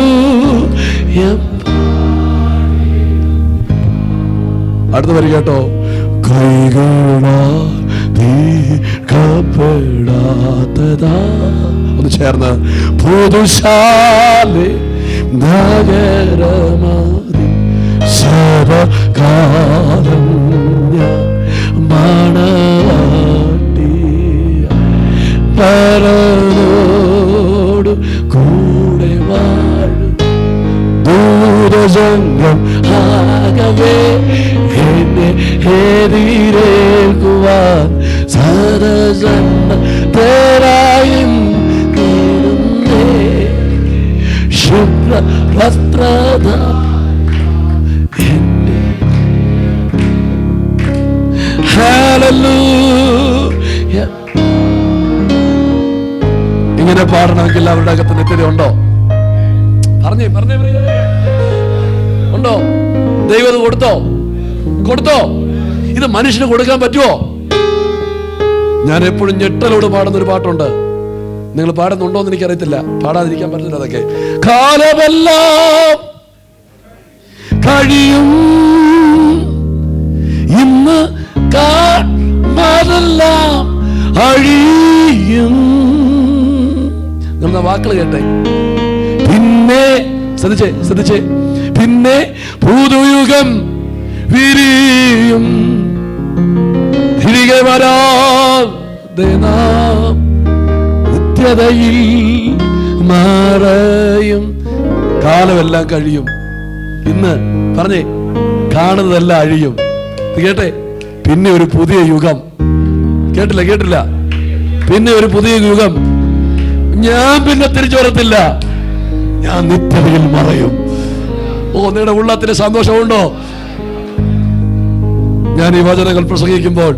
അടുത്ത വരി കേട്ടോ. കൈകളാൽ തീർക്കപ്പെടാത്തതാ. ഒന്ന് ചേർന്ന്, പുതുശാലേ നഗരമാതി സർവകാലം ഞാൻ മണവാട്ടിയ പരനോടു കൂടെ വാഴും ദൂതസംഘം ആകവേ എന്നെ എതിരേൽക്കുവാൻ സദസന്നദ്ധരായും നീടുന്നേ ശുഭ്ര വസ്ത്രധ എന്നെ. ഹല്ലേലൂയ. ഇങ്ങനെ പാടണമെങ്കിൽ അവരുടെ അകത്ത് നിത്യത ഉണ്ടോ? പറഞ്ഞേ ഉണ്ടോ? ദൈവം ഇത് കൊടുത്തോ? ഇത് മനുഷ്യന് കൊടുക്കാൻ പറ്റുമോ? ഞാൻ എപ്പോഴും ഞെട്ടലോട് പാടുന്ന ഒരു പാട്ടുണ്ട്. നിങ്ങൾ പാടുന്നുണ്ടോ എന്ന് എനിക്കറിയത്തില്ല. പാടാതിരിക്കാൻ പറ്റില്ല. അതൊക്കെ കാലമെല്ലാം കഴിയും, ഇന്ന് കാലമെല്ലാം അഴിയും. നമ്മൾ വാക്കുകൾ കേട്ടെ. പിന്നെ ശ്രദ്ധിച്ചേ, പിന്നെ പുതുയുഗം വിരിയും, തിരികെ വരാതെ നാം നിത്യതയിൽ മറയും. കാലമെല്ലാം കഴിയും, ഇന്ന് പറഞ്ഞേ കാണുന്നതെല്ലാം അഴിയും. കേട്ടെ, പിന്നെ ഒരു പുതിയ യുഗം. കേട്ടില്ല. പിന്നെ ഒരു പുതിയ യുഗം. ഞാൻ പിന്നെ തിരിച്ചു വരത്തില്ല, ഞാൻ നിത്യതയിൽ മറയും. ഓ, നിങ്ങളുടെ ഉള്ളത്തിന് സന്തോഷമുണ്ടോ? ഞാൻ ഈ വചനങ്ങൾ പ്രസംഗിക്കുമ്പോൾ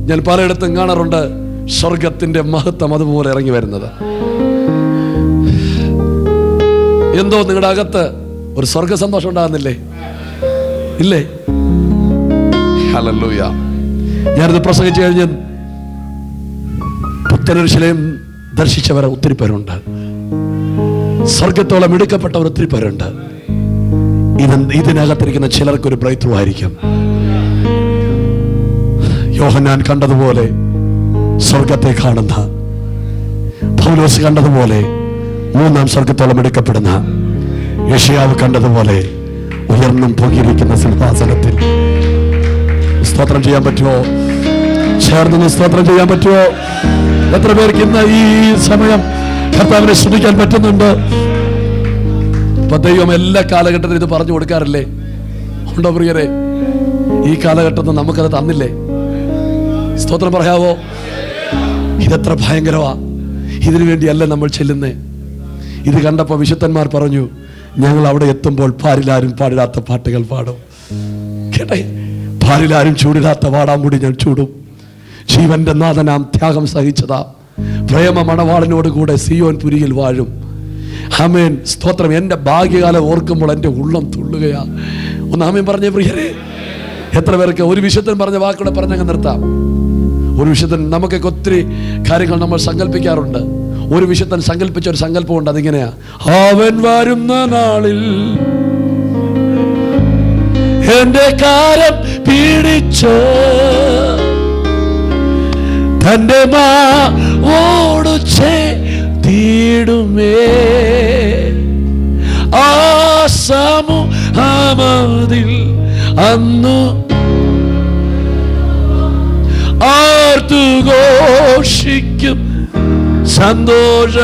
ഞാൻ പലയിടത്തും കാണാറുണ്ട് സ്വർഗത്തിന്റെ മഹത്വം അതുപോലെ ഇറങ്ങി വരുന്നത്. എന്തോ നിങ്ങളുടെ അകത്ത് ഒരു സ്വർഗ സന്തോഷം ഉണ്ടാകുന്നില്ലേ? ഇല്ലേ? ഹല്ലേലൂയ. ഞാനിത് പ്രസംഗിച്ചു കഴിഞ്ഞ് പുത്തൻ യെരൂശലേം ദർശിച്ചവരെ ഒത്തിരി പേരുണ്ട്. സ്വർഗത്തോളം എടുക്കപ്പെട്ടവർ ഒത്തിരി പേരുണ്ട്. ഇതിനകത്തിരിക്കുന്ന ചിലർക്കൊരു ബ്രേക്ക് ത്രൂ ആയിരിക്കും. യോഹന്നാൻ കണ്ടതുപോലെ സ്വർഗത്തെ കാണുന്ന, പൗലോസ് കണ്ടതുപോലെ മൂന്നാം സ്വർഗത്തോളം എടുക്കപ്പെടുന്ന, യെശയ്യാവ് കണ്ടതുപോലെ ഉയർന്നും പൊങ്ങിയിരിക്കുന്ന സിംഹാസനത്തിൽ സ്തോത്രം ചെയ്യാൻ പറ്റുമോ? ചേർന്ന് സ്തോത്രം ചെയ്യാൻ പറ്റുമോ? എത്ര പേർക്ക് ഇന്ന് ഈ സമയം കർത്താവിനെ സ്തുതിക്കാൻ പറ്റുന്നുണ്ട്? അപ്പൊ ദൈവം എല്ലാ കാലഘട്ടത്തിലും ഇത് പറഞ്ഞു കൊടുക്കാറില്ലേ? ഉണ്ടോ പ്രിയരെ? ഈ കാലഘട്ടത്തിൽ നമുക്കത് തന്നില്ലേ? സ്തോത്രം പറയാവോ? ഇതെത്ര ഭയങ്കരമാ! ഇതിനു വേണ്ടിയല്ല നമ്മൾ ചെല്ലുന്നേ. ഇത് കണ്ടപ്പോൾ വിശുദ്ധന്മാർ പറഞ്ഞു, ഞങ്ങൾ അവിടെ എത്തുമ്പോൾ പാരിലാരും പാടിടാത്ത പാട്ടുകൾ പാടും. കേട്ടെ, പാരിലാരും ചൂടിടാത്ത വാടാമുടി ഞാൻ ചൂടും. ജീവന്റെ നാഥനാം ത്യാഗം സഹിച്ചതാ പ്രേമ മണവാളനോട് കൂടെ സിയോൻ പുരിയിൽ വാഴും. ആമേൻ, സ്തോത്രം. എൻ്റെ ഭാഗ്യകാലം ഓർക്കുമ്പോൾ എൻ്റെ ഉള്ളം തുള്ളുകയാ. ഒന്ന് ആമേൻ പറഞ്ഞേ പ്രിയരെ. എത്ര പേർക്ക് ഒരു വിശുദ്ധൻ പറഞ്ഞ വാക്കുകൂടെ പറഞ്ഞങ്ങ് നിർത്താം. ഒരു വിശുദ്ധൻ, നമുക്കൊക്കെ ഒത്തിരി കാര്യങ്ങൾ നമ്മൾ സങ്കല്പിക്കാറുണ്ട്. ഒരു വിശുദ്ധൻ സങ്കല്പിച്ച ഒരു സങ്കല്പമുണ്ട്. അതിങ്ങനെയാ: അവൻ വരുന്ന നാളിൽ എന്റെ കാലം പിടിച്ച് തന്റെ മാവോടു ചേർത്തിടുമേ. ആ സമൂഹമതിൽ അന്നു ആർത്തുഘോഷിക്കും സന്തോഷ.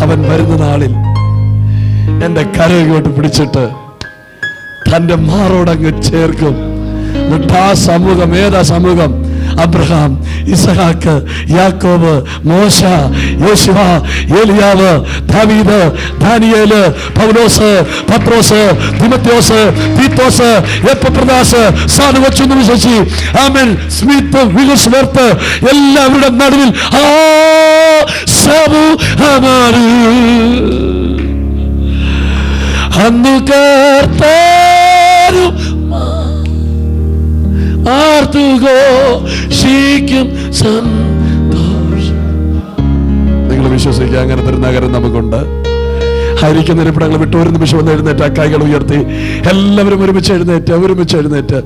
അവൻ വരുന്ന നാളിൽ എന്റെ കരയോട്ട് പിടിച്ചിട്ട് തന്റെ മാറോടങ്ങ് ചേർക്കും. എന്നിട്ട് ആ സമൂഹം, ഏതാ സമൂഹം? അബ്രഹാം, ഇസഹാക്ക്, യാക്കോബ്, മോശ, യോശുവ, ഏലിയാവ്, ദാവീദ്, ദാനിയേല്, പൗലോസ്, പത്രോസ്, തിമോഥെയോസ്, തീത്തോസ്, എപ്പഫ്രദാസ്, സാനുവച്ചൊന്നു വിശ്വസി, ആമേൻ, സ്മിത്ത്, വിഗസ്വർത്ത്, എല്ലാവരുടെ നടുവിൽ ആ സമൂഹമാണ് അന്നു കർത്താരും ആർത്തുഘോഷിക്കും സന്തോഷം. നിങ്ങൾ വിശ്വസിക്കുക, അങ്ങനത്തെ ഒരു നഗരം നമുക്കുണ്ട്. ആയിരിക്കുന്ന ഇരിപ്പിടങ്ങൾ വിട്ട് ഒരു നിമിഷം ഒന്ന് എഴുന്നേറ്റ്, കൈകൾ ഉയർത്തി എല്ലാവരും ഒരുമിച്ച് എഴുന്നേറ്റ്